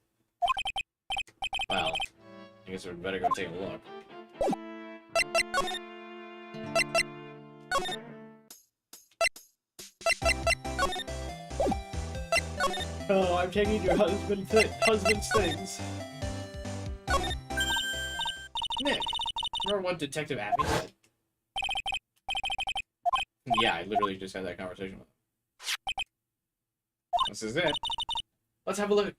Well, I guess we'd better go take a look. Oh, I'm taking your husband's things. Nick, remember what Detective Atme said? Yeah, I literally just had that conversation with him. This is it. Let's have a look.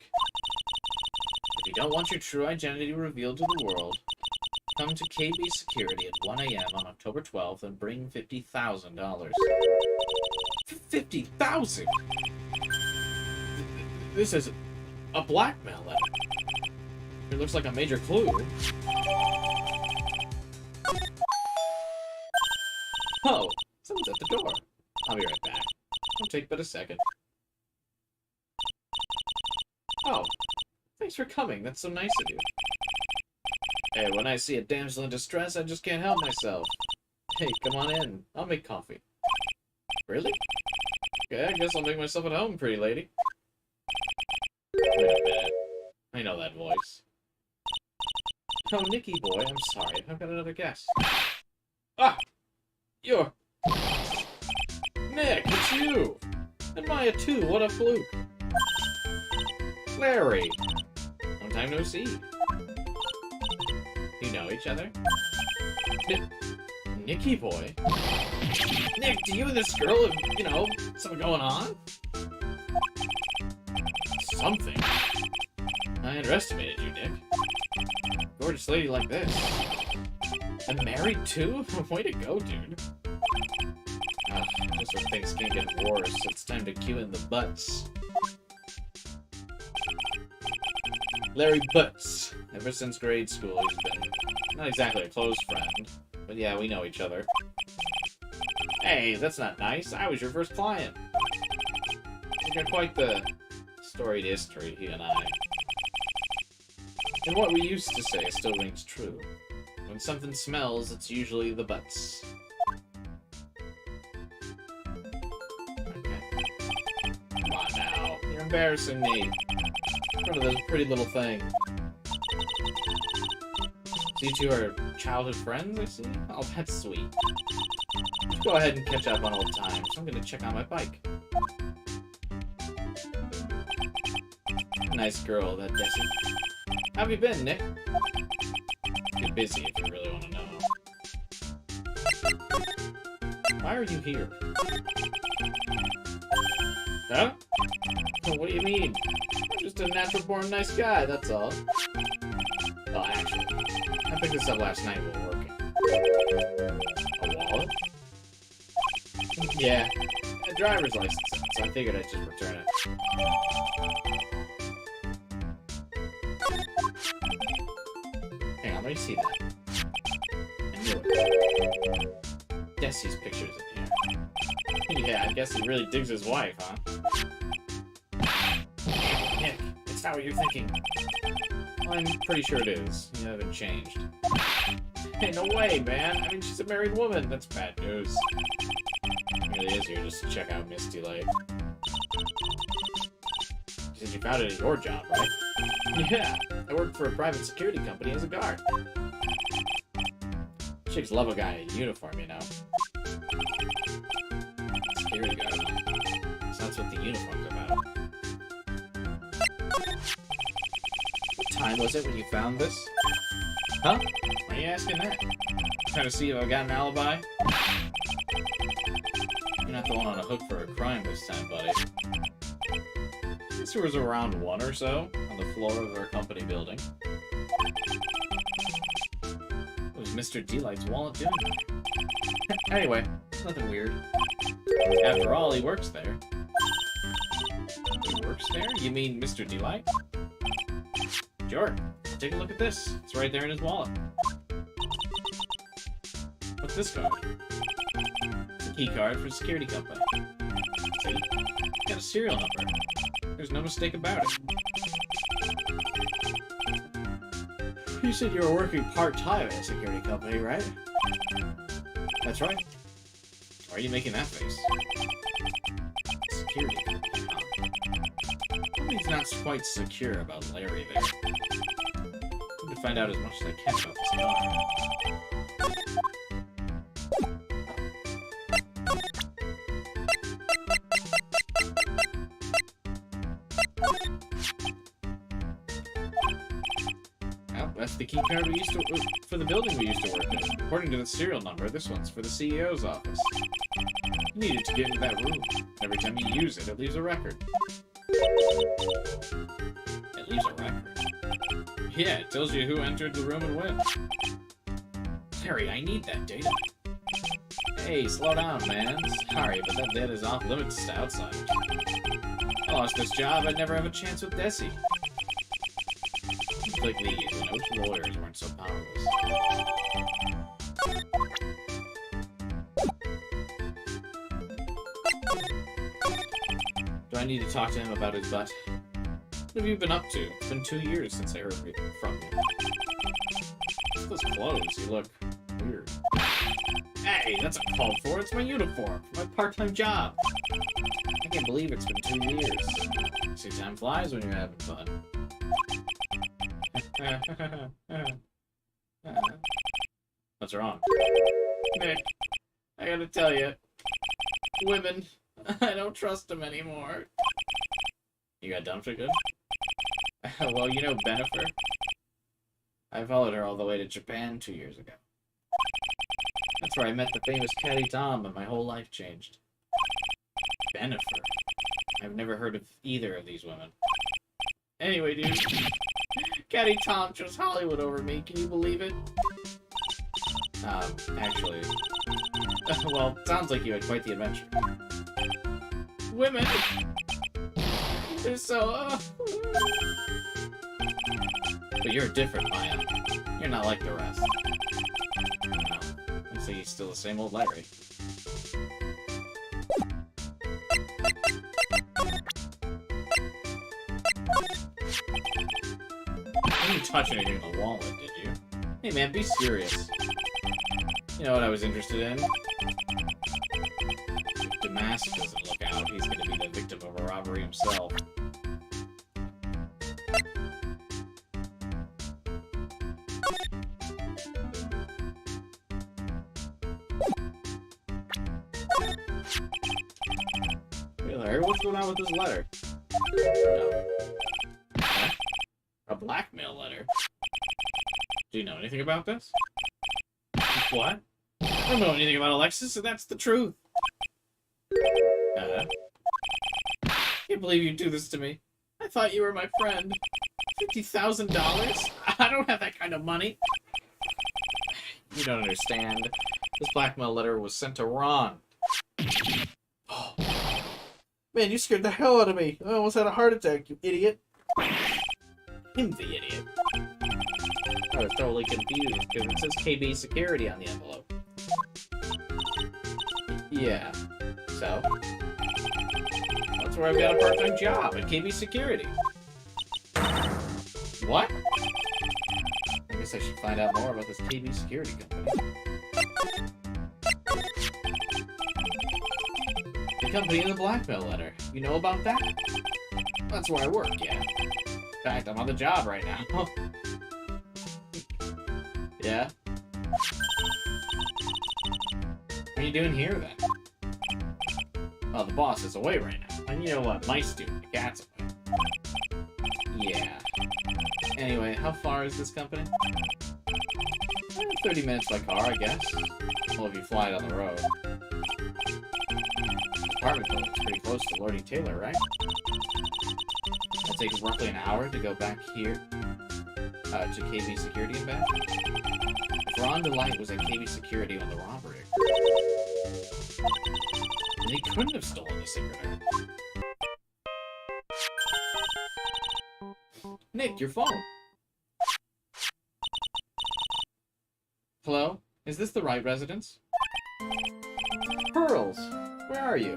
If you don't want your true identity revealed to the world, come to KB Security at 1 a.m. on October 12th and bring $50,000. $50,000? This is a blackmail letter. It looks like a major clue. Oh, someone's at the door. I'll be right back. It'll take but a second. Oh, thanks for coming. That's so nice of you. Hey, when I see a damsel in distress, I just can't help myself. Hey, come on in. I'll make coffee. Really? Okay, I guess I'll make myself at home, pretty lady. Wait a minute. I know that voice. Oh, Nicky boy, I'm sorry. I've got another guess. Ah! You're... Nick, it's you! And Maya too, what a fluke. Larry! Long time no see. You know each other? Nicky boy? Nick, do you and this girl have, you know, something going on? Something? I underestimated you, Nick. Gorgeous lady like this. And married too? Way to go, dude. Just when things can't get worse, it's time to cue in the butts. Larry Butts. Ever since grade school, he's been not exactly a close friend, but yeah, we know each other. Hey, that's not nice. I was your first client. We got quite the storied history, he and I. And what we used to say still rings true. When something smells, it's usually the butts. Okay. Come on now. You're embarrassing me. In front of this pretty little thing. So you two are childhood friends, I see? Oh, that's sweet. Let's go ahead and catch up on old times. I'm gonna check on my bike. Nice girl, that Desi. How have you been, Nick? Get busy if you really want to know. Why are you here? Huh? What do you mean? I'm just a natural-born nice guy, that's all. Well, actually, I picked this up last night while working. A wallet? Yeah, a driver's license, so I figured I'd just return it. Hang on, let me see that. I knew it. Desi's pictures in here. Yeah, I guess he really digs his wife, huh? Nick, it's not what you're thinking. I'm pretty sure it is. You haven't changed. Hey, no way, man. I mean, she's a married woman. That's bad news. It really is here just to check out Misty Lake. You said you found it at your job, right? Yeah, I work for a private security company as a guard. Chicks love a guy in uniform, you know. Security guard. So that's what the uniform's about. What time was it when you found this? Huh? Why are you asking that? Trying to see if I got an alibi? You're not the one on a hook for a crime this time, buddy. I guess there was around 1 or so on the floor of our company building. What was Mr. Delight's wallet doing there? Anyway, it's nothing weird. After all, he works there. He works there? You mean Mr. Delight? Sure. Take a look at this. It's right there in his wallet. What's this card? It's a key card for a security company. See? It's got a serial number. There's no mistake about it. You said you were working part-time at a security company, right? That's right. Why are you making that face? Security company, huh? Something's not quite secure about Larry there. I need to find out as much as I can about this car. Well, that's the key card we used to for the building we used to work in. According to the serial number, this one's for the CEO's office. You needed to get into that room. Every time you use it, it leaves a record. It leaves a record? Yeah, it tells you who entered the room and when. Harry, I need that data. Hey, slow down, man. Sorry, but that data is off limits to outsiders. I lost this job, I'd never have a chance with Desi. Things like these, when most lawyers weren't so powerless. Do I need to talk to him about his butt? What have you been up to? It's been 2 years since I heard from you. With those clothes, you look weird. Hey, that's uncalled for. It's my uniform for my part-time job. I can't believe it's been 2 years. See, time flies when you're having fun. What's wrong? Nick, I gotta tell you, women, I don't trust them anymore. You got done for good? Well, you know Bennifer? I followed her all the way to Japan 2 years ago. That's where I met the famous Caddy Tom, and my whole life changed. Bennifer? I've never heard of either of these women. Anyway, dude, Caddy Tom chose Hollywood over me. Can you believe it? Actually... well, sounds like you had quite the adventure. Women! They're so... But you're different, Maya. You're not like the rest. No. Looks like he's still the same old Larry. You didn't touch anything in the wallet, did you? Hey man, be serious. You know what I was interested in? If the mask doesn't look out, he's gonna be the victim of a robbery himself. Hey Larry, what's going on with this letter? No. Huh? A blackmail letter? Do you know anything about this? What? I don't know anything about Alexis, and that's the truth. Can't believe you'd do this to me. I thought you were my friend. $50,000? I don't have that kind of money. You don't understand. This blackmail letter was sent to Ron. Oh. Man, you scared the hell out of me. I almost had a heart attack, you idiot. Him the idiot. I was totally confused because it says KB Security on the envelope. Yeah. So? That's where I've got a part-time job at KB Security. What? I guess I should find out more about this KB Security company. The company in the blackmail letter. You know about that? That's where I work, yeah. In fact, I'm on the job right now. Yeah? What are you doing here, then? Well, the boss is away right now. And you know what mice do? The cat's away. Yeah. Anyway, how far is this company? 30 minutes by car, I guess. Well, if you fly it on the road. apartment building's pretty close to Lordy Taylor, right? It takes roughly an hour to go back here to KV Security and back. If Ron Light was at KV Security on the robbery, then he couldn't have stolen the cigarette. Nick, your phone. Hello? Is this the right residence? Pearls! Where are you?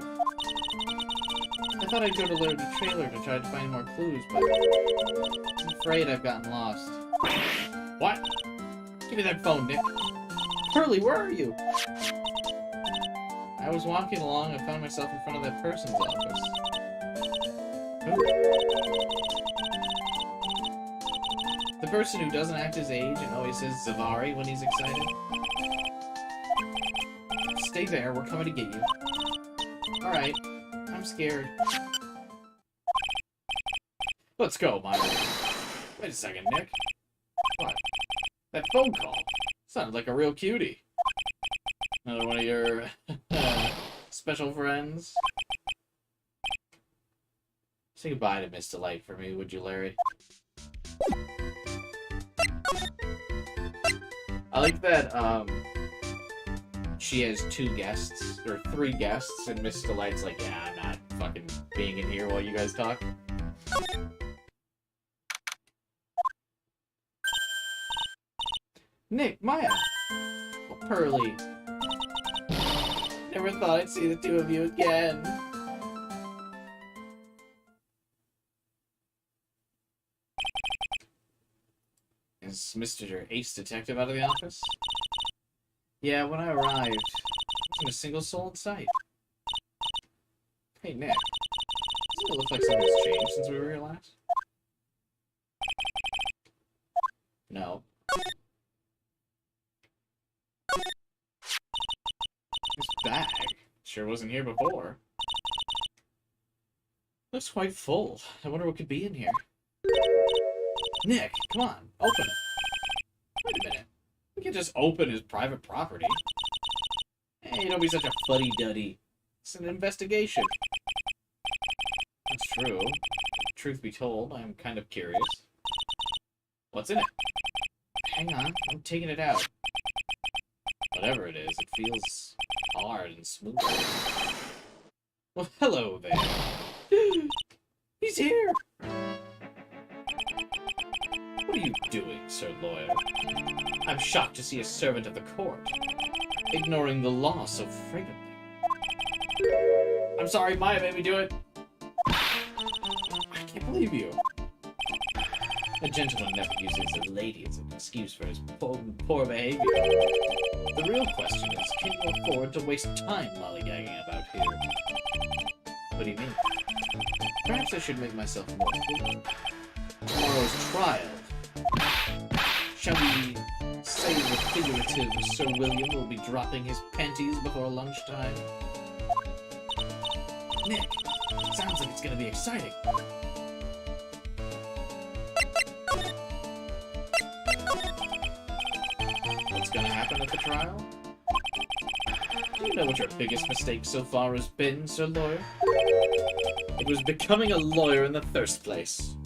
I thought I'd go to the trailer to try to find more clues, but I'm afraid I've gotten lost. What? Give me that phone, Nick. Pearlie, where are you? I was walking along and found myself in front of that person's office. Who? The person who doesn't act his age and always says Zavari when he's excited. Stay there, we're coming to get you. Alright, I'm scared. Let's go, Myra. Wait a second, Nick. What? That phone call sounded like a real cutie. Another one of your special friends? Say goodbye to Miss Delight for me, would you, Larry? I like that, she has 2 guests, or 3 guests, and Miss Delight's like, yeah, I'm not fucking being in here while you guys talk. Nick, Maya! Oh, Pearlie. Never thought I'd see the 2 of you again. Is Mr. Ace Detective out of the office? Yeah, when I arrived, there wasn't a single soul in sight. Hey, Nick. Doesn't it look like something's changed since we were here last? No. This bag sure wasn't here before. Looks quite full. I wonder what could be in here. Nick, come on, open it. Wait a minute. We can't just open his private property. Hey, don't be such a fuddy-duddy. It's an investigation. That's true. Truth be told, I'm kind of curious. What's in it? Hang on, I'm taking it out. Whatever it is, it feels hard and smooth. Well, hello there. He's here! What are you doing, Sir Lawyer? I'm shocked to see a servant of the court ignoring the law so frequently. I'm sorry, Maya made me do it. I can't believe you. A gentleman never uses a lady as an excuse for his poor behavior. The real question is, can you afford to waste time lollygagging about here? What do you mean? Perhaps I should make myself more clear. Tomorrow's trial. Shall we say the figurative Sir William will be dropping his panties before lunchtime? Nick, it sounds like it's gonna be exciting. What's gonna happen at the trial? Do you know what your biggest mistake so far has been, Sir Lawyer? It was becoming a lawyer in the first place.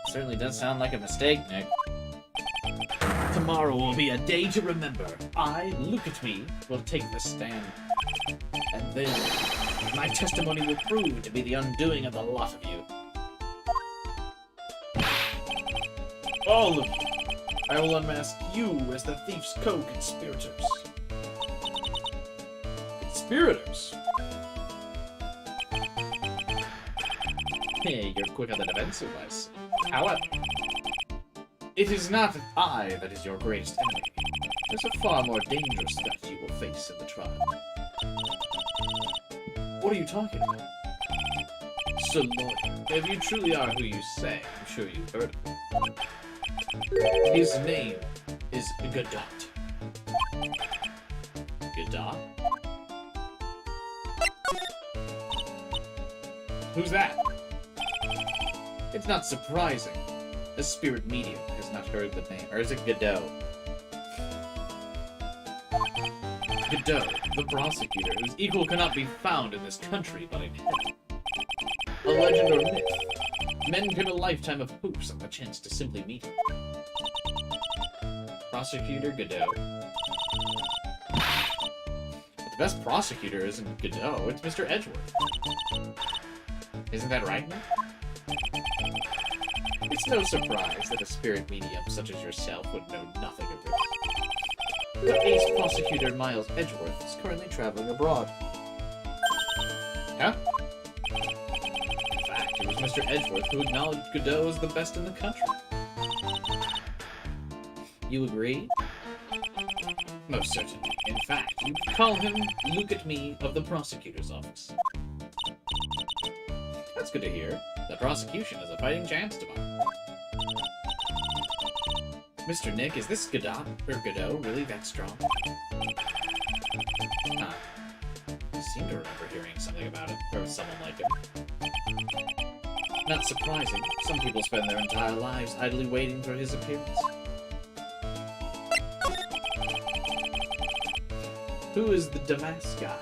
Certainly does sound like a mistake, Nick. Tomorrow will be a day to remember. Look at me, will take the stand. And then, my testimony will prove to be the undoing of the lot of you. All of you. I will unmask you as the thief's co-conspirators. Conspirators? Hey, you're quicker than events, I see. However, it is not I that is your greatest enemy. There's a far more dangerous threat you will face in the trial. What are you talking about? Sir Lawyer, if you truly are who you say, I'm sure you've heard of him. His name is Godot. Godot? Who's that? It's not surprising. A spirit medium has not heard the name. Or is it Godot? Godot, the prosecutor, whose equal cannot be found in this country but in heaven. A legend or myth. Men give a lifetime of hopes on the chance to simply meet him. Prosecutor Godot. But the best prosecutor isn't Godot, it's Mr. Edgeworth. Isn't that right, Nick? It's no surprise that a spirit medium such as yourself would know nothing of this. The ace prosecutor Miles Edgeworth is currently traveling abroad. Huh? In fact, it was Mr. Edgeworth who acknowledged Godot as the best in the country. You agree? Most certainly. In fact, you could call him Look at Me of the prosecutor's office. That's good to hear. The prosecution has a fighting chance tomorrow. Mr. Nick, is this Godot really that strong? Huh. I seem to remember hearing something about it, or someone like him. Not surprising. Some people spend their entire lives idly waiting for his appearance. Who is the Damas guy?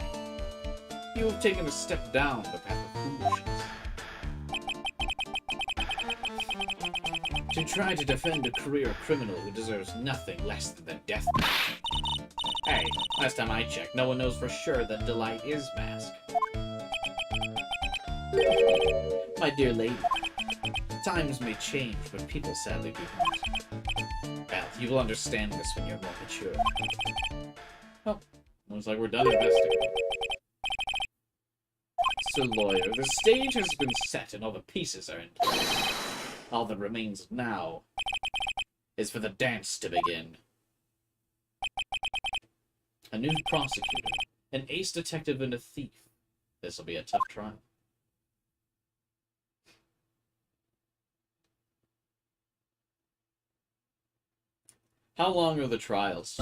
You have taken a step down the path of foolishness. To try to defend a career criminal who deserves nothing less than the death penalty. Hey, last time I checked, no one knows for sure that Delight is Mask. My dear lady, times may change, but people sadly do not. Well, you will understand this when you're more mature. Well, looks like we're done investigating. So, lawyer, the stage has been set and all the pieces are in place. All that remains now is for the dance to begin. A new prosecutor, an ace detective, and a thief. This'll be a tough trial. How long are the trials?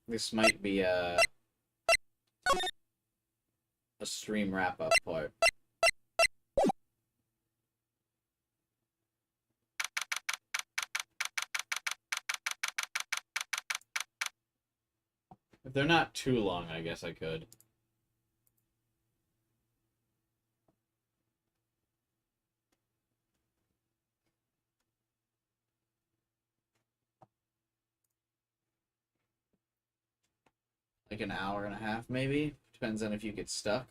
This might be a stream wrap-up part. If they're not too long, I guess I could. Like an hour and a half, maybe? Depends on if you get stuck.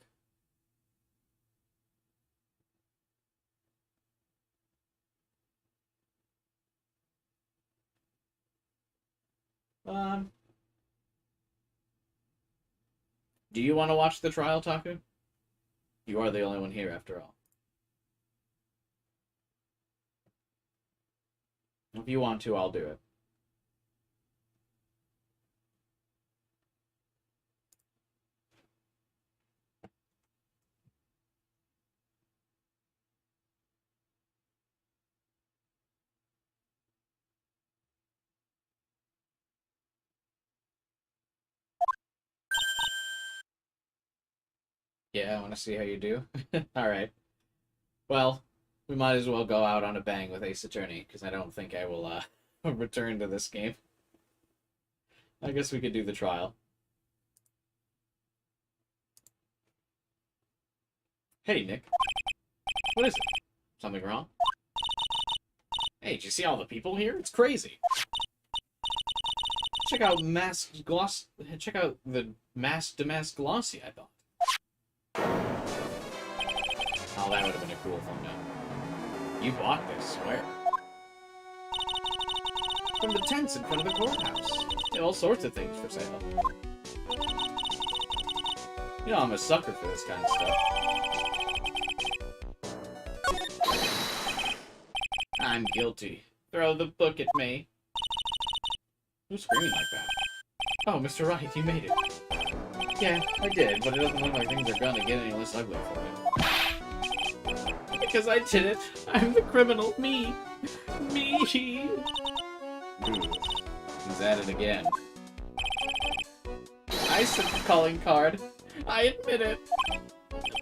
Do you want to watch the trial, Taku? You are the only one here, after all. If you want to, I'll do it. Yeah, I want to see how you do. Alright. Well, we might as well go out on a bang with Ace Attorney, because I don't think I will return to this game. I guess we could do the trial. Hey, Nick. What is it? Something wrong? Hey, did you see all the people here? It's crazy. Check out the Masked Damask Glossy, I thought. Oh, that would have been a cool thumbnail. You bought this, where? From the tents in front of the courthouse. They have all sorts of things for sale. You know I'm a sucker for this kind of stuff. I'm guilty. Throw the book at me. Who's screaming like that? Oh, Mr. Wright, you made it. Yeah, I did, but it doesn't look like things are gonna get any less ugly for me. Because I did it. I'm the criminal. Me. Me. Ooh, he's at it again. I sent the calling card. I admit it.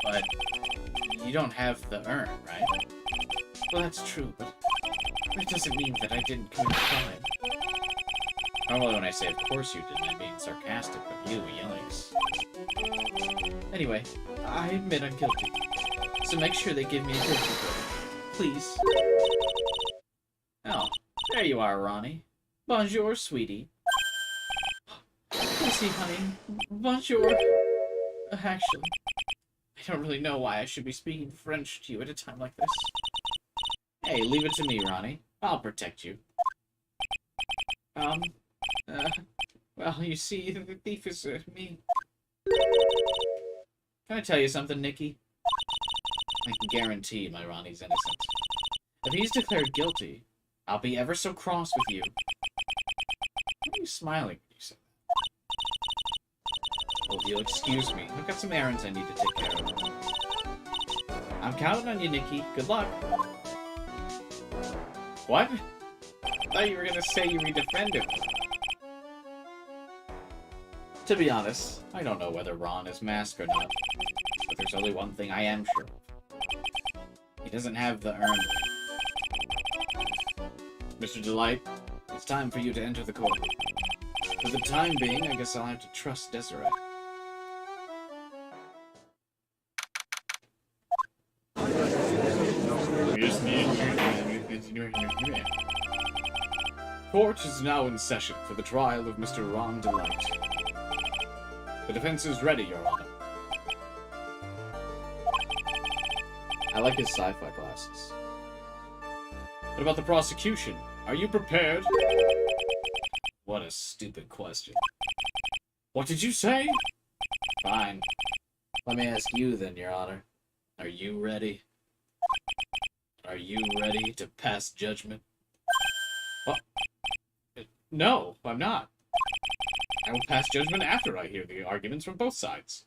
But you don't have the urn, right? Well, that's true, but that doesn't mean that I didn't commit a crime. Normally when I say of course you didn't, I'm being sarcastic, but you, yikes. Anyway, I admit I'm guilty. So make sure they give me a guilty verdict. Please. Oh, there you are, Ronnie. Bonjour, sweetie. Missy, honey. Bonjour. Actually, I don't really know why I should be speaking French to you at a time like this. Hey, leave it to me, Ronnie. I'll protect you. Well, you see, the thief is me. Can I tell you something, Nikki? I can guarantee my Ronnie's innocent. If he's declared guilty, I'll be ever so cross with you. Why are you smiling when you say that? Oh, if you'll excuse me, I've got some errands I need to take care of. I'm counting on you, Nikki. Good luck. What? I thought you were gonna say you redefended me. To be honest, I don't know whether Ron is masked or not, but there's only one thing I am sure of. He doesn't have the urn. Mr. Delight, it's time for you to enter the court. For the time being, I guess I'll have to trust Desiree. Court is now in session for the trial of Mr. Ron Delight. The defense is ready, Your Honor. I like his sci-fi glasses. What about the prosecution? Are you prepared? What a stupid question. What did you say? Fine. Let me ask you then, Your Honor. Are you ready? Are you ready to pass judgment? What? No, I'm not. I will pass judgment after I hear the arguments from both sides.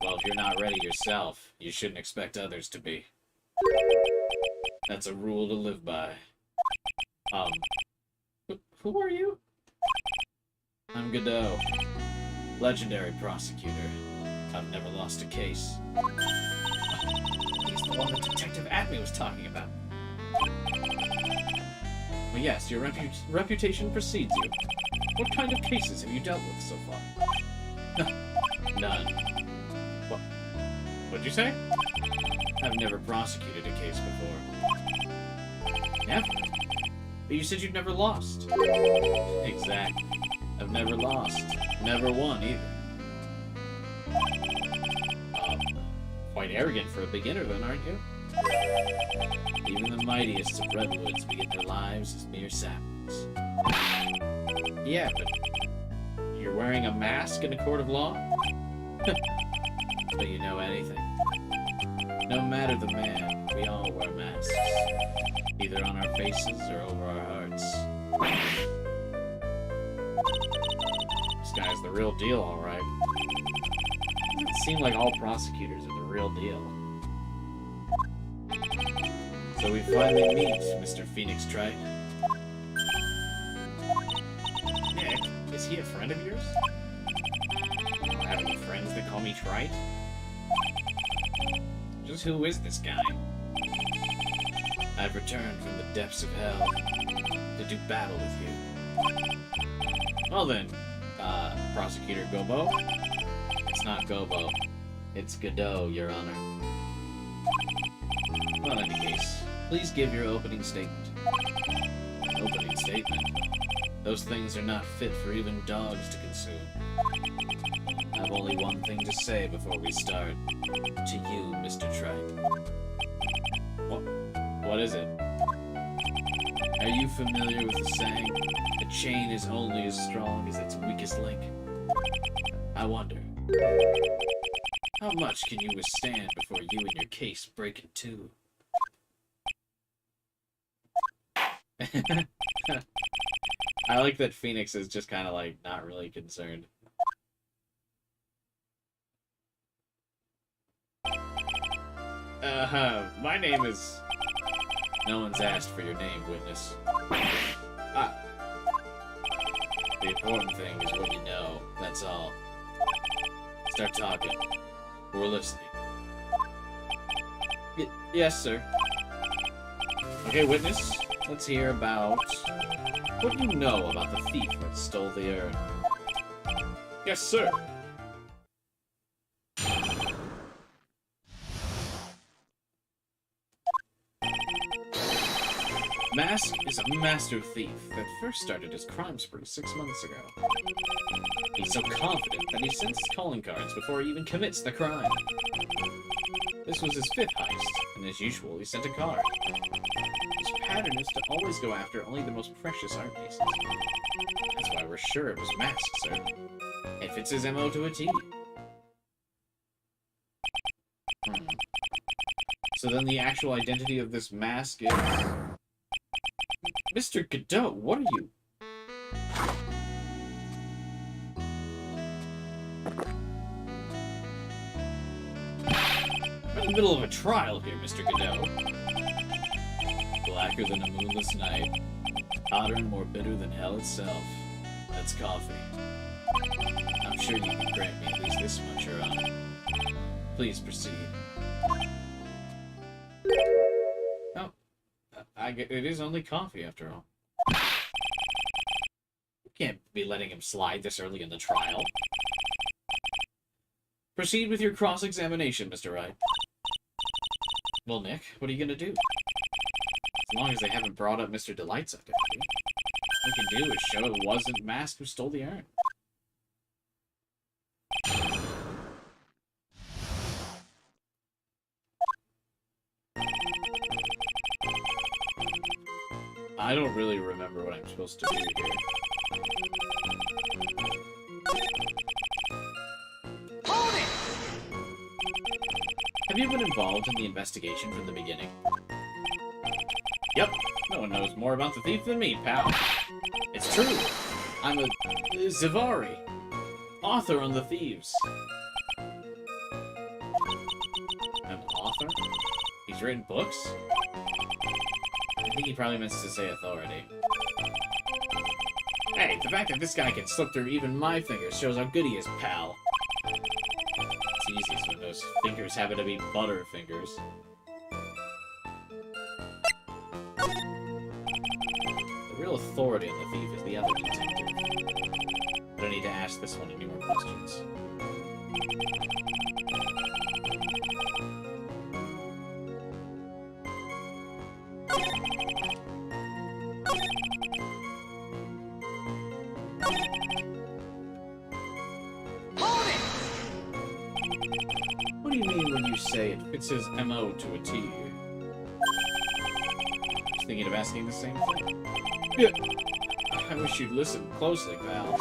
Well, if you're not ready yourself, you shouldn't expect others to be. That's a rule to live by. Who are you? I'm Godot. Legendary prosecutor. I've never lost a case. He's the one that Detective Atme was talking about. Well, yes, your reputation precedes you. What kind of cases have you dealt with so far? None. What'd you say? I've never prosecuted a case before. Never? But you said you'd never lost. Exactly. I've never lost. Never won, either. Quite arrogant for a beginner, then, aren't you? Even the mightiest of redwoods begin their lives as mere saplings. Yeah, but you're wearing a mask in a court of law? Do you know anything? No matter the man, we all wear masks. Either on our faces or over our hearts. This guy's the real deal, alright. It seems like all prosecutors are the real deal. So we finally meet, Mr. Phoenix Trite. Nick, is he a friend of yours? Do you have any friends that call me Trite? Just who is this guy? I've returned from the depths of hell to do battle with you. Well then, Prosecutor Gobo? It's not Gobo. It's Godot, Your Honor. Well, in any case, please give your opening statement. Opening statement? Those things are not fit for even dogs to consume. I've only one thing to say before we start. To you, Mr. Trite. What is it? Are you familiar with the saying, a chain is only as strong as its weakest link? I wonder, how much can you withstand before you and your case break in two? I like that Phoenix is just kind of like not really concerned. My name is... No one's asked for your name, witness. The important thing is what you know, that's all. Start talking. We're listening. Yes, sir. Okay, witness, let's hear about What do you know about the thief that stole the urn? Yes, sir. Mask is a master thief that first started his crime spree 6 months ago. He's so confident that he sends his calling cards before he even commits the crime. This was his 5th heist, and as usual, he sent a card. His pattern is to always go after only the most precious art pieces. That's why we're sure it was Mask, sir. It fits his MO to a T. So then the actual identity of this Mask is... Mr. Godot, what are you? We're in the middle of a trial here, Mr. Godot. Blacker than a moonless night. Hotter and more bitter than hell itself. That's coffee. I'm sure you can grant me at least this much, Your Honor. Please proceed. Oh, it is only coffee, after all. You can't be letting him slide this early in the trial. Proceed with your cross-examination, Mr. Wright. Well, Nick, what are you going to do? As long as they haven't brought up Mr. Delight's identity, all we can do is show it wasn't Mask who stole the urn. I don't really remember what I'm supposed to do here. Hold it! Have you been involved in the investigation from the beginning? Yep. No one knows more about the thief than me, pal. It's true. I'm a Zivari, author on the thieves. An author? He's written books? I think he probably meant to say authority. Hey, the fact that this guy can slip through even my fingers shows how good he is, pal. It's easiest when those fingers happen to be butter fingers. The real authority on the thief is the other detective. I don't need to ask this one any more questions. What do you mean when you say it fits his MO to a T? Just thinking of asking the same thing. Yeah. I wish you'd listen closely, pal.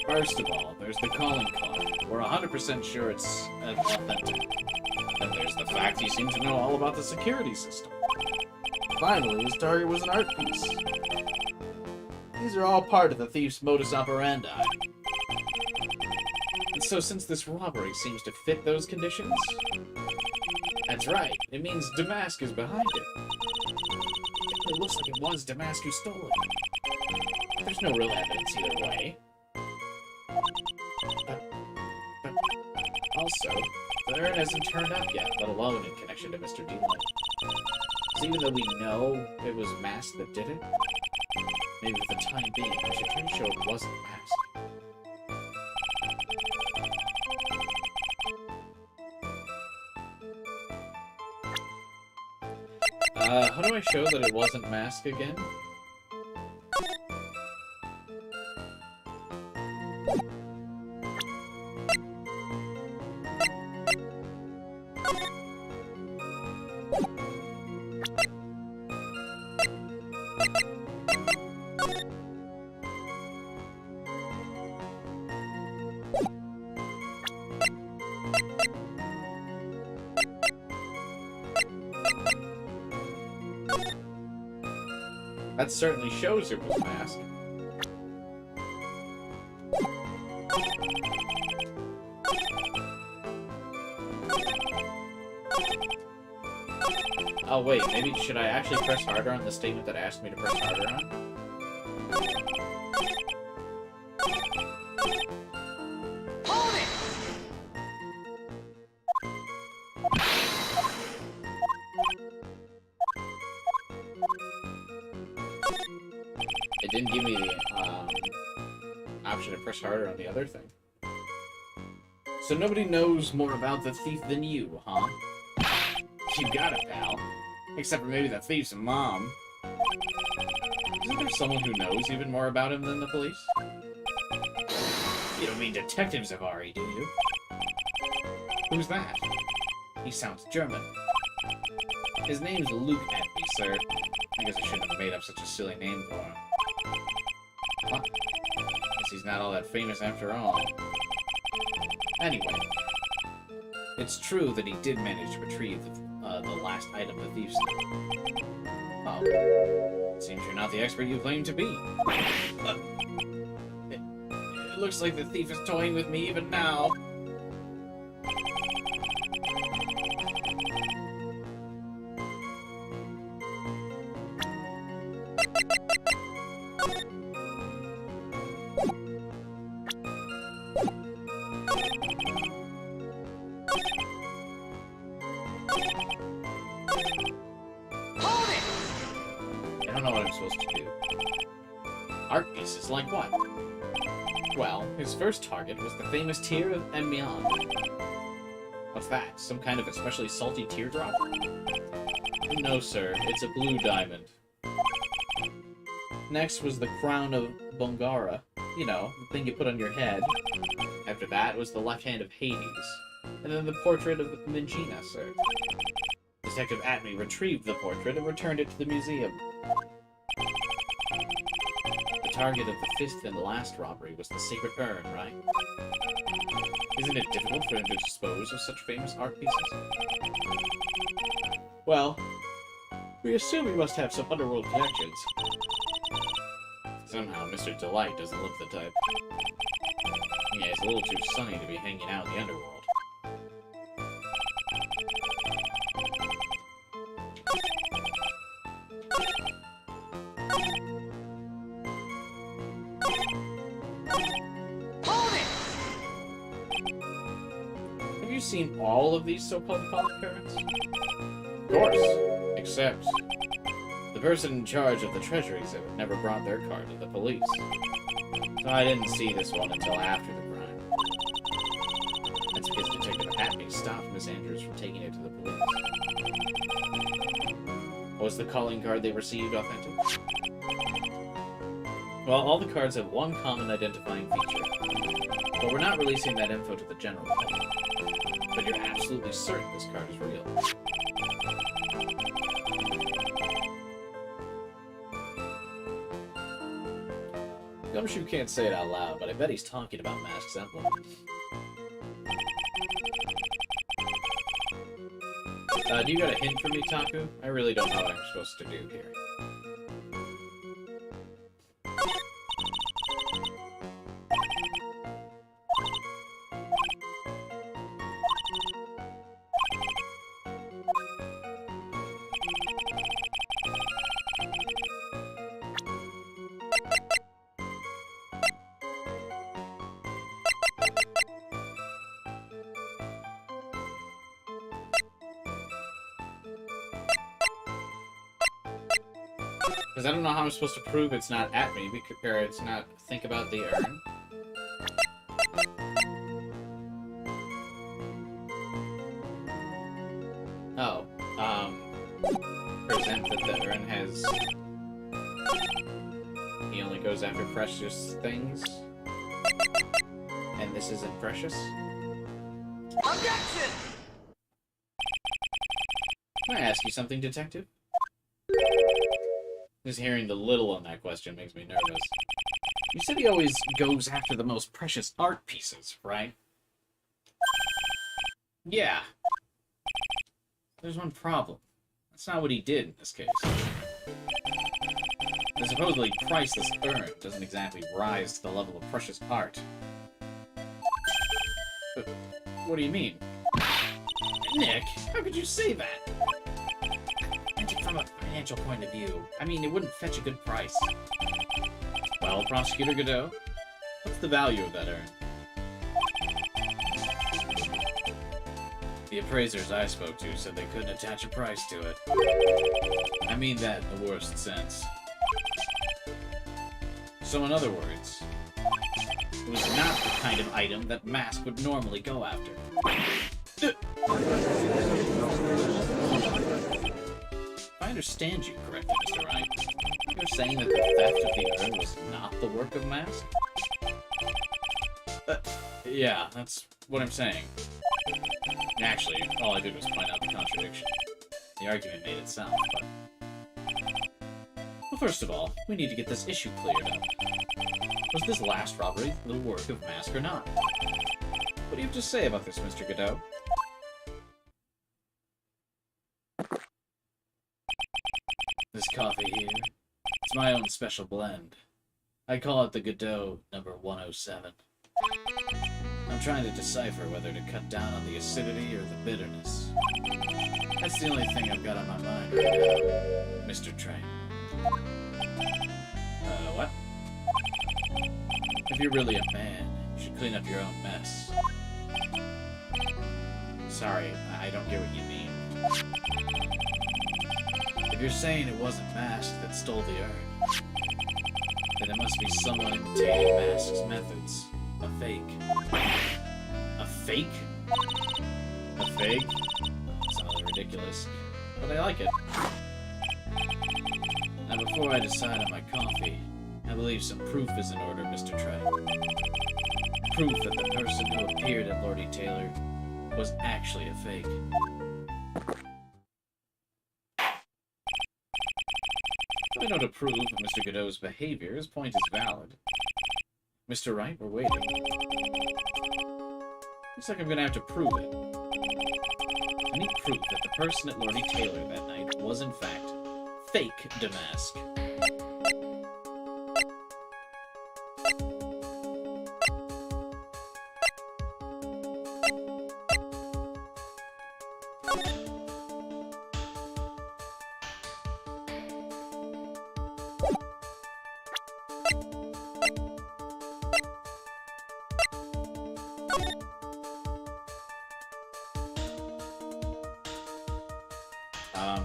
First of all, there's the calling card. We're 100% sure it's authentic. Then there's the fact you seem to know all about the security system. Finally, his target was an art piece. These are all part of the thief's modus operandi. And so since this robbery seems to fit those conditions... That's right, it means Damask is behind it. It looks like it was Damask who stole it. There's no real evidence either way. But also, the urn hasn't turned up yet, let alone in connection to Mr. Delight. So even though we know it was Mask that did it, maybe for the time being, I should try to show it wasn't Mask. How do I show that it wasn't Mask again? That certainly shows it was Mask. Oh wait, maybe should I actually press harder on the statement that asked me to press harder on? Hold it! It didn't give me the option to press harder on the other thing. So nobody knows more about the thief than you, huh? You got it, pal. Except for maybe the thief's mom. Isn't there someone who knows even more about him than the police? You don't mean Detective Zavari, do you? Who's that? He sounds German. His name's Luke Atby, sir. I guess I shouldn't have made up such a silly name for him. Huh? Guess he's not all that famous after all. Anyway, it's true that he did manage to retrieve the last item the thief stole. Oh. Seems you're not the expert you claim to be. It looks like the thief is toying with me even now. Hold it! I don't know what I'm supposed to do. Art pieces like what? Well, his first target was the famous tear of Emion. What's that? Some kind of especially salty teardrop? No, sir. It's a blue diamond. Next was the crown of Bongara. You know, the thing you put on your head. After that was the left hand of Hades. And then the portrait of Mingina, sir. Detective Atme retrieved the portrait and returned it to the museum. The target of the fifth and last robbery was the sacred urn, right? Isn't it difficult for him to dispose of such famous art pieces? Well, we assume he must have some underworld connections. Somehow, Mr. Delight doesn't look the type. Yeah, it's a little too sunny to be hanging out in the underworld. Hold it! Have you seen all of these so-called calling cards? Of course. Except the person in charge of the treasury exhibit never brought their card to the police. So I didn't see this one until after the crime. That's because Detective Atme stopped Miss Andrews from taking it to the police. Was the calling card they received authentic? Well, all the cards have one common identifying feature. But we're not releasing that info to the general public. But you're absolutely certain this card is real. Gumshoe can't say it out loud, but I bet he's talking about Mask's emblem. Do you got a hint for me, Taku? I really don't know what I'm supposed to do here. Because I don't know how I'm supposed to prove it's not at me, or it's not think about the urn. Oh, present that the urn has... He only goes after precious things. And this isn't precious? Objection! Can I ask you something, Detective? Just hearing the little on that question makes me nervous. You said he always goes after the most precious art pieces, right? Yeah. There's one problem. That's not what he did in this case. The supposedly priceless urn doesn't exactly rise to the level of precious art. But what do you mean? Nick, how could you say that? From a financial point of view, I mean, it wouldn't fetch a good price. Well, Prosecutor Godot, what's the value of that urn? The appraisers I spoke to said they couldn't attach a price to it. I mean that in the worst sense. So in other words, it was not the kind of item that Mask would normally go after. If I understand you correctly, Mr. Wright, you're saying that the theft of the urn was not the work of Mask? Yeah, that's what I'm saying. Actually, all I did was point out the contradiction. The argument made itself, but... Well, first of all, we need to get this issue cleared up. Was this last robbery the work of Mask or not? What do you have to say about this, Mr. Godot? This coffee here, it's my own special blend. I call it the Godot number 107. I'm trying to decipher whether to cut down on the acidity or the bitterness. That's the only thing I've got on my mind right now, Mr. Train. What? If you're really a man, you should clean up your own mess. Sorry, I don't get what you mean. If you're saying it wasn't Mask that stole the urn, then it must be someone imitating Mask's methods. A fake. A fake? A fake? It's a little ridiculous, but I like it. Now, before I decide on my coffee, I believe some proof is in order, Mr. Trey. Proof that the person who appeared at Lordy Taylor was actually a fake. I know to prove that Mr. Godot's behavior, his point is valid. Mr. Wright, we're waiting. Looks like I'm gonna have to prove it. I need proof that the person at Lordy Taylor that night was in fact fake Damask.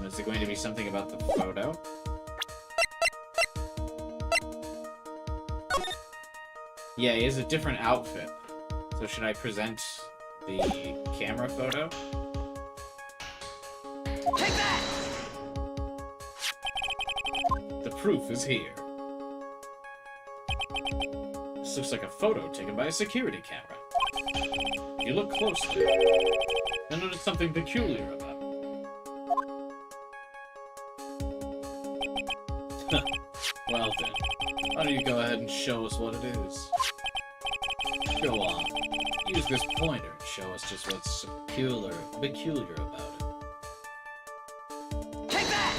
Is it going to be something about the photo? Yeah, he has a different outfit. So should I present the camera photo? Take that! The proof is here. This looks like a photo taken by a security camera. If you look closely, you'll notice something peculiar about it. Well then, why don't you go ahead and show us what it is? Go on. Use this pointer and show us just what's peculiar about it. Take that!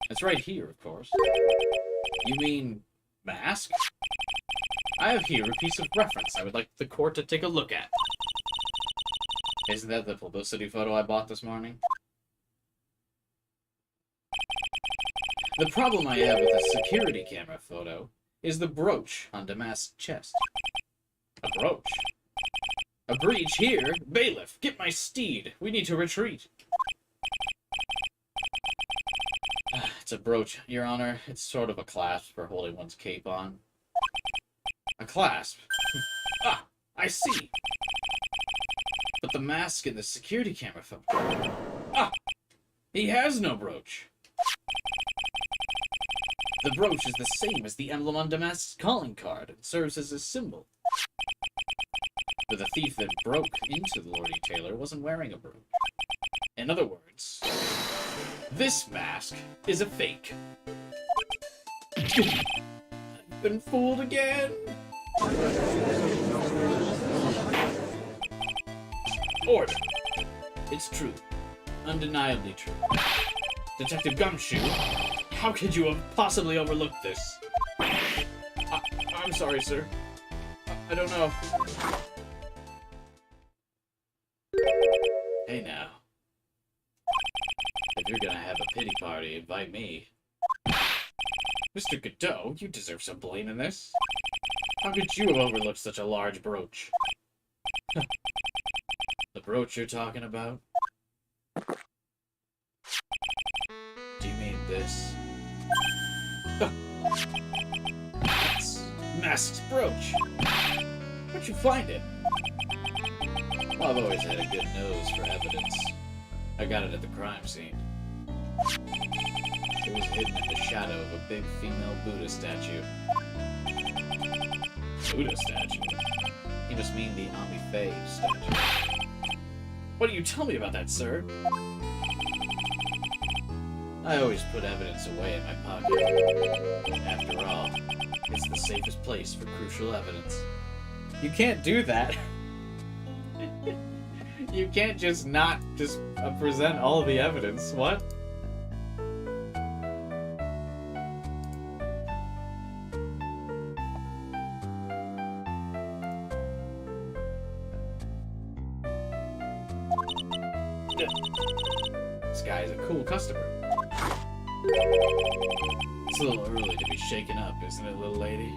It's right here, of course. You mean Mask? I have here a piece of reference I would like the court to take a look at. Isn't that the publicity photo I bought this morning? The problem I have with the security camera photo is the brooch on Damask's chest. A brooch? A breach here? Bailiff, get my steed. We need to retreat. It's a brooch, Your Honor. It's sort of a clasp for holding one's cape on. A clasp? Ah, I see. But the mask in the security camera photo... Ah! He has no brooch. The brooch is the same as the emblem on Damask's calling card and serves as a symbol. But the thief that broke into the Lordy Taylor wasn't wearing a brooch. In other words, this mask is a fake. I've been fooled again. Order. It's true. Undeniably true. Detective Gumshoe, how could you have possibly overlooked this? I'm sorry, sir. I don't know. Hey now. If you're gonna have a pity party, invite me. Mr. Godot, you deserve some blame in this. How could you have overlooked such a large brooch? The brooch you're talking about? Do you mean this? masked brooch. Where'd you find it? Well, I've always had a good nose for evidence. I got it at the crime scene. It was hidden in the shadow of a big female Buddha statue. Buddha statue? You must mean the Ami Faye statue. What do you tell me about that, sir? I always put evidence away in my pocket. After all, it's the safest place for crucial evidence. You can't do that. You can't just not present all the evidence. What? This guy is a cool customer. It's a little early to be shaken up, isn't it, little lady?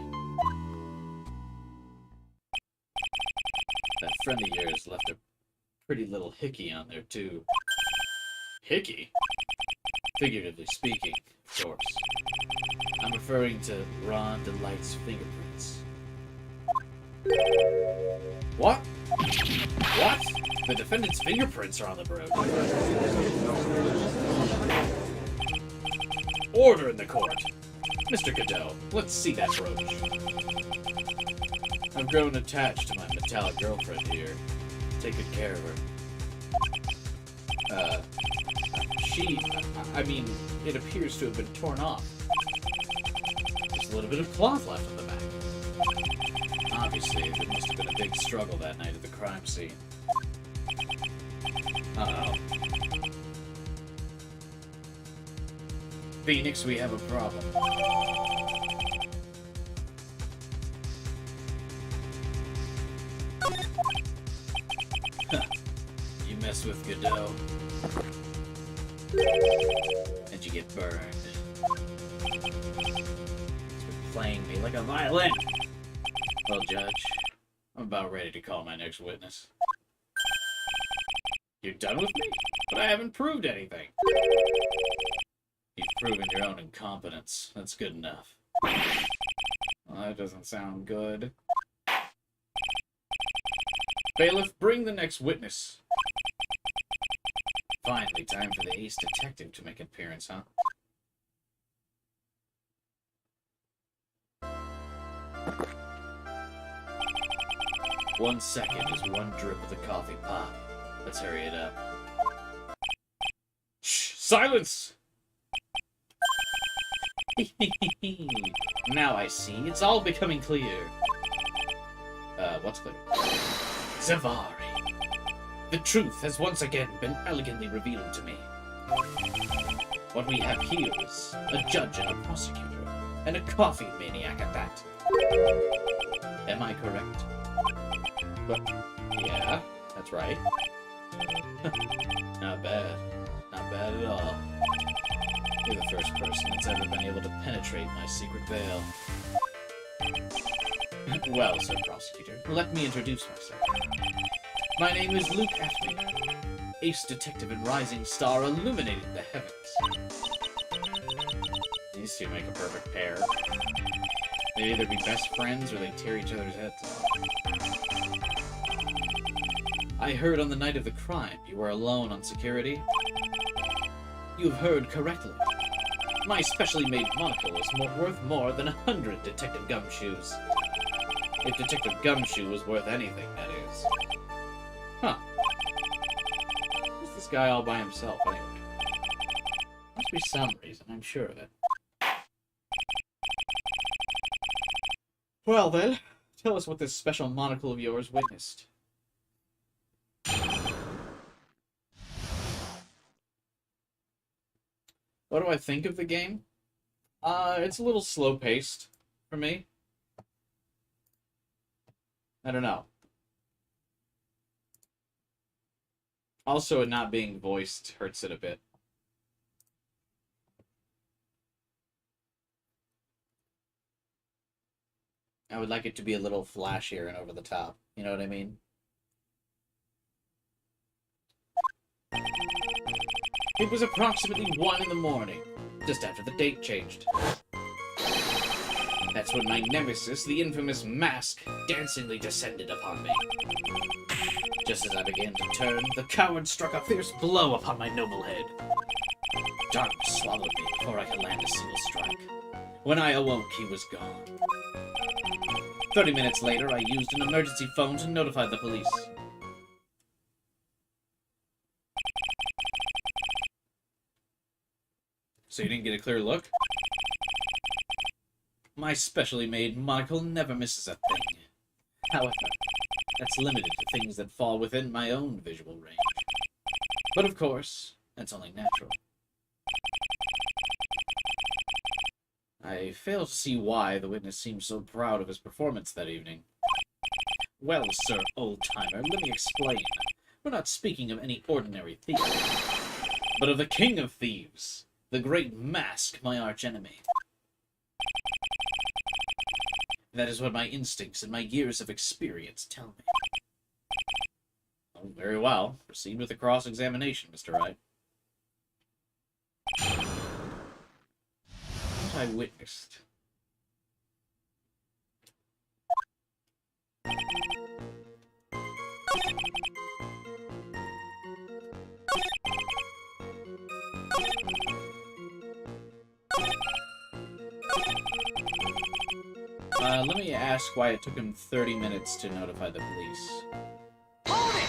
That friend of yours left a pretty little hickey on there, too. Hickey? Figuratively speaking, of course. I'm referring to Ron Delight's fingerprints. What? What? The defendant's fingerprints are on the brooch. Order in the court. Mr. Godot, let's see that brooch. I've grown attached to my metallic girlfriend here. Take good care of her. I mean, it appears to have been torn off. There's a little bit of cloth left on the back. Obviously, there must have been a big struggle that night at the crime scene. Uh-oh. Phoenix, we have a problem. You mess with Godot, and you get burned. It's been playing me like a violin. Well, Judge, I'm about ready to call my next witness. You're done with me? But I haven't proved anything. You've proven your own incompetence. That's good enough. Well, that doesn't sound good. Bailiff, bring the next witness. Finally, time for the ace detective to make an appearance, huh? One second is one drip of the coffee pot. Let's hurry it up. Shh! Silence! Now I see. It's all becoming clear. What's clear? Zavari. The truth has once again been elegantly revealed to me. What we have here is a judge and a prosecutor, and a coffee maniac at that. Am I correct? But, yeah, that's right. Not bad. Not bad at all. You're the first person that's ever been able to penetrate my secret veil. Well, Sir Prosecutor, let me introduce myself. My name is Luke Atmaker, ace detective and rising star illuminating the heavens. These two make a perfect pair. They either be best friends or they tear each other's heads off. I heard on the night of the crime you were alone on security. You've heard correctly. My specially made monocle is worth more than 100 Detective Gumshoes. If Detective Gumshoe was worth anything, that is. Huh. Who's this guy all by himself, anyway? Must be some reason, I'm sure of it. Well then, tell us what this special monocle of yours witnessed. What do I think of the game? It's a little slow-paced for me. I don't know. Also, it not being voiced hurts it a bit. I would like it to be a little flashier and over the top. You know what I mean? It was approximately 1 in the morning, just after the date changed. That's when my nemesis, the infamous Mask, dancingly descended upon me. Just as I began to turn, the coward struck a fierce blow upon my noble head. Darkness swallowed me before I could land a single strike. When I awoke, he was gone. 30 minutes later, I used an emergency phone to notify the police. So you didn't get a clear look? My specially made monocle never misses a thing. However, that's limited to things that fall within my own visual range. But of course, that's only natural. I fail to see why the witness seems so proud of his performance that evening. Well, sir, old-timer, let me explain. We're not speaking of any ordinary thief, but of the king of thieves, the great Mask, my archenemy. That is what my instincts and my years of experience tell me. Oh, very well. Proceed with the cross-examination, Mr. Wright. What I witnessed. Let me ask why it took him 30 minutes to notify the police. Hold it!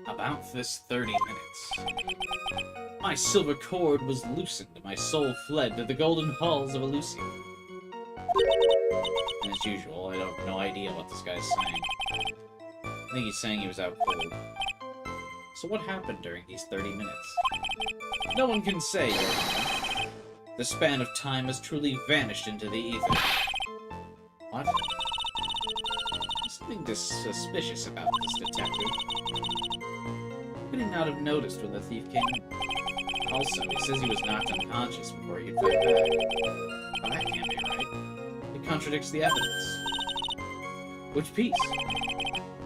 About this 30 minutes. My silver cord was loosened, and my soul fled to the golden halls of Elysium. As usual, I have no idea what this guy's saying. I think he's saying he was out cold. So what happened during these 30 minutes? No one can say, Your Honor. The span of time has truly vanished into the ether. What? There's something suspicious about this detective. Could he not have noticed when the thief came in? Also, he says he was knocked unconscious before he could fight back. Well, that can't be right. It contradicts the evidence. Which piece?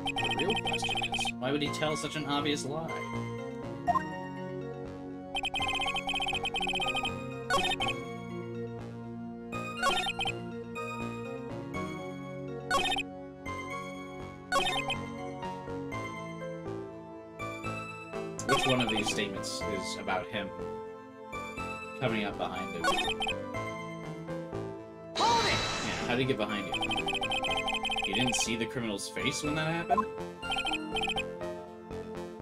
The real question is, why would he tell such an obvious lie? Which one of these statements is about him coming up behind him? Hold it! Yeah, how did he get behind you? You didn't see the criminal's face when that happened?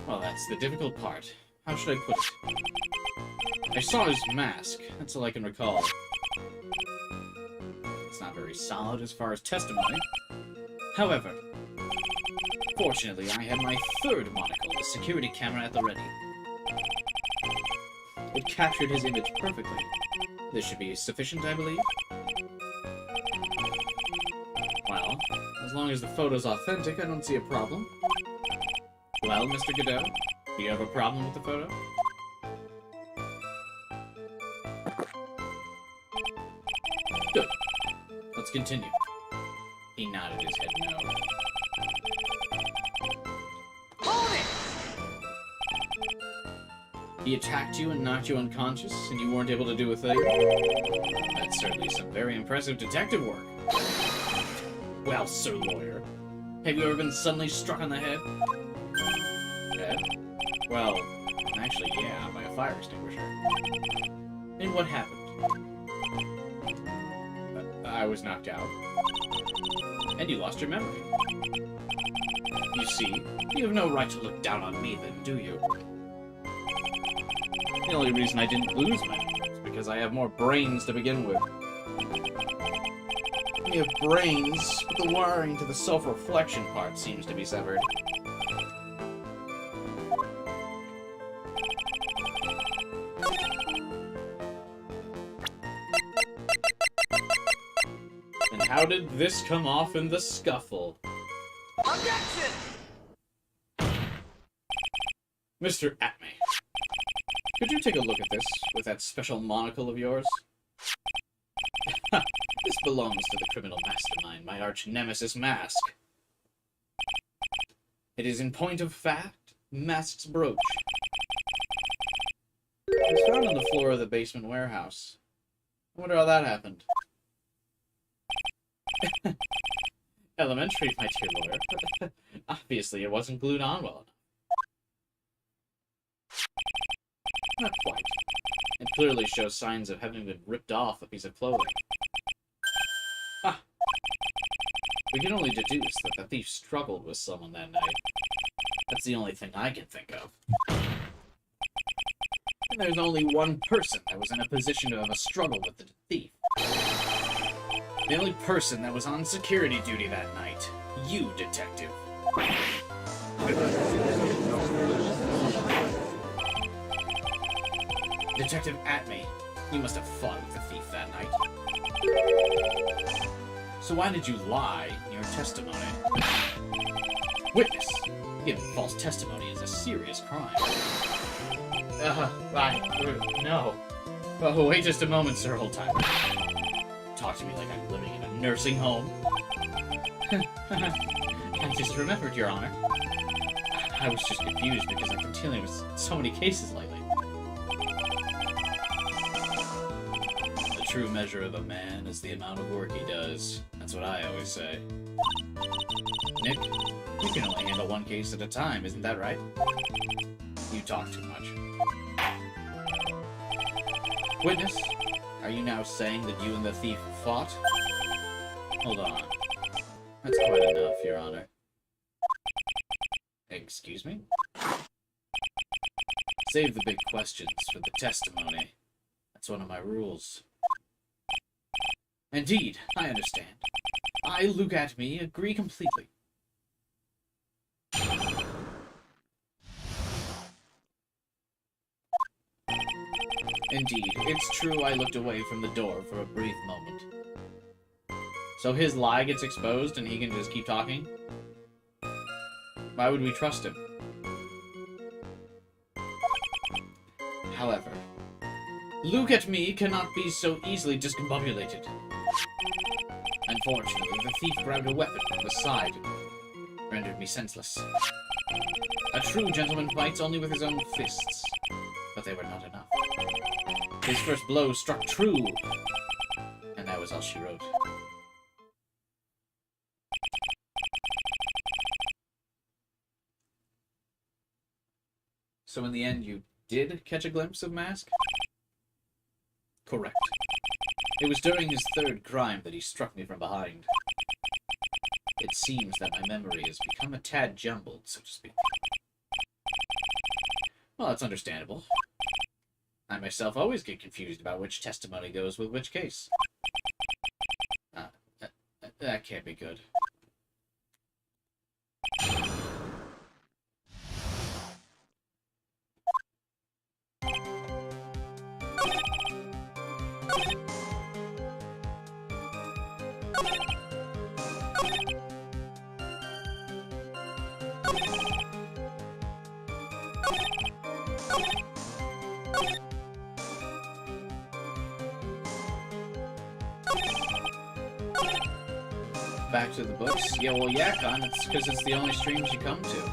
Well, that's the difficult part. How should I put it? I saw his mask. That's all I can recall. It's not very solid as far as testimony. However, fortunately, I had my third monocle, the security camera at the ready. It captured his image perfectly. This should be sufficient, I believe. Well, as long as the photo's authentic, I don't see a problem. Well, Mr. Godot, do you have a problem with the photo? Good. Let's continue. He nodded his head no. Hold it! He attacked you and knocked you unconscious, and you weren't able to do a thing? That's certainly some very impressive detective work. Well, Sir Lawyer, have you ever been suddenly struck on the head? Head? Well, actually, yeah, by a fire extinguisher. And what happened? I was knocked out. And you lost your memory. You see, you have no right to look down on me then, do you? The only reason I didn't lose my memory is because I have more brains to begin with. We have brains, but the wiring to the self-reflection part seems to be severed. And how did this come off in the scuffle? Objection! Mr. Atme, could you take a look at this with that special monocle of yours? This belongs to the criminal mastermind, my arch-nemesis Mask. It is, in point of fact, Mask's brooch. It was found on the floor of the basement warehouse. I wonder how that happened. Elementary, my dear lawyer. Obviously, it wasn't glued on well enough. Not quite. It clearly shows signs of having been ripped off a piece of clothing. Ah! We can only deduce that the thief struggled with someone that night. That's the only thing I can think of. And there's only one person that was in a position to have a struggle with the thief. The only person that was on security duty that night. You, detective. Detective Atme, you must have fought with the thief that night. So why did you lie in your testimony? Witness, giving false testimony is a serious crime. No. Oh, wait just a moment, Sir Oldtimer. Talk to me like I'm living in a nursing home. I just remembered, Your Honor. I was just confused because I've been dealing with so many cases lately. The true measure of a man is the amount of work he does. That's what I always say. Nick, you can only handle one case at a time, isn't that right? You talk too much. Witness, are you now saying that you and the thief fought? Hold on. That's quite enough, Your Honor. Excuse me? Save the big questions for the testimony. That's one of my rules. Indeed, I understand. I, Luke Atme, agree completely. Indeed, it's true I looked away from the door for a brief moment. So his lie gets exposed and he can just keep talking? Why would we trust him? However, Luke Atme cannot be so easily discombobulated. Unfortunately, the thief grabbed a weapon from the side and rendered me senseless. A true gentleman fights only with his own fists, but they were not enough. His first blow struck true, and that was all she wrote. So in the end, you did catch a glimpse of Mask? Correct. It was during his third crime that he struck me from behind. It seems that my memory has become a tad jumbled, so to speak. Well, that's understandable. I myself always get confused about which testimony goes with which case. That can't be good. Back to the books? Yeah, well, yeah, Con, it's because it's the only streams you come to.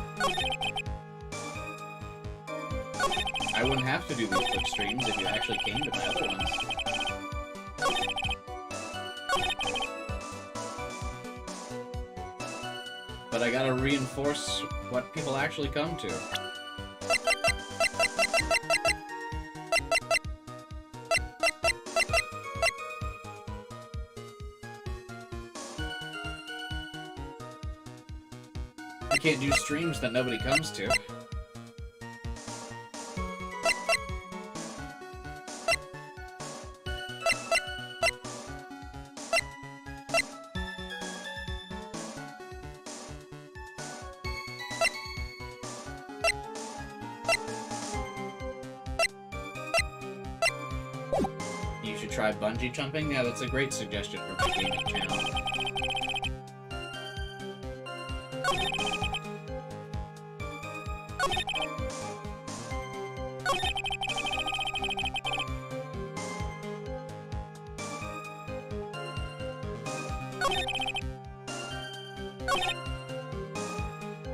I wouldn't have to do these book streams if you actually came to my other ones. But I gotta reinforce what people actually come to. I can't do streams that nobody comes to. You should try bungee jumping? Yeah, that's a great suggestion for my gaming channel.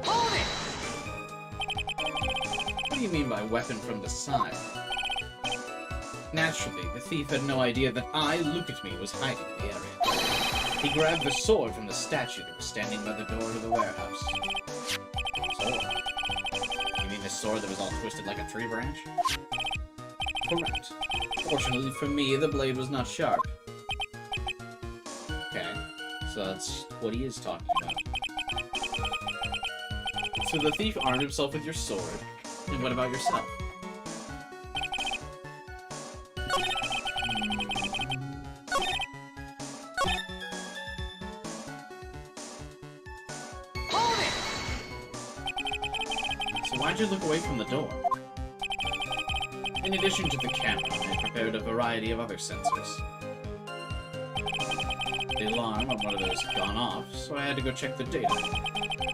Hold it! What do you mean by weapon from the side? Naturally, the thief had no idea that I, look at me, was hiding in the area. He grabbed the sword from the statue that was standing by the door to the warehouse. Sword? You mean the sword that was all twisted like a tree branch? Correct. Fortunately for me, the blade was not sharp. Okay, so that's what he is talking about. So the thief armed himself with your sword, and what about yourself? So why'd you look away from the door? In addition to the camera, I prepared a variety of other sensors. The alarm on one of those had gone off, so I had to go check the data.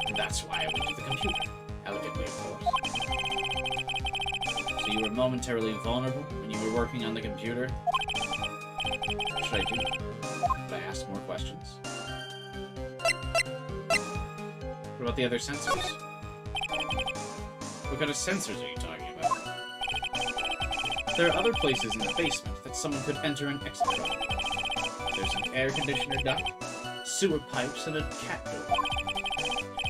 And that's why I went to the computer. Elegantly, of course. So you were momentarily vulnerable when you were working on the computer? What should I do? Should I ask more questions? What about the other sensors? What kind of sensors are you talking about? There are other places in the basement that someone could enter and exit from. There's an air conditioner duct, sewer pipes, and a cat door.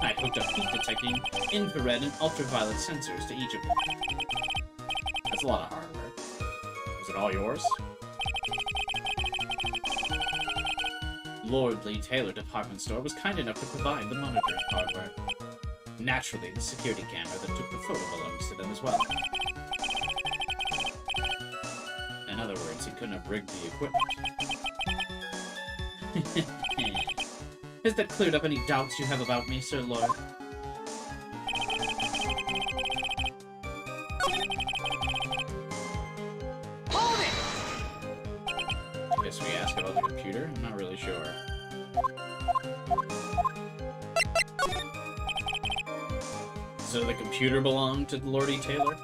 I hooked up heat-detecting, infrared, and ultraviolet sensors to each of them. That's a lot of hardware. Is it all yours? Lord Lee Taylor Department Store was kind enough to provide the monitoring hardware. Naturally, the security camera that took the photo belongs to them as well. In other words, he couldn't have rigged the equipment. Has that cleared up any doubts you have about me, Sir Lord? Hold it! I guess we ask about the computer? I'm not really sure. So the computer belonged to Lord E. Taylor?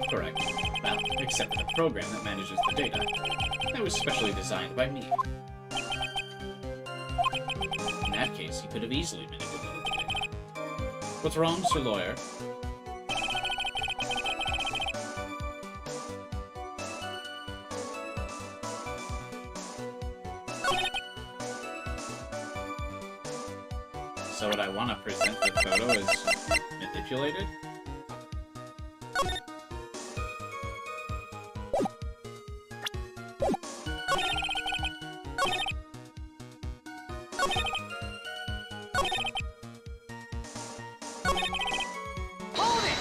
Correct. Well, except for the program that manages the data. That was specially designed by me. In that case, he could have easily manipulated the data. What's wrong, Sir Lawyer? So would I want to present the photo as manipulated? Hold it!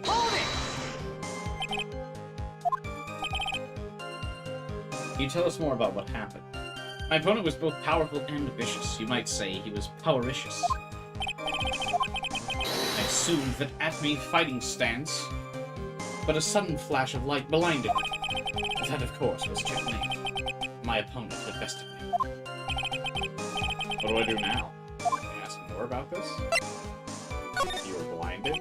Hold it! Can you tell us more about what happened? My opponent was both powerful and vicious. You might say he was powericious. I assumed that at me fighting stance, but a sudden flash of light blinded me. That, of course, was checkmate. My opponent had bested me. What do I do now? Can I ask more about this? You were blinded?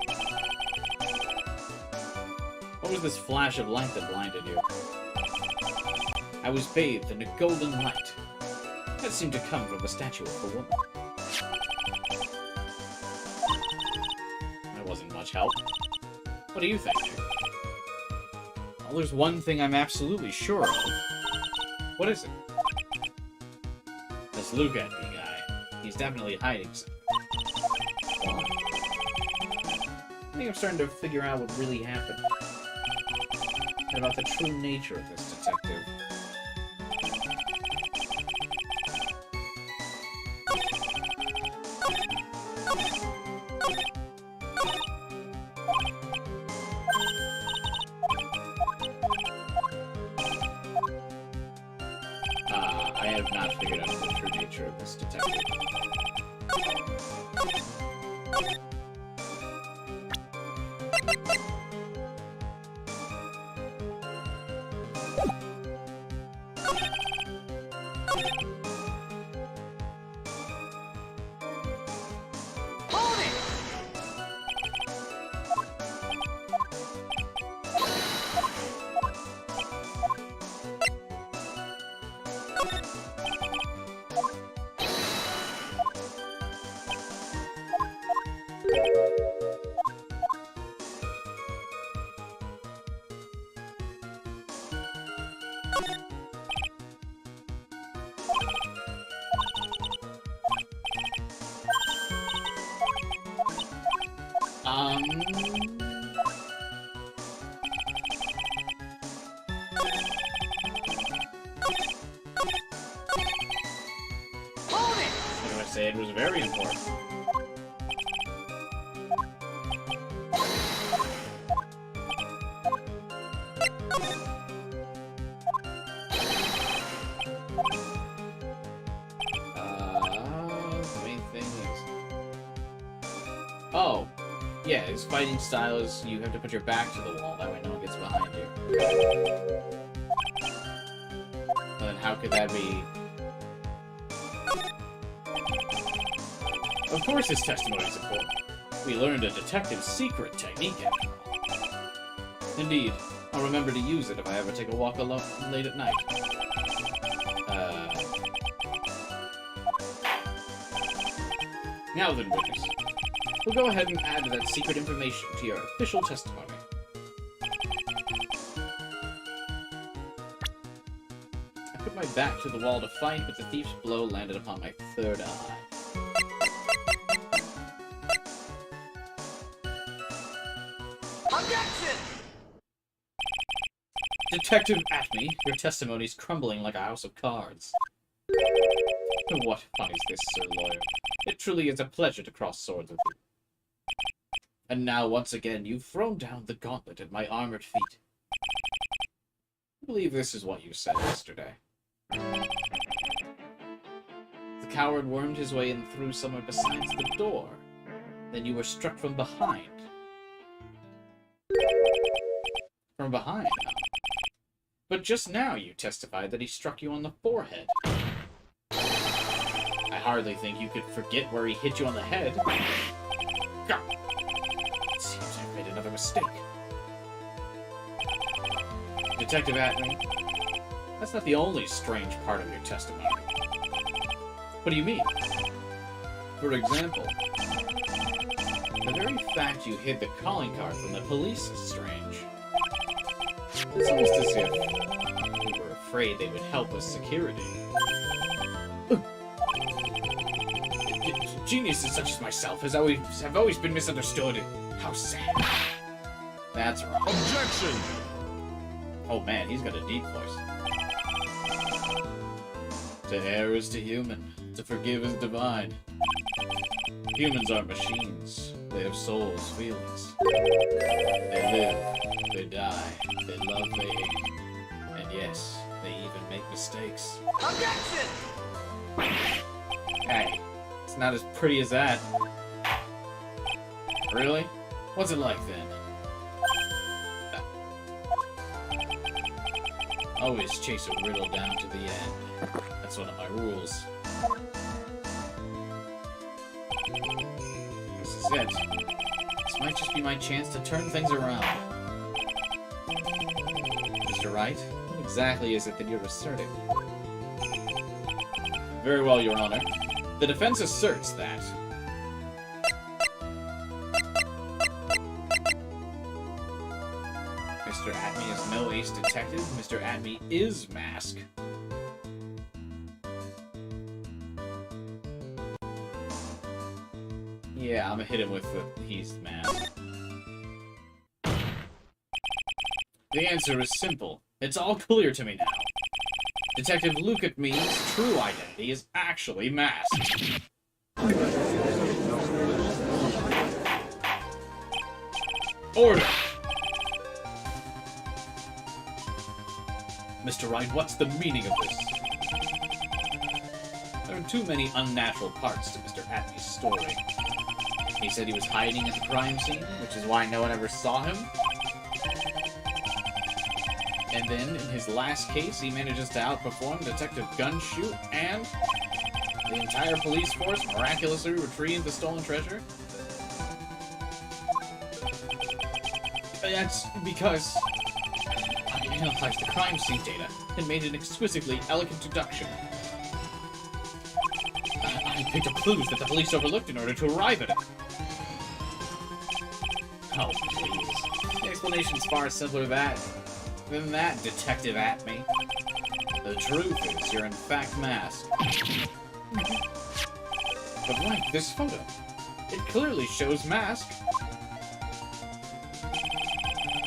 What was this flash of light that blinded you? I was bathed in a golden light. That seemed to come from the statue of the woman. That wasn't much help. What do you think? Well, there's one thing I'm absolutely sure of. What is it? This look at me guy. He's definitely hiding something. Why? I think I'm starting to figure out what really happened. And about the true nature of this detective. I have not figured out the true nature of this detective. Hold it! Hold it! I'm gonna say it was very important. The main thing is... Oh! Yeah, his fighting style is you have to put your back to the wall, that way no one gets behind you. And then how could that be... Of course his testimony is important. We learned a detective's secret technique after all. Indeed. I'll remember to use it if I ever take a walk alone late at night. Now then, witness. We'll go ahead and add that secret information to your official testimony. I put my back to the wall to fight, but the thief's blow landed upon my third eye. Objection! Detective Atme, your testimony's crumbling like a house of cards. What fun is this, Sir Lawyer? It truly is a pleasure to cross swords with you. And now, once again, you've thrown down the gauntlet at my armored feet. I believe this is what you said yesterday. The coward wormed his way in through somewhere besides the door. Then you were struck from behind. From behind, huh? But just now you testified that he struck you on the forehead. I hardly think you could forget where he hit you on the head. It seems I've made another mistake. Detective Atman, that's not the only strange part of your testimony. What do you mean? For example, the very fact you hid the calling card from the police is strange. It's almost as if we were afraid they would help with security. Geniuses such as myself have always been misunderstood. How sad. That's wrong. Objection! Oh man, he's got a deep voice. To err is to human, to forgive is divine. Humans aren't machines. They have souls, feelings. They live, they die, they love, they hate. And yes, they even make mistakes. Objection! Hey, it's not as pretty as that. Really? What's it like then? Always chase a riddle down to the end. That's one of my rules. This is it. This might just be my chance to turn things around. Mr. Wright, what exactly is it that you're asserting? Very well, Your Honor. The defense asserts that... Mr. Atme is no ace detective. Mr. Atme is Mask. Yeah, I'm gonna hit him with the he's Mask. The answer is simple. It's all clear to me now. Detective Luke Atme's true identity is actually Mask. Order! Mr. Wright, what's the meaning of this? There are too many unnatural parts to Mr. Atme's story. He said he was hiding at the crime scene, which is why no one ever saw him. And then, in his last case, he manages to outperform Detective Gunshoot and the entire police force miraculously retrieve the stolen treasure. That's because I analyzed the crime scene data and made an exquisitely elegant deduction. I picked up clues that the police overlooked in order to arrive at it. Oh, please. The explanation's far simpler than that, Detective Atme. The truth is, you're in fact masked. But like this photo, it clearly shows mask.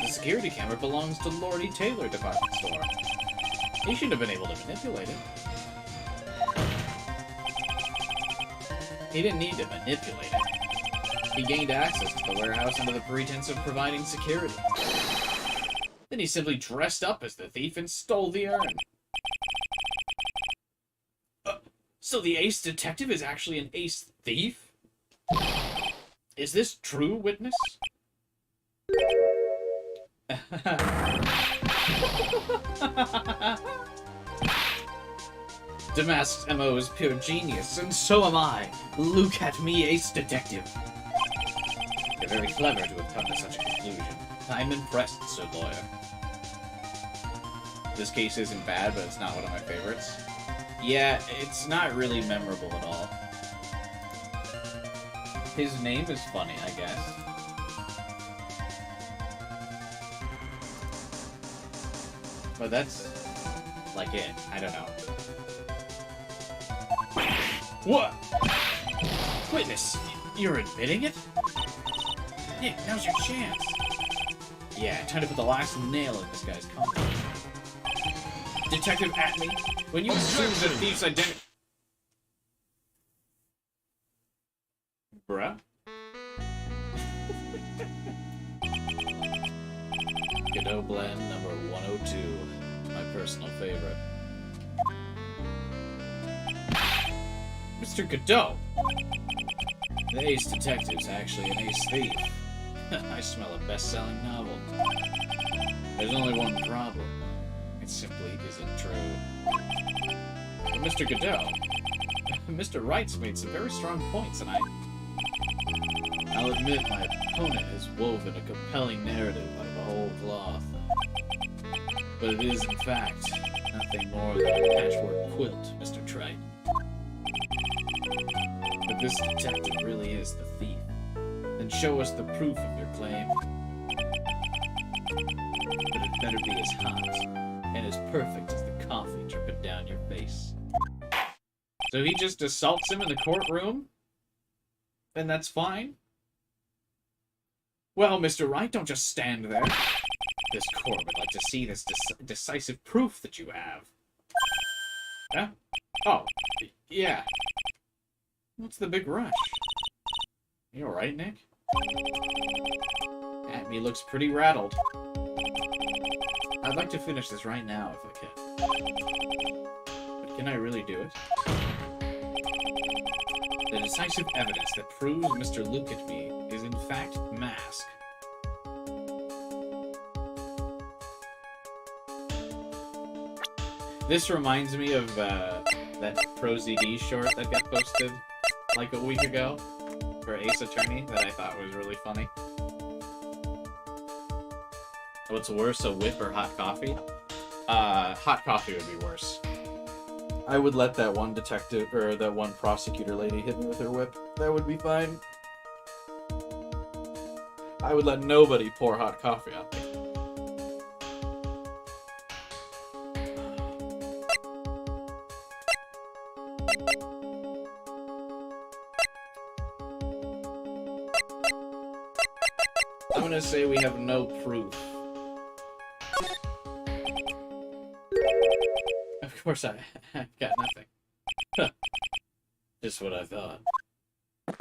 The security camera belongs to Lordy Taylor department store. He should have been able to manipulate it. He didn't need to manipulate it. He gained access to the warehouse under the pretense of providing security. Then he simply dressed up as the thief and stole the urn. So the ace detective is actually an ace thief? Is this true, witness? Damask's MO is pure genius, and so am I. Look at me, ace detective. You're very clever to have come to such a conclusion. I'm impressed, Sir Lawyer. This case isn't bad, but it's not one of my favorites. Yeah, it's not really memorable at all. His name is funny, I guess. But that's like it. I don't know. What? Witness, you're admitting it? Nick, now's your chance. Yeah, time to put the last nail in this guy's coffin. Detective Atney, when you assume the thief's identity... Bruh? Godot Blend number 102. My personal favorite. Mr. Godot! The ace detective's actually an ace thief. I smell a best-selling novel. There's only one problem. It simply isn't true. But Mr. Godot, Mr. Wright's made some very strong points, and I'll admit my opponent has woven a compelling narrative out of a whole cloth. But it is, in fact, nothing more than a patchwork quilt, Mr. Trite. If this detective really is the thief, then show us the proof of your claim. But it better be as hot and as perfect as the coffee dripping down your face. So he just assaults him in the courtroom? Then that's fine? Well, Mr. Wright, don't just stand there. This court would like to see this decisive proof that you have. Huh? Oh, yeah. What's the big rush? You alright, Nick? Atney looks pretty rattled. I'd like to finish this right now if I can. But can I really do it? The decisive evidence that proves Mr. Look at Me is in fact mask. This reminds me of that ProZD short that got posted like a week ago for Ace Attorney that I thought was really funny. What's worse, a whip or hot coffee? Hot coffee would be worse. I would let that one detective, or that one prosecutor lady hit me with her whip. That would be fine. I would let nobody pour hot coffee on me. I'm gonna say we have no proof. Of course I've got nothing. Just what I thought. A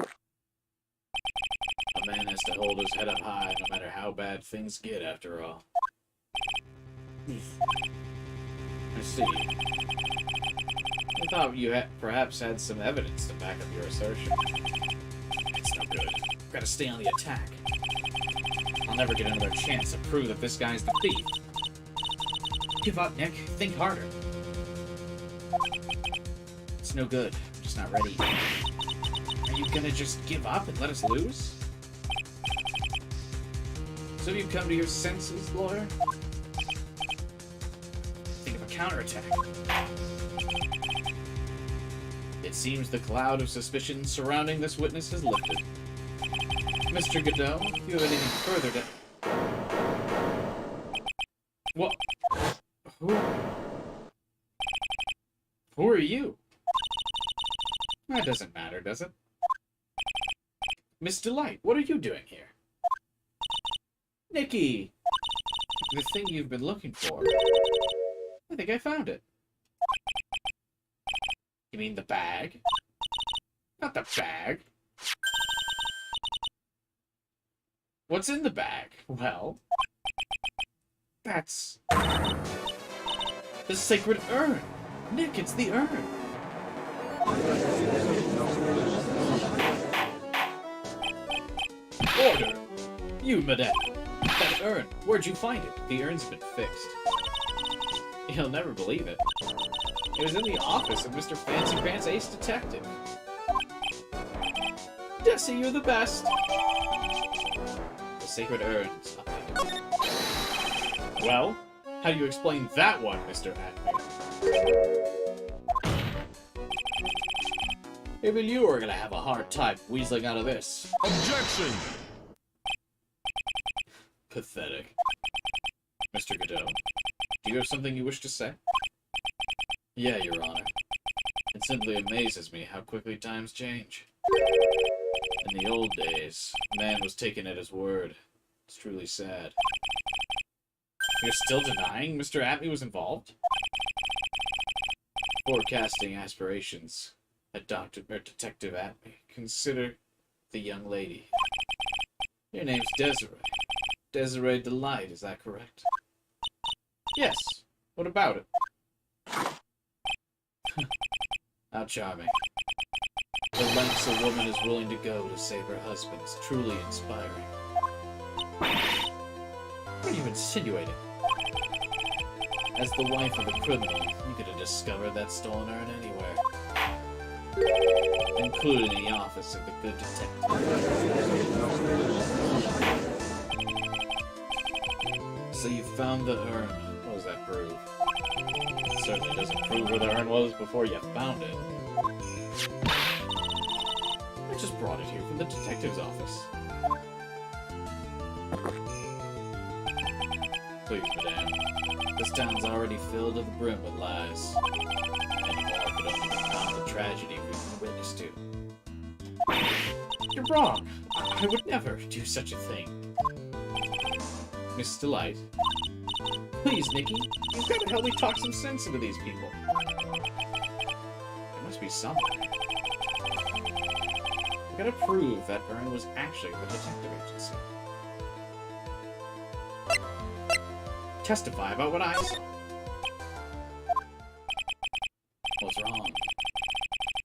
man has to hold his head up high no matter how bad things get, after all. I see. I thought you perhaps had some evidence to back up your assertion. It's no good. I've got to stay on the attack. I'll never get another chance to prove that this guy's the thief. Give up, Nick. Think harder. It's no good. I'm just not ready. Are you gonna just give up and let us lose? So you've come to your senses, lawyer? Think of a counterattack. It seems the cloud of suspicion surrounding this witness has lifted. Mr. Godot, if you have anything further to... What? Who? Who are you? That doesn't matter, does it? Miss Delight, what are you doing here? Nikki! The thing you've been looking for. I think I found it. You mean the bag? Not the bag. What's in the bag? Well, that's the sacred urn. Nick, it's the urn. Order! You, madame. That urn. Where'd you find it? The urn's been fixed. You'll never believe it. It was in the office of Mr. Fancy Pants Ace Detective. Jesse, you're the best. The sacred urn's updated. Well, how do you explain that one, Mr. Acme? Even you are gonna have a hard time weaseling out of this. Objection! Pathetic. Mr. Godot, do you have something you wish to say? Yeah, Your Honor. It simply amazes me how quickly times change. In the old days, man was taken at his word. It's truly sad. You're still denying Mr. Atney was involved? Forecasting aspirations at Detective Atney. Consider the young lady. Your name's Desiree. Desiree Delight, is that correct? Yes. What about it? How charming. The lengths a woman is willing to go to save her husband is truly inspiring. What are you insinuating? As the wife of a criminal, you could have discovered that stolen urn anywhere. Including the office of the good detective. So you found the urn. What does that prove? It certainly doesn't prove where the urn was before you found it. I just brought it here from the detective's office. Please, madame. This town's already filled to the brim with lies. Any more could only compound the tragedy we've been witness to. You're wrong. I would never do such a thing. Miss Delight. Please, Nikki. You've got to help me talk some sense into these people. There must be something. I've got to prove that urn was actually the detective agency. Testify about what I saw. What's wrong?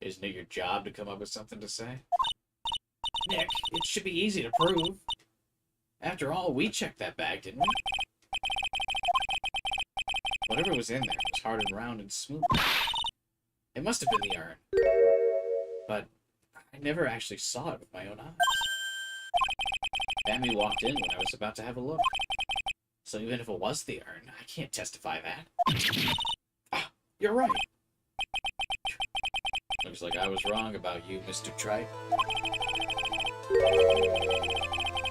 Isn't it your job to come up with something to say? Nick, it should be easy to prove. After all, we checked that bag, didn't we? Whatever was in there was hard and round and smooth. It must have been the urn. But I never actually saw it with my own eyes. Tammy walked in when I was about to have a look. So even if it was the urn, I can't testify that. Ah, you're right. Looks like I was wrong about you, Mr. Tripe.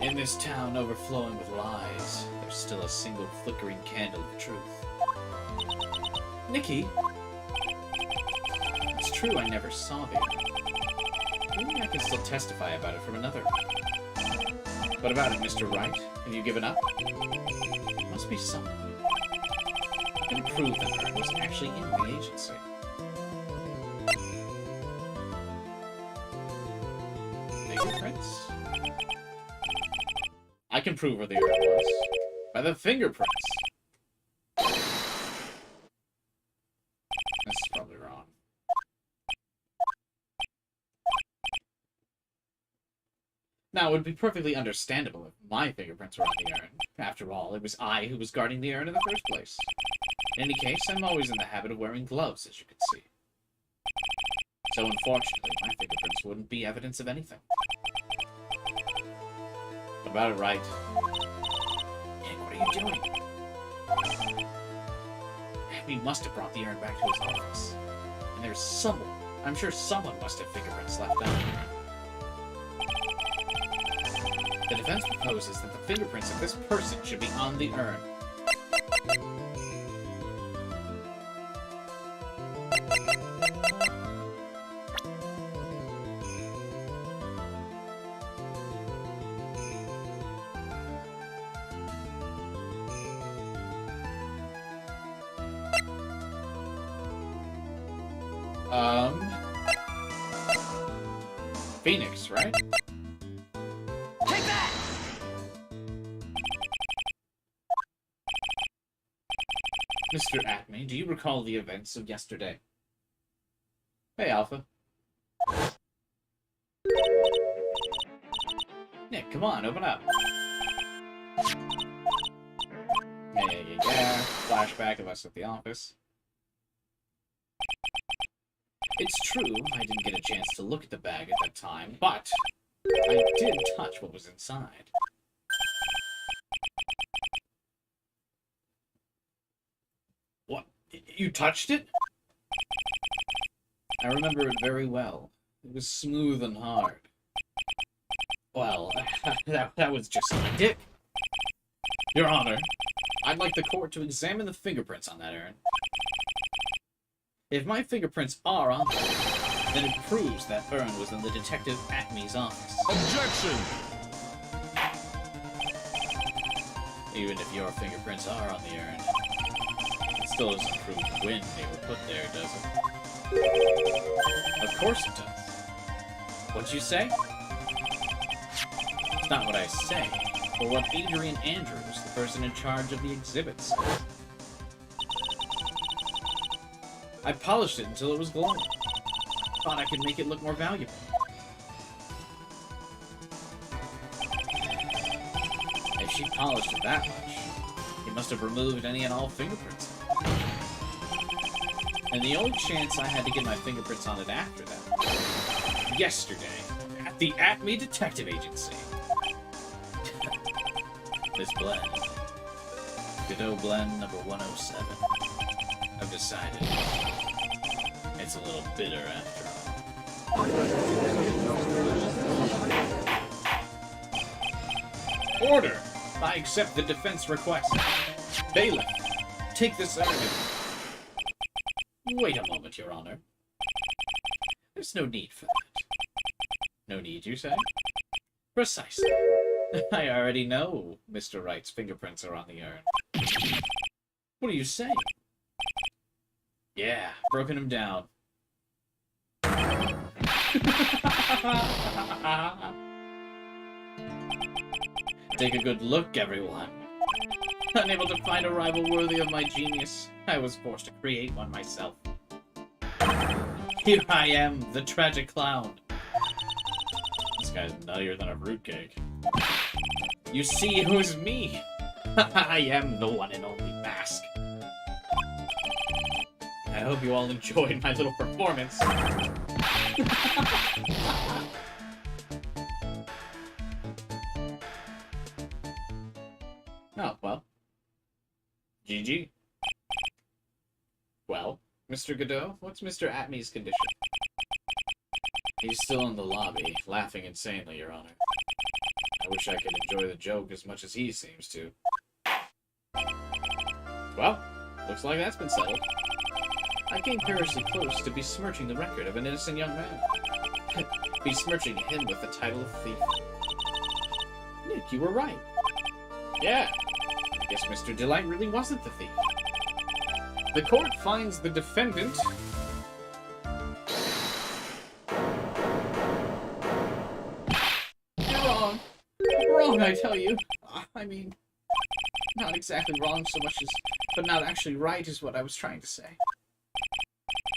In this town overflowing with lies, there's still a single flickering candle of truth. Nikki! It's true I never saw the urn. Maybe I can still testify about it from another. What about it, Mr. Wright? Have you given up? There must be something. I can prove that urn was actually in the agency. Fingerprints? I can prove where the urn was. By the fingerprints. This is probably wrong. Now, it would be perfectly understandable if my fingerprints were on the urn. After all, it was I who was guarding the urn in the first place. In any case, I'm always in the habit of wearing gloves, as you can see. So, unfortunately, my fingerprints wouldn't be evidence of anything. What about it, right? Nick, what are you doing? He must have brought the urn back to his office. And there's someone, I'm sure someone must have fingerprints left out. The defense proposes that the fingerprints of this person should be on the urn. Phoenix, right? Take that! Mr. Acme, do you recall the events of yesterday? Hey, Alpha. Nick, come on, open up. Yeah. Flashback of us at the office. It's true, I didn't get a chance to look at the bag at that time, but I did touch what was inside. What? You touched it? I remember it very well. It was smooth and hard. Well, that was just my dick. Your Honor, I'd like the court to examine the fingerprints on that urn. If my fingerprints are on there, then it proves that urn was in the Detective Acme's office. Objection! Even if your fingerprints are on the urn, it still doesn't prove when they were put there, does it? Of course it does. What'd you say? It's not what I say, but what Adrian Andrews, the person in charge of the exhibit, said. I polished it until it was glowing. Thought I could make it look more valuable. If she polished it that much, he must have removed any and all fingerprints. And the only chance I had to get my fingerprints on it after that, yesterday, at the Acme Detective Agency. This blend, Godot blend number 107. I've decided it's a little bitter after all. Order! I accept the defense request. Bailiff, take this argument. Wait a moment, Your Honor. There's no need for that. No need, you say? Precisely. I already know Mr. Wright's fingerprints are on the urn. What are you saying? Yeah, broken him down. Take a good look, everyone. Unable to find a rival worthy of my genius, I was forced to create one myself. Here I am, the tragic clown. This guy's nuttier than a fruitcake. You see, it was me. I am the one and only Mask. I hope you all enjoyed my little performance. Oh, well. GG. Well, Mr. Godot, what's Mr. Atme's condition? He's still in the lobby, laughing insanely, Your Honor. I wish I could enjoy the joke as much as he seems to. Well, looks like that's been settled. I came perilously close to besmirching the record of an innocent young man. Besmirching him with the title of thief. Nick, you were right. Yeah, I guess Mr. Delight really wasn't the thief. The court finds the defendant... You're wrong. Wrong, I tell you. I mean, not exactly wrong so much as... But not actually right is what I was trying to say.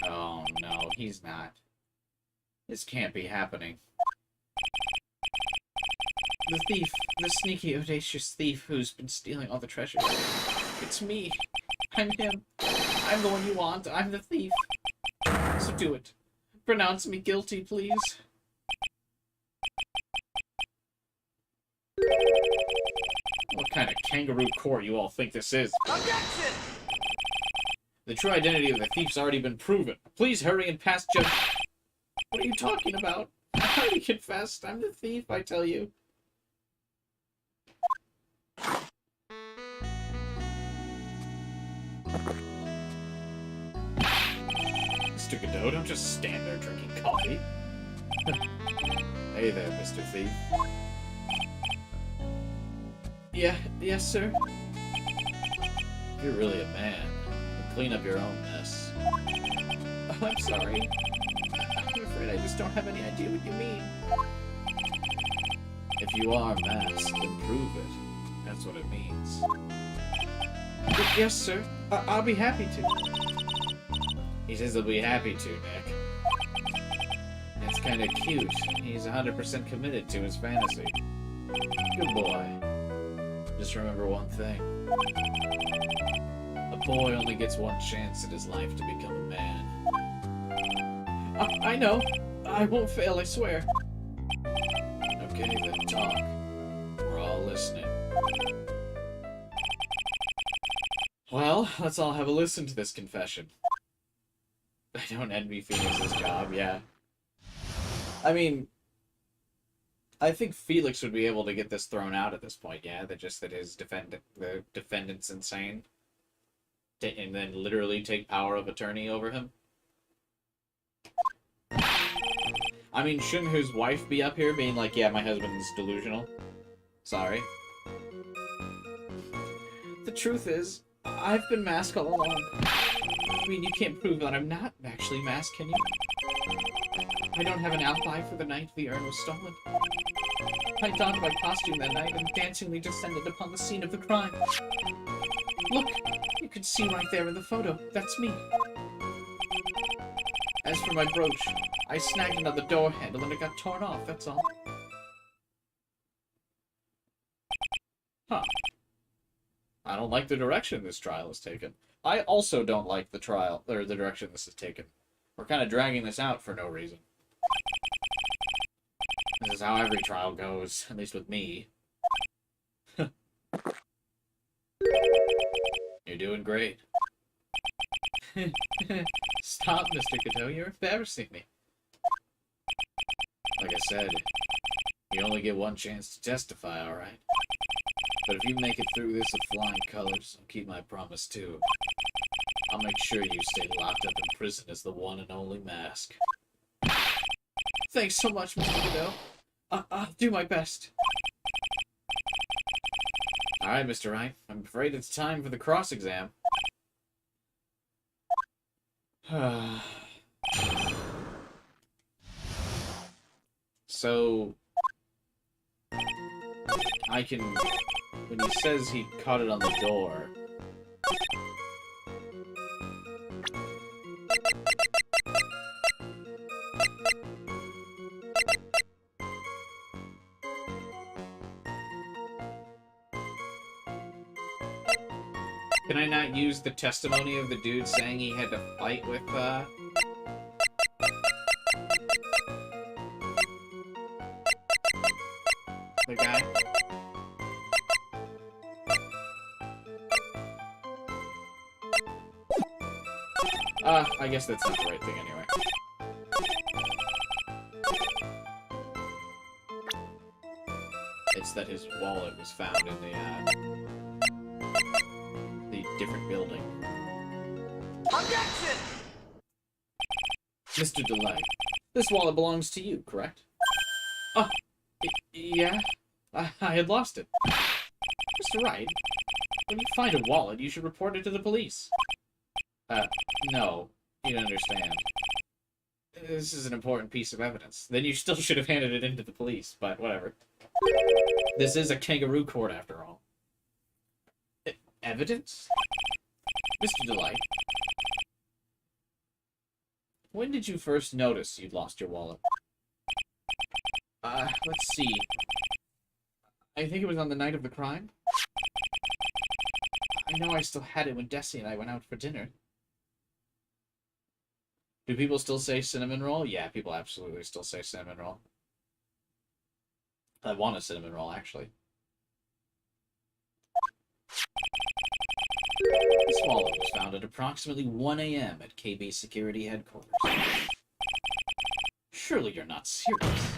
Oh, no, he's not. This can't be happening. The thief, the sneaky, audacious thief who's been stealing all the treasure. It's me. I'm him. I'm the one you want. I'm the thief. So do it. Pronounce me guilty, please. What kind of kangaroo court you all think this is? Objection! The true identity of the thief's already been proven. Please hurry and pass judgment. What are you talking about? I already confessed. I'm the thief, I tell you. Mr. Godot, don't just stand there drinking coffee. Hey there, Mr. Thief. Yes, sir? You're really a man. Clean up your own mess. I'm sorry. afraid I just don't have any idea what you mean. If you are masked, then prove it. That's what it means. Yes, sir. I'll be happy to. He says he'll be happy to, Nick. It's kind of cute. He's 100% committed to his fantasy. Good boy. Just remember one thing. A boy only gets one chance in his life to become a man. I know. I won't fail, I swear. Okay, then talk. We're all listening. Well, let's all have a listen to this confession. I don't envy Felix's job, yeah. I mean, I think Felix would be able to get this thrown out at this point, yeah? That the defendant's insane. And then literally take power of attorney over him. I mean, shouldn't his wife be up here being like, yeah, my husband's delusional? Sorry. The truth is, I've been masked all along. I mean, you can't prove that I'm not actually masked, can you? I don't have an alibi for the night the urn was stolen. I donned my costume that night and dancingly descended upon the scene of the crime. Look, you can see right there in the photo. That's me. As for my brooch, I snagged it on the door handle and it got torn off, that's all. Huh. I don't like the direction this trial has taken. I also don't like the direction this has taken. We're kind of dragging this out for no reason. This is how every trial goes, at least with me. You're doing great. Stop, Mr. Cato, you're embarrassing me. Like I said, you only get one chance to testify, alright? But if you make it through this with flying colors, I'll keep my promise too. I'll make sure you stay locked up in prison as the one and only Mask. Thanks so much, Mr. Cato. I'll do my best. Alright, Mr. Wright. I'm afraid it's time for the cross-exam. So... I can... When he says he caught it on the door... Can I not use the testimony of the dude saying he had to fight with, the guy? I guess that's not the right thing anyway. It's that his wallet was found in the different building. Objection! Mr. Delight, this wallet belongs to you, correct? Yeah. I had lost it. Mr. Wright, when you find a wallet, you should report it to the police. No. You don't understand. This is an important piece of evidence. Then you still should have handed it in to the police, but whatever. This is a kangaroo court, after all. Evidence? Mr. Delight, when did you first notice you'd lost your wallet? Let's see. I think it was on the night of the crime. I know I still had it when Desi and I went out for dinner. Do people still say cinnamon roll? Yeah, people absolutely still say cinnamon roll. I want a cinnamon roll, actually. This wallet was found at approximately 1 a.m. at KB Security Headquarters. Surely you're not serious.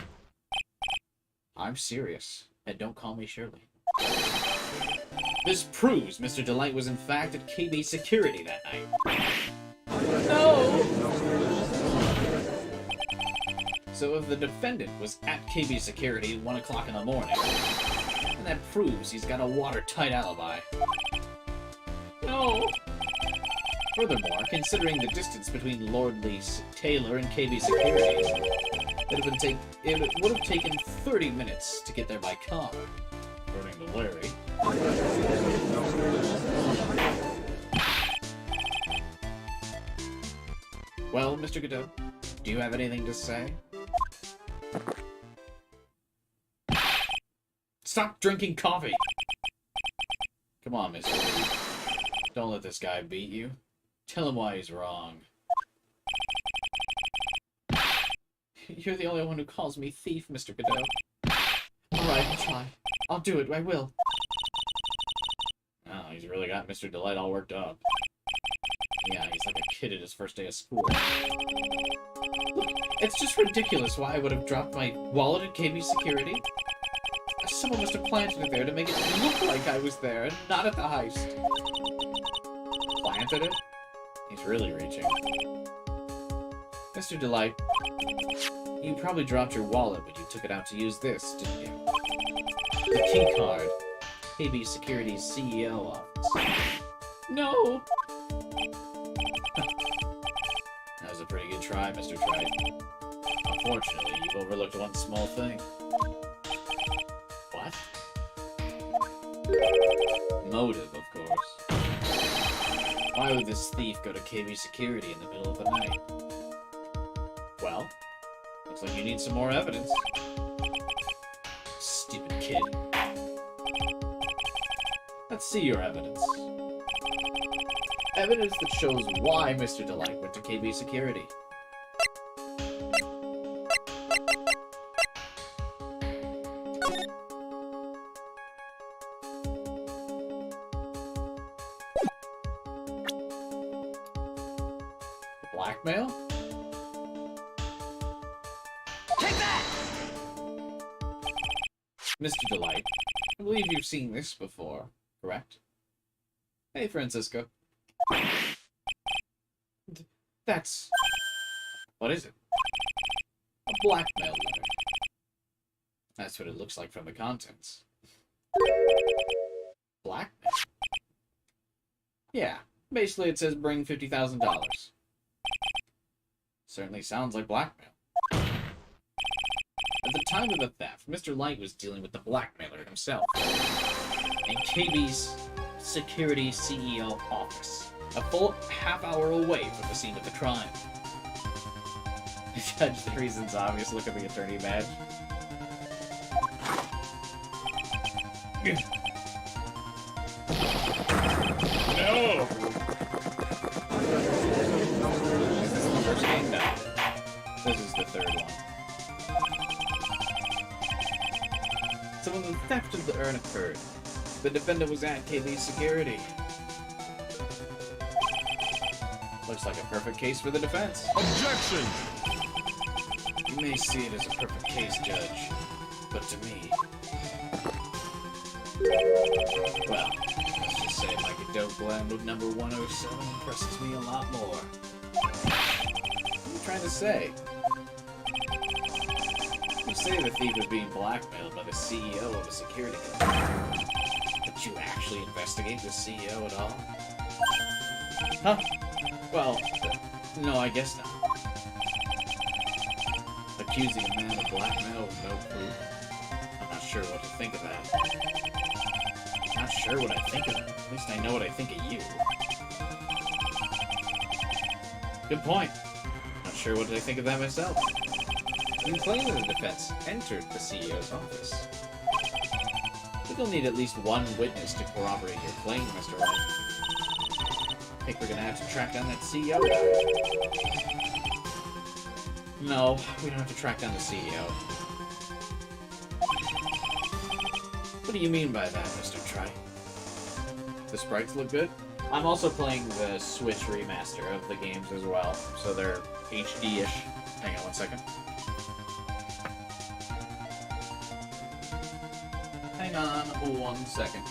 I'm serious, and don't call me Shirley. This proves Mr. Delight was in fact at KB Security that night. No! So if the defendant was at KB Security at 1 o'clock in the morning, then that proves he's got a watertight alibi. No! Furthermore, considering the distance between Lord Lee's Taylor and KB Securities, it would have taken 30 minutes to get there by car, according to Larry. Well, Mr. Godot, do you have anything to say? Stop drinking coffee! Come on, Mr. Lee. Don't let this guy beat you. Tell him why he's wrong. You're the only one who calls me thief, Mr. Godot. Alright, I'll try. I'll do it, I will. Oh, he's really got Mr. Delight all worked up. Yeah, he's like a kid at his first day of school. Look, it's just ridiculous why I would have dropped my wallet at KB Security. Someone must have planted it there to make it look like I was there and not at the heist. Planted it? He's really reaching. Mr. Delight, you probably dropped your wallet when you took it out to use this, didn't you? The key card. KB Security's CEO office. No! That was a pretty good try, Mr. Trite. Unfortunately, you've overlooked one small thing. What? Motive, of course. Why would this thief go to KB Security in the middle of the night? Well, looks like you need some more evidence. Stupid kid. Let's see your evidence. Evidence that shows why Mr. Delight went to KB Security. Blackmail? Take that! Mr. Delight, I believe you've seen this before, correct? Hey, Francisco. That's... What is it? A blackmail letter. That's what it looks like from the contents. Blackmail? Yeah, basically it says bring $50,000. Certainly sounds like blackmail. At the time of the theft, Mr. Light was dealing with the blackmailer himself in KB's Security CEO office, a full half-hour away from the scene of the crime. Judge, the reason's obvious. Look at the attorney badge. No! Is this the first game? No. This is the third one. So when the theft of the urn occurred, the defendant was at KB Security. Looks like a perfect case for the defense. Objection! You may see it as a perfect case, Judge, but to me... Well, let's just say my Godot blend with number 107 impresses me a lot more. What are you trying to say? You say the thief was being blackmailed by the CEO of a security company. But you actually investigate the CEO at all? Huh? Well, no, I guess not. Accusing a man of blackmail with no proof? I'm not sure what to think of that. Not sure what I think of it. At least I know what I think of you. Good point. Not sure what I think of that myself. You claim that the defense entered the CEO's office. But you'll need at least one witness to corroborate your claim, Mr. Wright. I think we're gonna have to track down that CEO guy. No, we don't have to track down the CEO. What do you mean by that, Mr. Tri? The sprites look good? I'm also playing the Switch remaster of the games as well, so they're HD-ish. Hang on one second. Hang on 1 second.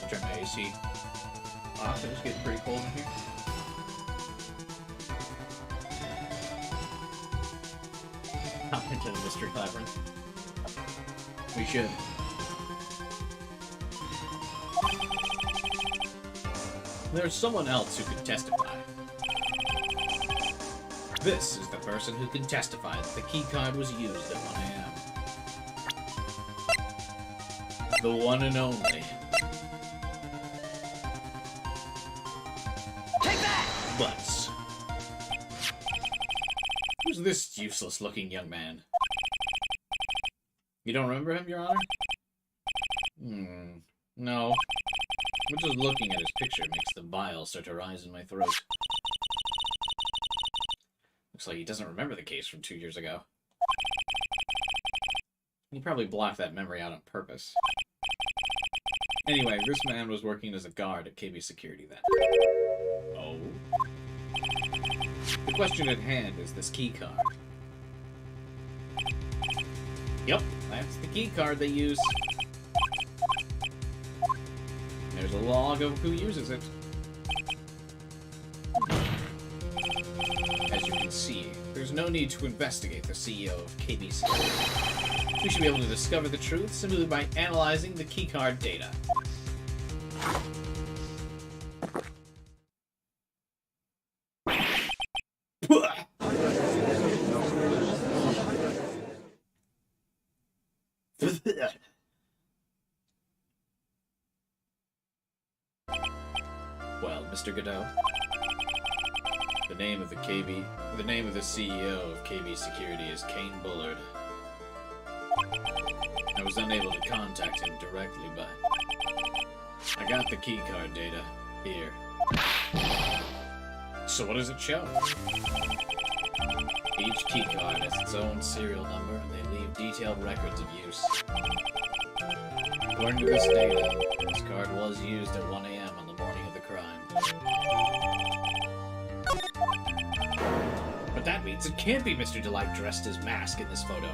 Turn the AC off. It was getting pretty cold in here. Hop into the mystery labyrinth. We should. There's someone else who can testify. This is the person who can testify that the keycard was used at 1 a.m. The one and only. Take that! Butts. Who's this useless-looking young man? You don't remember him, Your Honor? No. But just looking at his picture makes the bile start to rise in my throat. Looks like he doesn't remember the case from 2 years ago. He probably blocked that memory out on purpose. Anyway, this man was working as a guard at KB Security then. Oh? The question at hand is this key card. Yep, that's the key card they use. There's a log of who uses it. As you can see, there's no need to investigate the CEO of KB Security. We should be able to discover the truth simply by analyzing the keycard data. Well, Mr. Godot, the name of the CEO of KB Security is Kane Bullard. I was unable to contact him directly, but I got the keycard data here. So what does it show? Each keycard has its own serial number, and they leave detailed records of use. According to this data, this card was used at 1 a.m. on the morning of the crime. But that means it can't be Mr. Delight dressed as Mask in this photo.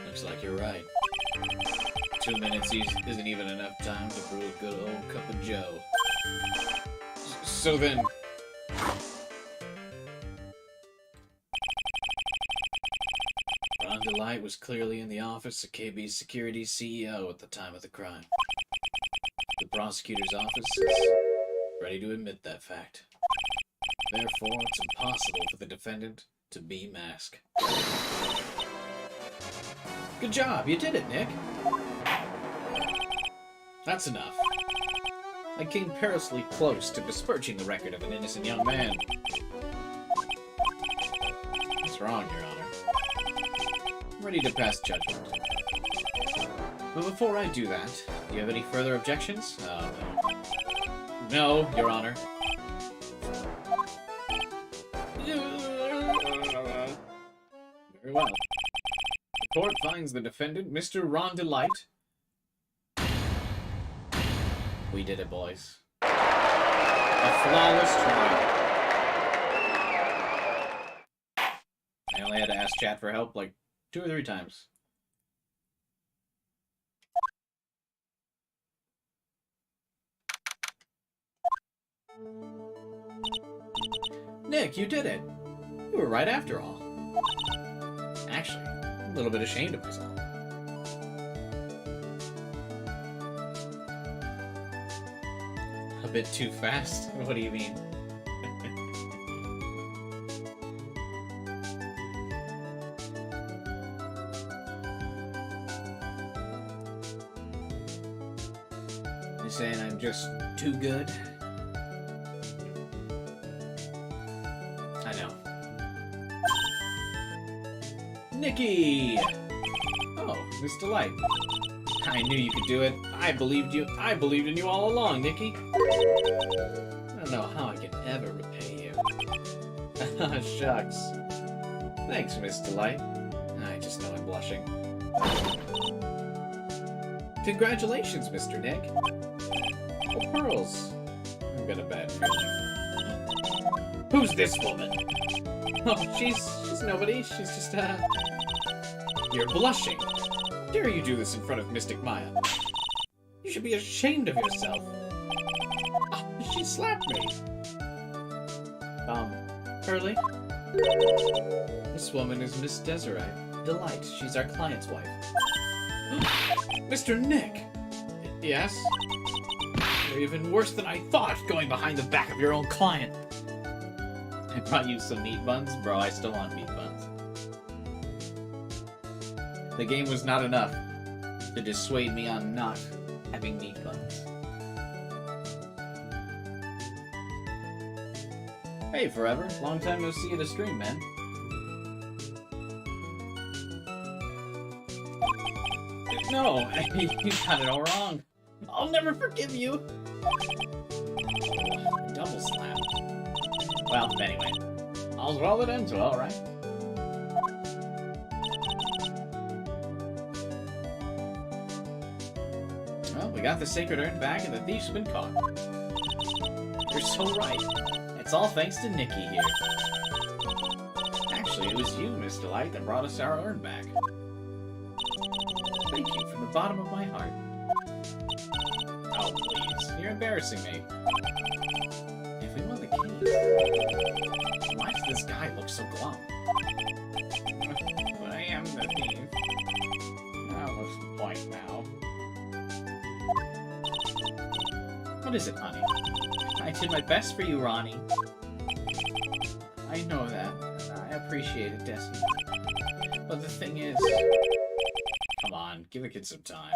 Looks like you're right. 2 minutes isn't even enough time to brew a good old cup of joe. So then... Ron Delight was clearly in the office of KB's Security CEO at the time of the crime. The prosecutor's office is ready to admit that fact. Therefore, it's impossible for the defendant to be Mask. Good job, you did it, Nick. That's enough. I came perilously close to besmirching the record of an innocent young man. What's wrong, Your Honor? I'm ready to pass judgment. But before I do that, do you have any further objections? No. No, Your Honor. Very well. The court finds the defendant, Mr. Ron Delight. We did it, boys. A flawless trial. I only had to ask chat for help like 2 or 3 times. Nick, you did it. You were right after all. Actually, I'm a little bit ashamed of myself. A bit too fast? What do you mean? You saying I'm just too good? I know. Nikki! Oh, Miss Delight. I knew you could do it. I believed you. I believed in you all along, Nikki. I don't know how I can ever repay you. Shucks. Thanks, Miss Delight. I just know I'm blushing. Congratulations, Mr. Nick. Oh, pearls. I've got a bad feeling. Who's this woman? Oh, she's nobody. She's just, You're blushing. Dare you do this in front of Mystic Maya? You should be ashamed of yourself. Ah, she slapped me. Curly? This woman is Miss Desiree. Delight. She's our client's wife. Mr. Nick! Yes? You're even worse than I thought, going behind the back of your own client. I brought you some meat buns? Bro, I still want meat buns. The game was not enough to dissuade me on not having meat buns. Hey, Forever. Long time no see at a stream, man. No, you got it all wrong. I'll never forgive you. Double slap. Well, anyway. All's well that ends well, right? Well, we got the sacred urn back and the thief's been caught. You're so right. It's all thanks to Nikki here. Actually, it was you, Miss Delight, that brought us our urn back. Thank you from the bottom of my heart. Oh, please. You're embarrassing me. If we want the keys... Why does this guy look so glum? But I am the thief. Now what's the point now? What is it, honey? I did my best for you, Ronnie. I know that. I appreciate it, Desi. But the thing is... Come on, give a kid some time.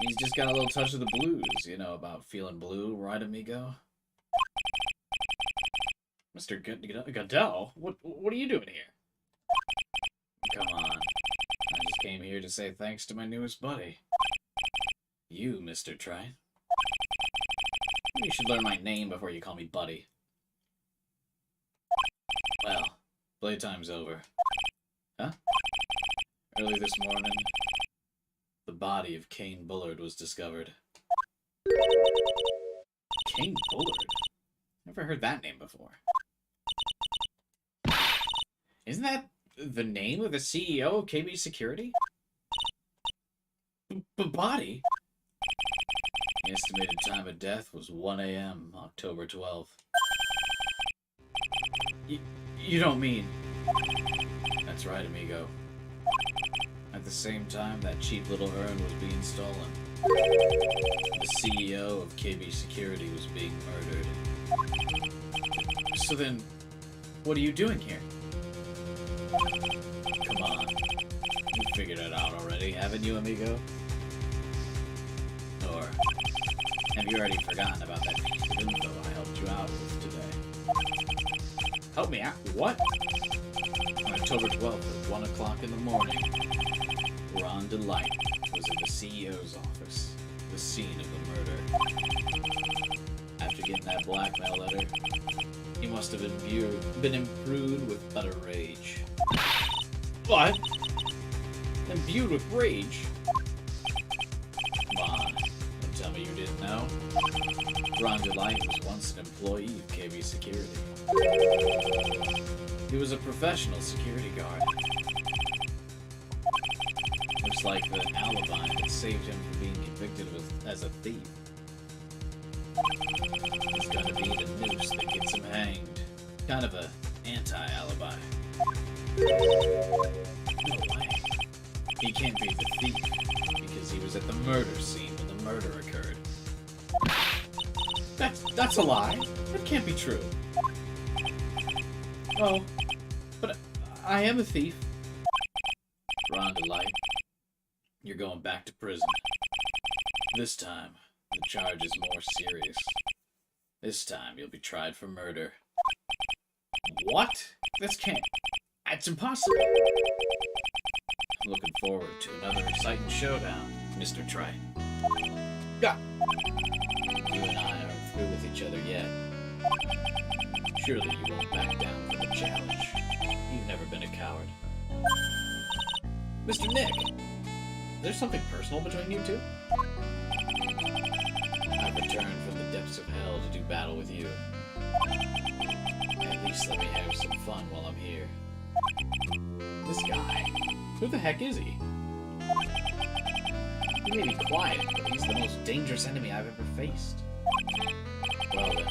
He's just got a little touch of the blues, you know, about feeling blue, right, amigo? Mr. Goodell? What are you doing here? Come on. I just came here to say thanks to my newest buddy. You, Mr. Trine. You should learn my name before you call me buddy. Well, playtime's over. Huh? Early this morning, the body of Kane Bullard was discovered. Kane Bullard? Never heard that name before. Isn't that the name of the CEO of KB Security? Body? The estimated time of death was 1 a.m., October 12th. You don't mean... That's right, amigo. At the same time, that cheap little urn was being stolen. The CEO of KB Security was being murdered. So then, what are you doing here? Come on. You figured it out already, haven't you, amigo? Or have you already forgotten about that piece of info I helped you out with today? Help me out? What? On October 12th at 1 o'clock in the morning, Ron Delight was at the CEO's office, the scene of the murder. After getting that blackmail letter, he must have been imbued with utter rage. What? Imbued with rage? Come on, don't tell me you didn't know. Ron Delight was once an employee of KB Security. He was a professional security guard. Looks like the alibi that saved him from being convicted as a thief. It's gonna be the noose that gets him hanged. Kind of a anti-alibi. No way. He can't be the thief, because he was at the murder scene when the murder occurred. That's a lie. That can't be true. Oh, but I am a thief. Ron Delight, you're going back to prison. This time, the charge is more serious. This time, you'll be tried for murder. What? This can't... It's impossible. I'm looking forward to another exciting showdown, Mr. Trite. Yeah. You and I aren't through with each other yet. Surely you won't back down from the challenge. You've never been a coward. Mr. Nick, is there something personal between you two? I've returned from the depths of hell to do battle with you. At least let me have some fun while I'm here. This guy? Who the heck is he? He may be quiet, but he's the most dangerous enemy I've ever faced. Well then,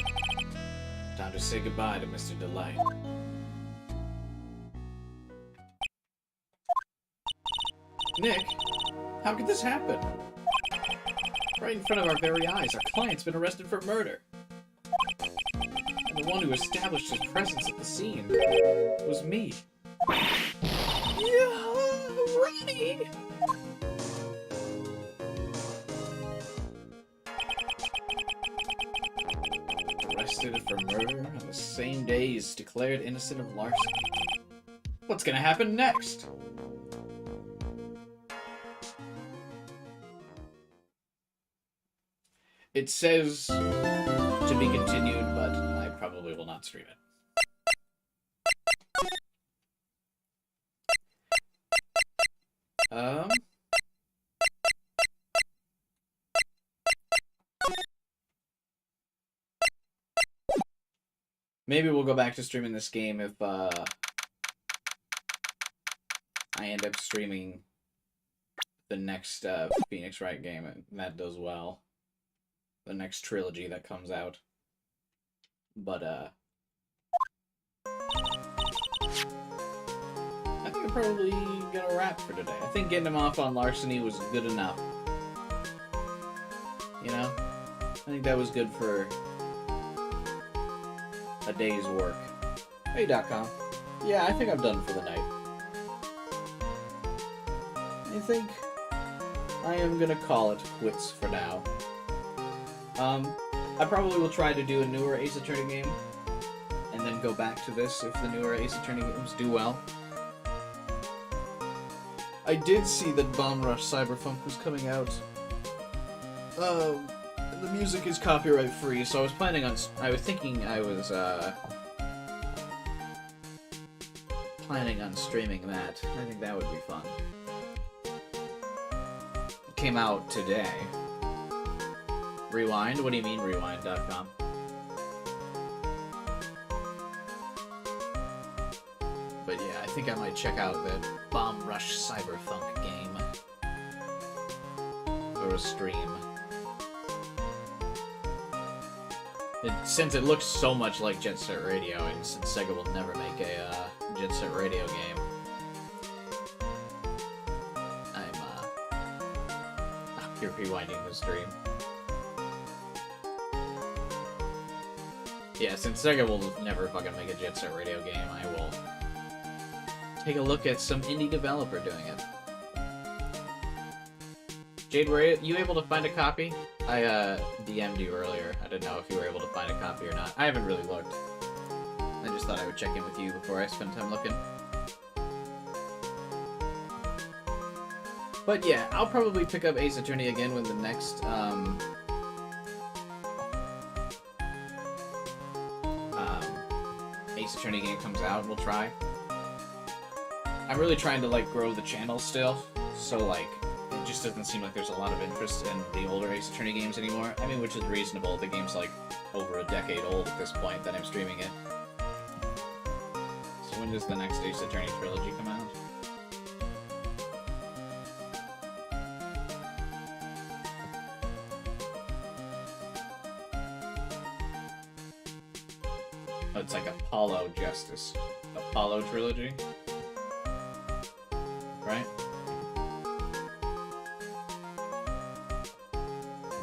time to say goodbye to Mr. Delight. Nick, how could this happen? Right in front of our very eyes, our client's been arrested for murder. And the one who established his presence at the scene was me. Yeah, ready! Arrested for murder on the same day he's declared innocent of larceny. What's gonna happen next? It says to be continued, but I probably will not stream it. Maybe we'll go back to streaming this game if I end up streaming the next Phoenix Wright game and that does well. The next trilogy that comes out. But I think I'm probably gonna wrap for today. I think getting him off on larceny was good enough. You know? I think that was good for a day's work. Hey.com. Yeah, I think I'm done for the night. I think I am gonna call it quits for now. I probably will try to do a newer Ace Attorney game, and then go back to this if the newer Ace Attorney games do well. I did see that Bomb Rush Cyberpunk was coming out. The music is copyright free, so I was planning on. I was thinking I was planning on streaming that. I think that would be fun. It came out today. Rewind? What do you mean, rewind.com? But yeah, I think I might check out the Bomb Rush Cyberpunk game for a stream. Since it looks so much like Jet Set Radio, and since Sega will never make a Jet Set Radio game, I'm here rewinding the stream. Yeah, since Sega will never fucking make a Jet Set Radio game, I will take a look at some indie developer doing it. Jade, were you able to find a copy? I DM'd you earlier. I didn't know if you were able to find a copy or not. I haven't really looked. I just thought I would check in with you before I spend time looking. But yeah, I'll probably pick up Ace Attorney again when the next, Ace Attorney game comes out. We'll try. I'm really trying to, like, grow the channel still, so, like, it just doesn't seem like there's a lot of interest in the older Ace Attorney games anymore. I mean, which is reasonable. The game's, like, over a decade old at this point that I'm streaming it. So when does the next Ace Attorney trilogy come out? Oh, it's like Apollo Justice. Apollo trilogy? Right?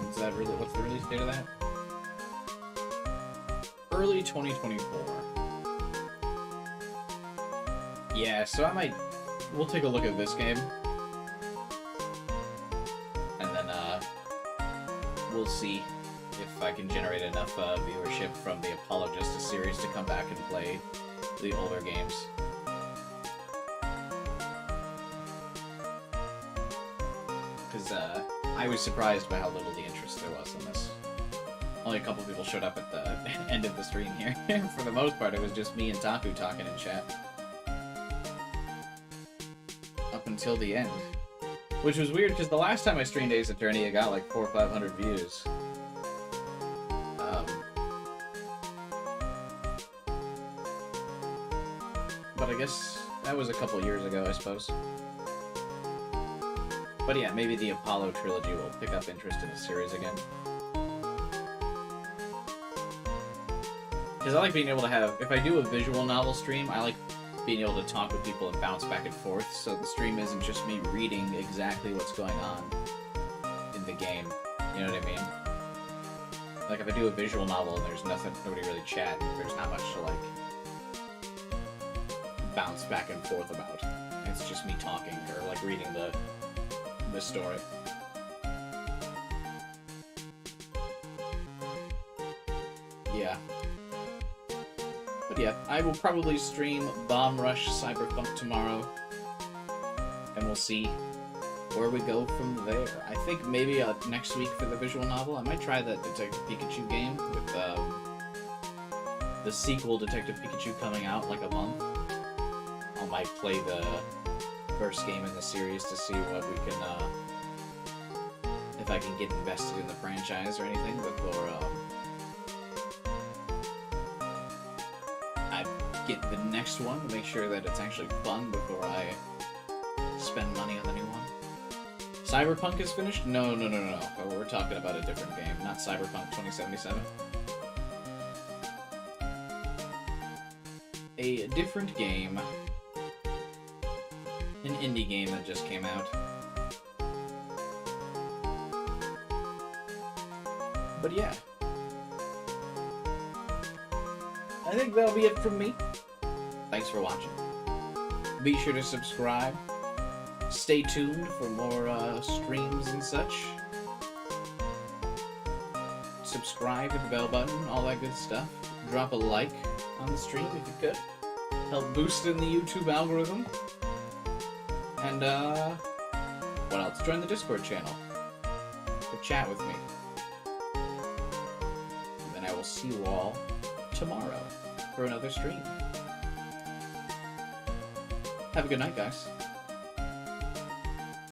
Is that really, what's the release date of that? Early 2024. Yeah, so I might, we'll take a look at this game. And then, we'll see if I can generate enough viewership from the Apollo Justice series to come back and play the older games. Because I was surprised by how little the interest there was in this. Only a couple people showed up at the end of the stream here. For the most part, it was just me and Taku talking in chat. Up until the end. Which was weird, because the last time I streamed Ace Attorney, it got like 400 or 500 views. But I guess that was a couple years ago, I suppose. But yeah, maybe the Apollo trilogy will pick up interest in the series again. Because I like being able to have, if I do a visual novel stream, I like being able to talk with people and bounce back and forth, so the stream isn't just me reading exactly what's going on in the game. You know what I mean? Like, if I do a visual novel and there's nobody really chatting, there's not much to, like, bounce back and forth about. It's just me talking, or, like, reading the story. Yeah. But yeah, I will probably stream Bomb Rush Cyberpunk tomorrow, and we'll see where we go from there. I think maybe next week for the visual novel, I might try that Detective Pikachu game with the sequel Detective Pikachu coming out like a month. I might play the first game in the series to see what we can, if I can get invested in the franchise or anything before I get the next one, to make sure that it's actually fun before I spend money on the new one. Cyberpunk is finished? No. We're talking about a different game, not Cyberpunk 2077. A different game. An indie game that just came out. But yeah. I think that'll be it from me. Thanks for watching. Be sure to subscribe. Stay tuned for more streams and such. Subscribe, hit the bell button, all that good stuff. Drop a like on the stream if you could. Help boost in the YouTube algorithm. And, what else? Join the Discord channel to chat with me. And then I will see you all tomorrow for another stream. Have a good night, guys.